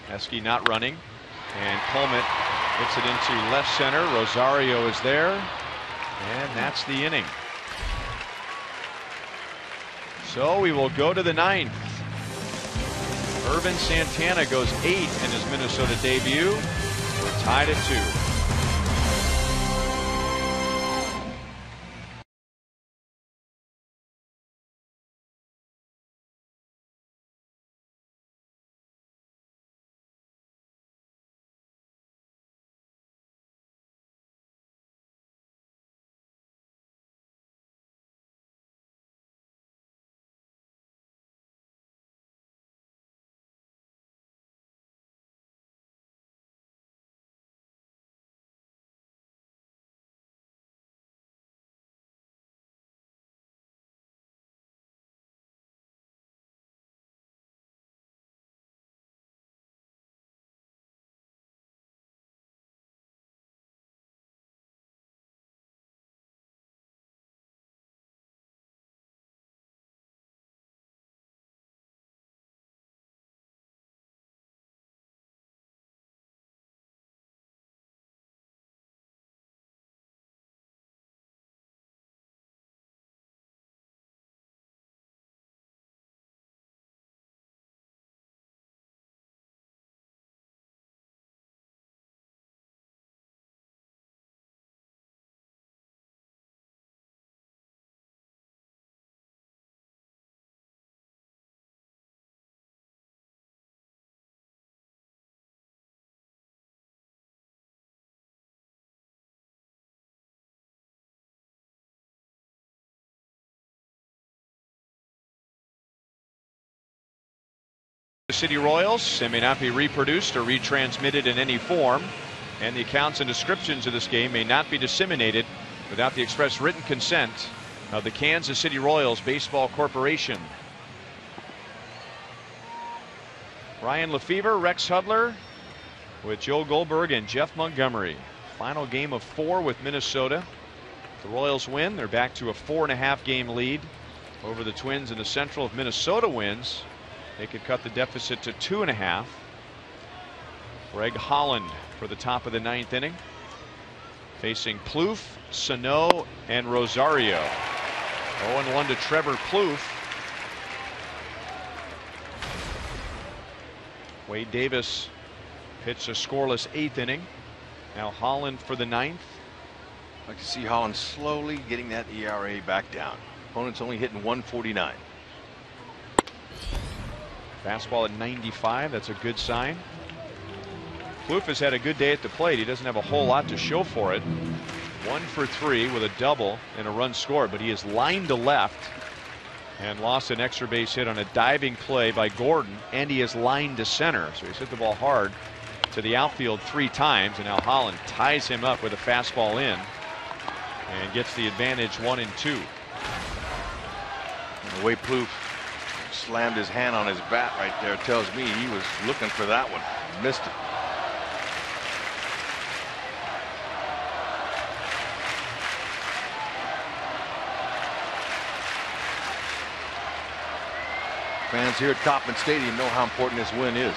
Esky not running, and Coleman hits it into left center. Rosario is there, and that's the inning. So we will go to the 9th. Irvin Santana goes 8 in his Minnesota debut. We're tied at 2. The City Royals, they may not be reproduced or retransmitted in any form, and the accounts and descriptions of this game may not be disseminated without the express written consent of the Kansas City Royals Baseball Corporation. Ryan Lefevre, Rex Hudler with Joe Goldberg and Jeff Montgomery. Final game of 4 with Minnesota. If the Royals win, they're back to a 4.5 game lead over the Twins in the Central. If Minnesota wins, they could cut the deficit to 2.5. Greg Holland for the top of the 9th inning, facing Plouffe, Sano, and Rosario. 0-1 to Trevor Plouffe. Wade Davis pitched a scoreless 8th inning. Now Holland for the 9th. I'd like to see Holland slowly getting that ERA back down. Opponent's only hitting 149. Fastball at 95. That's a good sign. Plouffe has had a good day at the plate. He doesn't have a whole lot to show for it. 1 for 3 with a double and a run scored, but he is lined to left and lost an extra base hit on a diving play by Gordon, and he is lined to center. So he's hit the ball hard to the outfield 3 times, and now Holland ties him up with a fastball in and gets the advantage 1-2. The way Plouffe slammed his hand on his bat right there tells me he was looking for that one. Missed it. Fans here at Kauffman Stadium know how important this win is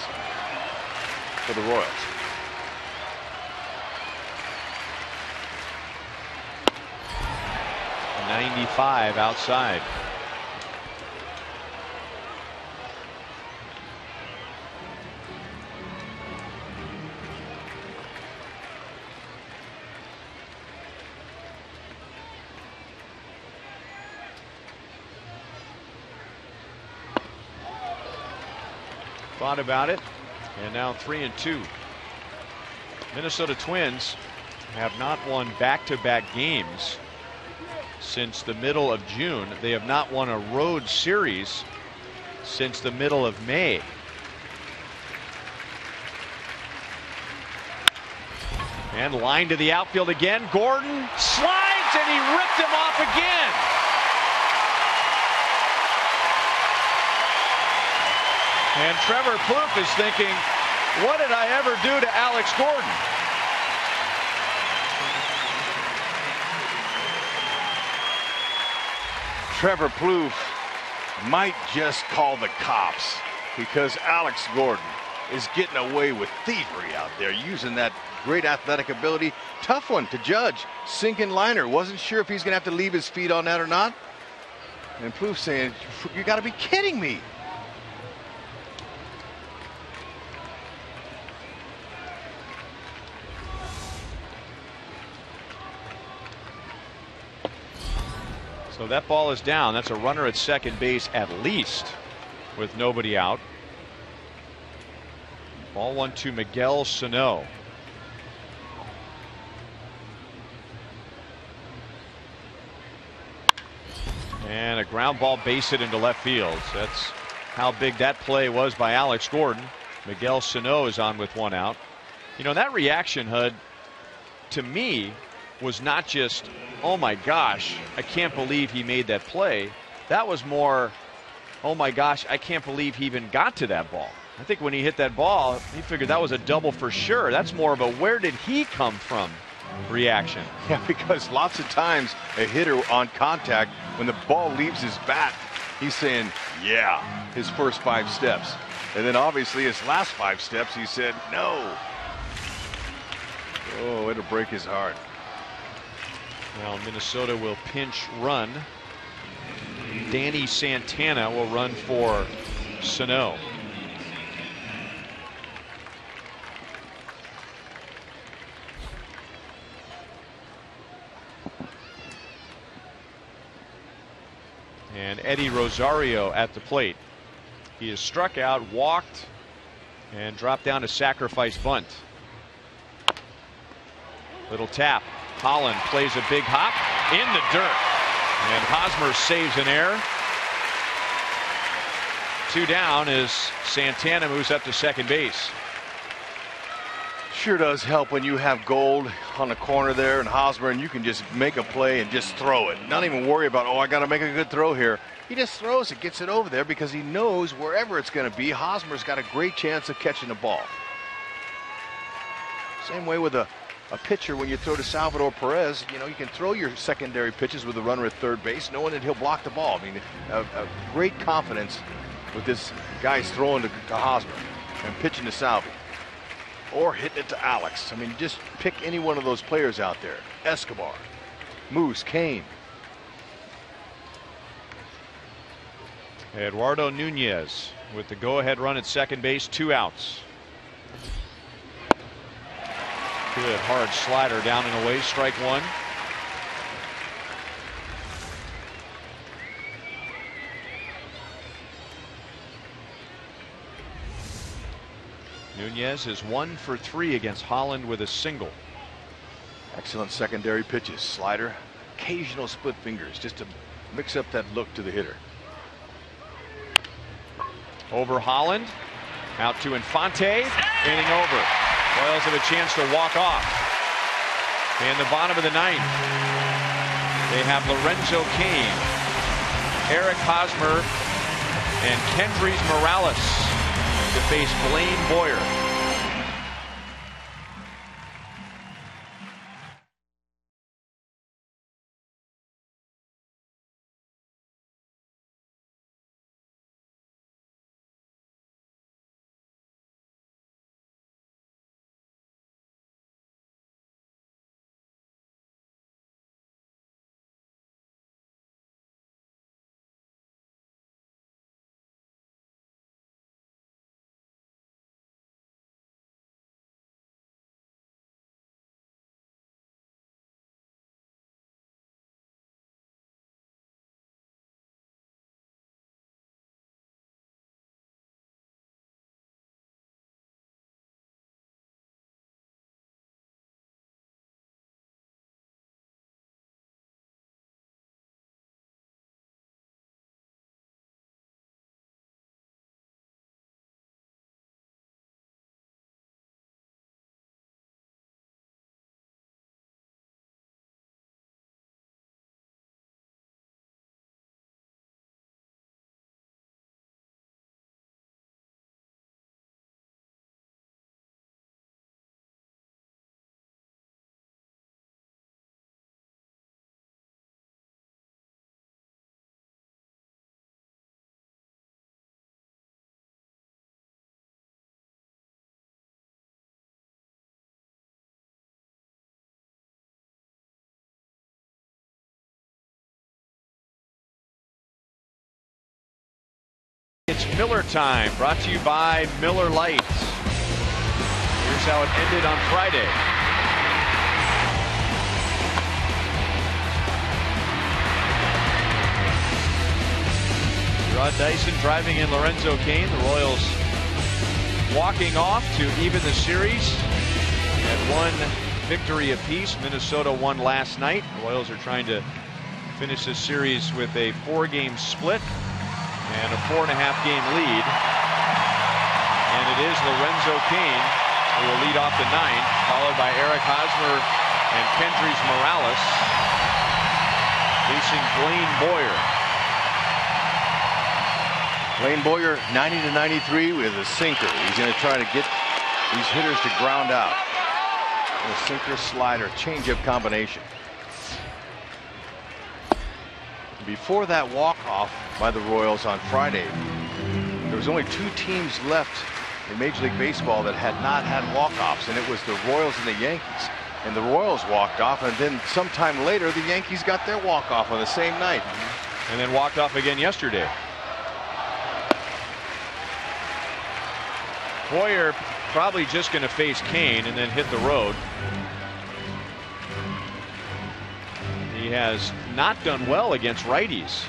for the Royals. A 95 outside. Thought about it, and now 3-2. Minnesota Twins have not won back-to-back games since the middle of June. They have not won a road series since the middle of May. And line to the outfield again. Gordon slides, and he ripped him off again. And Trevor Plouffe is thinking, what did I ever do to Alex Gordon? Trevor Plouffe might just call the cops, because Alex Gordon is getting away with thievery out there, using that great athletic ability. Tough one to judge. Sinking liner. Wasn't sure if he's going to have to leave his feet on that or not. And Plouffe saying, you got to be kidding me. So that ball is down. That's a runner at second base at least, with nobody out. Ball 1 to Miguel Sano. And a ground ball base hit into left field. So that's how big that play was by Alex Gordon. Miguel Sano is on with 1 out. You know, that reaction, Hud, to me, was not just, oh my gosh, I can't believe he made that play. That was more, oh my gosh, I can't believe he even got to that ball. I think when he hit that ball, he figured that was a double for sure. That's more of a where did he come from reaction. Yeah, because lots of times a hitter on contact, when the ball leaves his bat, he's saying, yeah, his first 5 steps. And then obviously his last 5 steps, he said, no. Oh, it'll break his heart. Now Minnesota will pinch run. Danny Santana will run for Sano. And Eddie Rosario at the plate. He is struck out, walked, and dropped down a sacrifice bunt. Little tap. Holland plays a big hop in the dirt, and Hosmer saves an error. 2 down as Santana moves up to second base. Sure does help when you have Gold on the corner there and Hosmer, and you can just make a play and just throw it. Not even worry about, oh, I got to make a good throw here. He just throws it, gets it over there because he knows wherever it's going to be, Hosmer's got a great chance of catching the ball. Same way with a pitcher when you throw to Salvador Perez. You know, you can throw your secondary pitches with a runner at third base, knowing that he'll block the ball. I mean, a great confidence with this guy's throwing to Hosmer and pitching to Salvi. Or hitting it to Alex. I mean, just pick any one of those players out there. Escobar, Moose, Kane. Eduardo Nunez with the go-ahead run at second base, 2 outs. Good hard slider down and away, strike 1. Nunez is 1 for 3 against Holland with a single. Excellent secondary pitches. Slider, occasional split fingers just to mix up that look to the hitter. Over Holland, out to Infante, inning over. Royals have a chance to walk off. In the bottom of the 9th, they have Lorenzo Cain, Eric Hosmer, and Kendrys Morales to face Blaine Boyer. It's Miller time, brought to you by Miller Lite. Here's how it ended on Friday. Rod Dyson driving in Lorenzo Cain. The Royals walking off to even the series at 1 victory apiece. Minnesota won last night. The Royals are trying to finish this series with a 4-game split and a 4.5-game lead. And it is Lorenzo Cain who will lead off the 9th, followed by Eric Hosmer and Kendrys Morales facing Blaine Boyer. Blaine Boyer 90-93 with a sinker. He's going to try to get these hitters to ground out. A sinker, slider, changeup combination. Before that walk-off by the Royals on Friday, there was only 2 teams left in Major League Baseball that had not had walk-offs, and it was the Royals and the Yankees. And the Royals walked off, and then sometime later the Yankees got their walk-off on the same night. And then walked off again yesterday. Boyer probably just going to face Cain and then hit the road. He has not done well against righties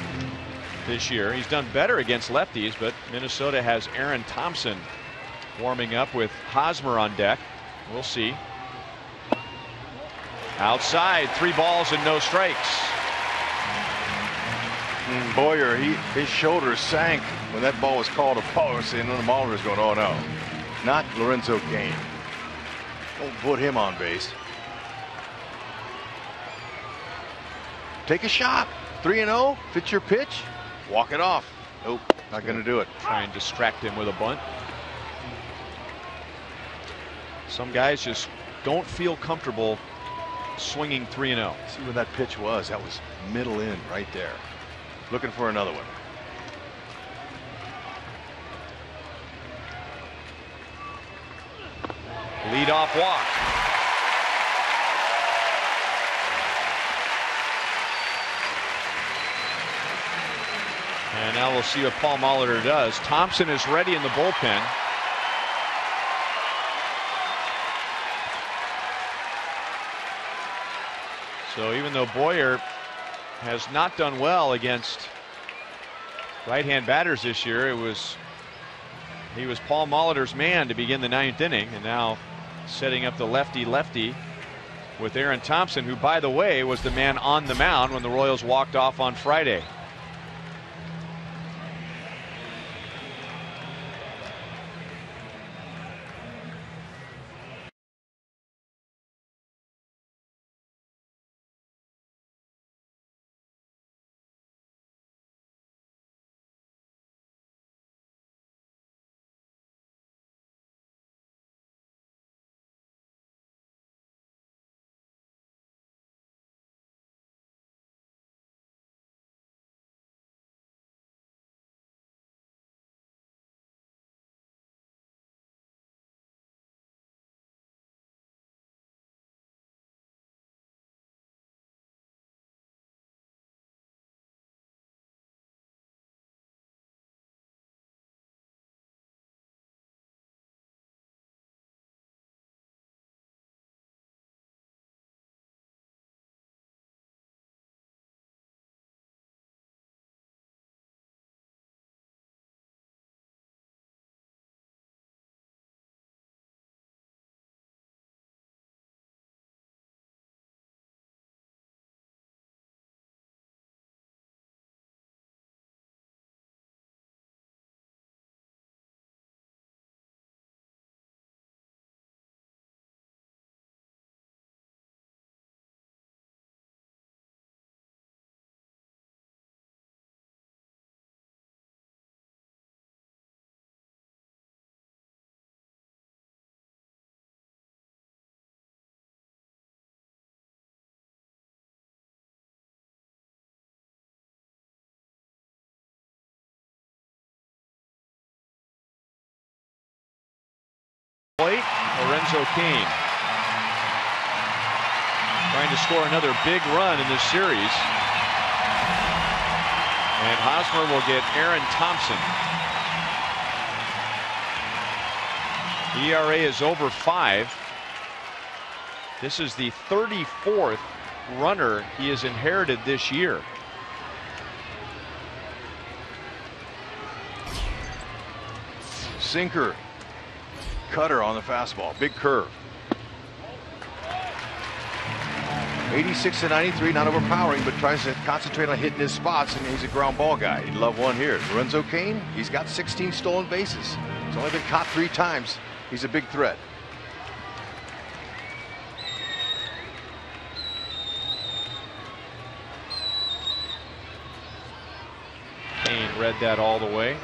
this year. He's done better against lefties, but Minnesota has Aaron Thompson warming up with Hosmer on deck. We'll see. Outside, 3 balls and no strikes. Boyer, his shoulders sank when that ball was called a post, and then the monitor's going, oh no, not Lorenzo Cain. Don't put him on base. Take a shot. 3-0. Fits your pitch. Walk it off. Nope, not going to do it. Try and distract him with a bunt. Some guys just don't feel comfortable swinging 3-0. See where that pitch was. That was middle in right there. Looking for another one. Leadoff walk. And now we'll see what Paul Molitor does. Thompson is ready in the bullpen. So even though Boyer has not done well against right-hand batters this year, he was Paul Molitor's man to begin the 9th inning, and now setting up the lefty-lefty with Aaron Thompson, who, by the way, was the man on the mound when the Royals walked off on Friday. Plate, Lorenzo Cain trying to score another big run in this series, and Hosmer will get Aaron Thompson. ERA is over 5. This is the 34th runner he has inherited this year. Sinker. Cutter on the fastball. Big curve. 86 to 93, not overpowering, but tries to concentrate on hitting his spots, and he's a ground ball guy. He'd love one here. Lorenzo Cain, he's got 16 stolen bases. He's only been caught 3 times. He's a big threat. Cain read that all the way.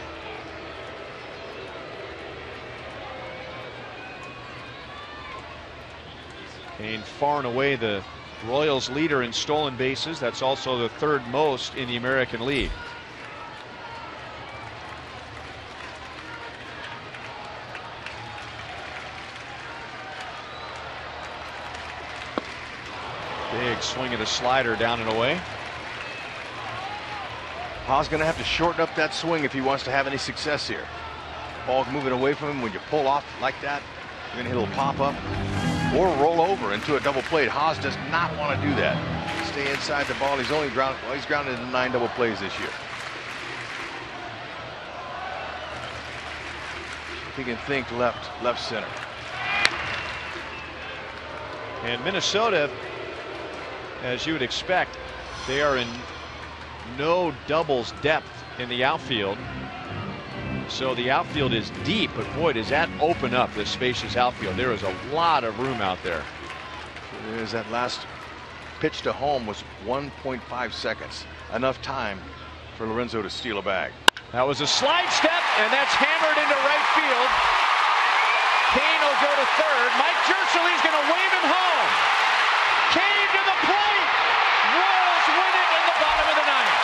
Cain far and away the Royals leader in stolen bases. That's also the 3rd most in the American League. Big swing of the slider down and away. Haas going to have to shorten up that swing if he wants to have any success here. Ball's moving away from him. When you pull off like that, you're going to hit a little pop-up or roll over into a double play. Haas does not want to do that. Stay inside the ball. He's only grounded. Well, he's grounded in 9 double plays this year. He can think left center. And Minnesota, as you would expect, they are in no doubles depth in the outfield. So the outfield is deep, but boy, does that open up this spacious outfield. There is a lot of room out there. It is. That last pitch to home was 1.5 seconds. Enough time for Lorenzo to steal a bag. That was a slide step, and that's hammered into right field. Kane will go to third. Mike Jershely's going to wave him home. Kane to the plate. Royals win it in the bottom of the ninth.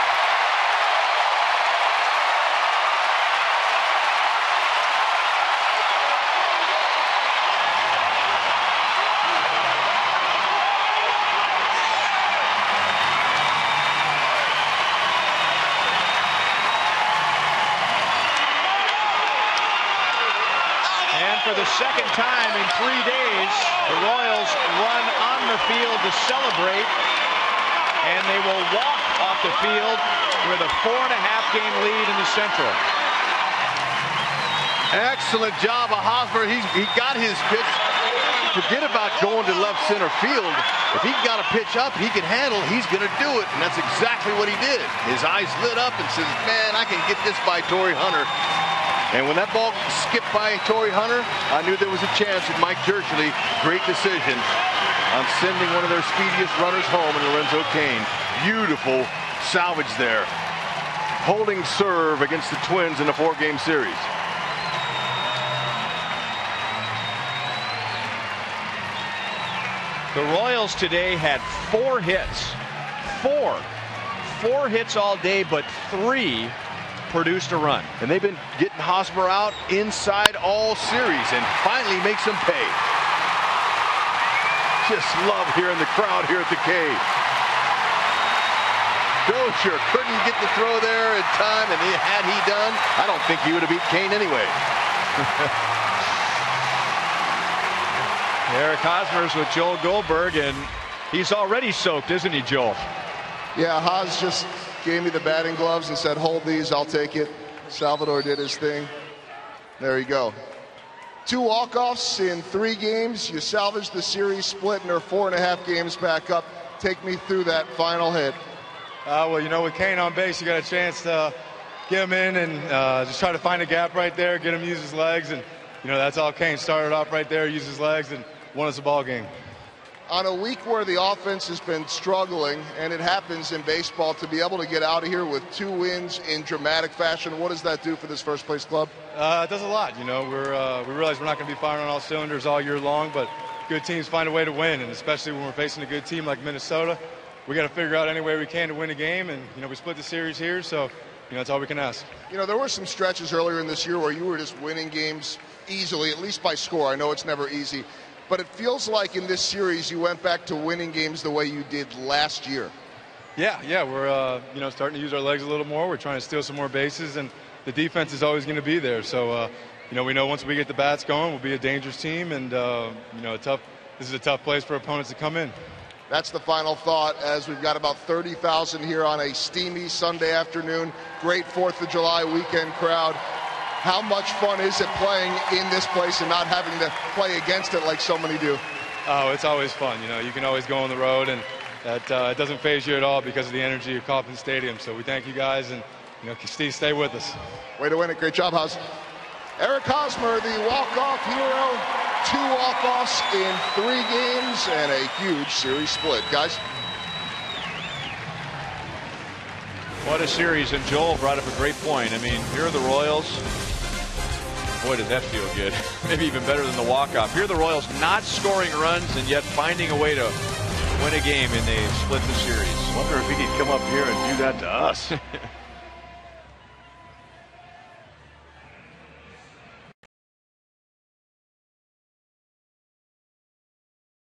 For the second time in 3 days, the Royals run on the field to celebrate, and they will walk off the field with a 4.5-game lead in the Central. Excellent job of Hosmer. He got his pitch. Forget about going to left center field. If he got a pitch up he can handle, he's going to do it, and that's exactly what he did. His eyes lit up and says, man, I can get this by Torrey Hunter. And when that ball skipped by Torrey Hunter, I knew there was a chance that Mike Jershely, great decision on sending one of their speediest runners home in Lorenzo Kane. Beautiful salvage there. Holding serve against the Twins in a 4-game series. The Royals today had 4 hits. 4 hits all day, but 3 produced a run. And they've been getting Hosmer out inside all series, and finally makes them pay. Just love hearing the crowd here at the Cave. Dozier couldn't get the throw there in time, and had he done, I don't think he would have beat Kane anyway. Eric Hosmer's with Joel Goldberg, and he's already soaked, isn't he, Joel? Yeah, Hos just gave me the batting gloves and said, hold these, I'll take it. Salvador did his thing. There you go. 2 walk-offs in 3 games. You salvaged the series split, and they're 4.5 games back up. Take me through that final hit. Well, you know, with Kane on base, you got a chance to get him in and just try to find a gap right there, get him to use his legs, and, you know, that's all Kane started off right there, used his legs, and won us a ball game. On a week where the offense has been struggling, and it happens in baseball, to be able to get out of here with 2 wins in dramatic fashion, what does that do for this first-place club? It does a lot. You know, we realize we're not going to be firing on all cylinders all year long, but good teams find a way to win, and especially when we're facing a good team like Minnesota, we got to figure out any way we can to win a game, and, you know, we split the series here, so, you know, that's all we can ask. You know, there were some stretches earlier in this year where you were just winning games easily, at least by score. I know it's never easy. But it feels like in this series you went back to winning games the way you did last year. Yeah, we're you know, starting to use our legs a little more. We're trying to steal some more bases, and the defense is always going to be there. So you know, we know once we get the bats going, we'll be a dangerous team, and you know, this is a tough place for opponents to come in. That's the final thought, as we've got about 30,000 here on a steamy Sunday afternoon. Great 4th of July weekend crowd. How much fun is it playing in this place and not having to play against it like so many do? Oh, it's always fun. You know, you can always go on the road, and that it doesn't faze you at all because of the energy of Kauffman Stadium. So we thank you guys, and, you know, Steve, stay with us. Way to win it. Great job, Hos. Eric Hosmer, the walk-off hero. 2 walk-offs in 3 games and a huge series split. Guys. What a series, and Joel brought up a great point. I mean, here are the Royals. Boy, did that feel good. Maybe even better than the walk-off. Here are the Royals not scoring runs and yet finding a way to win a game, and they split the series. I wonder if he could come up here and do that to us.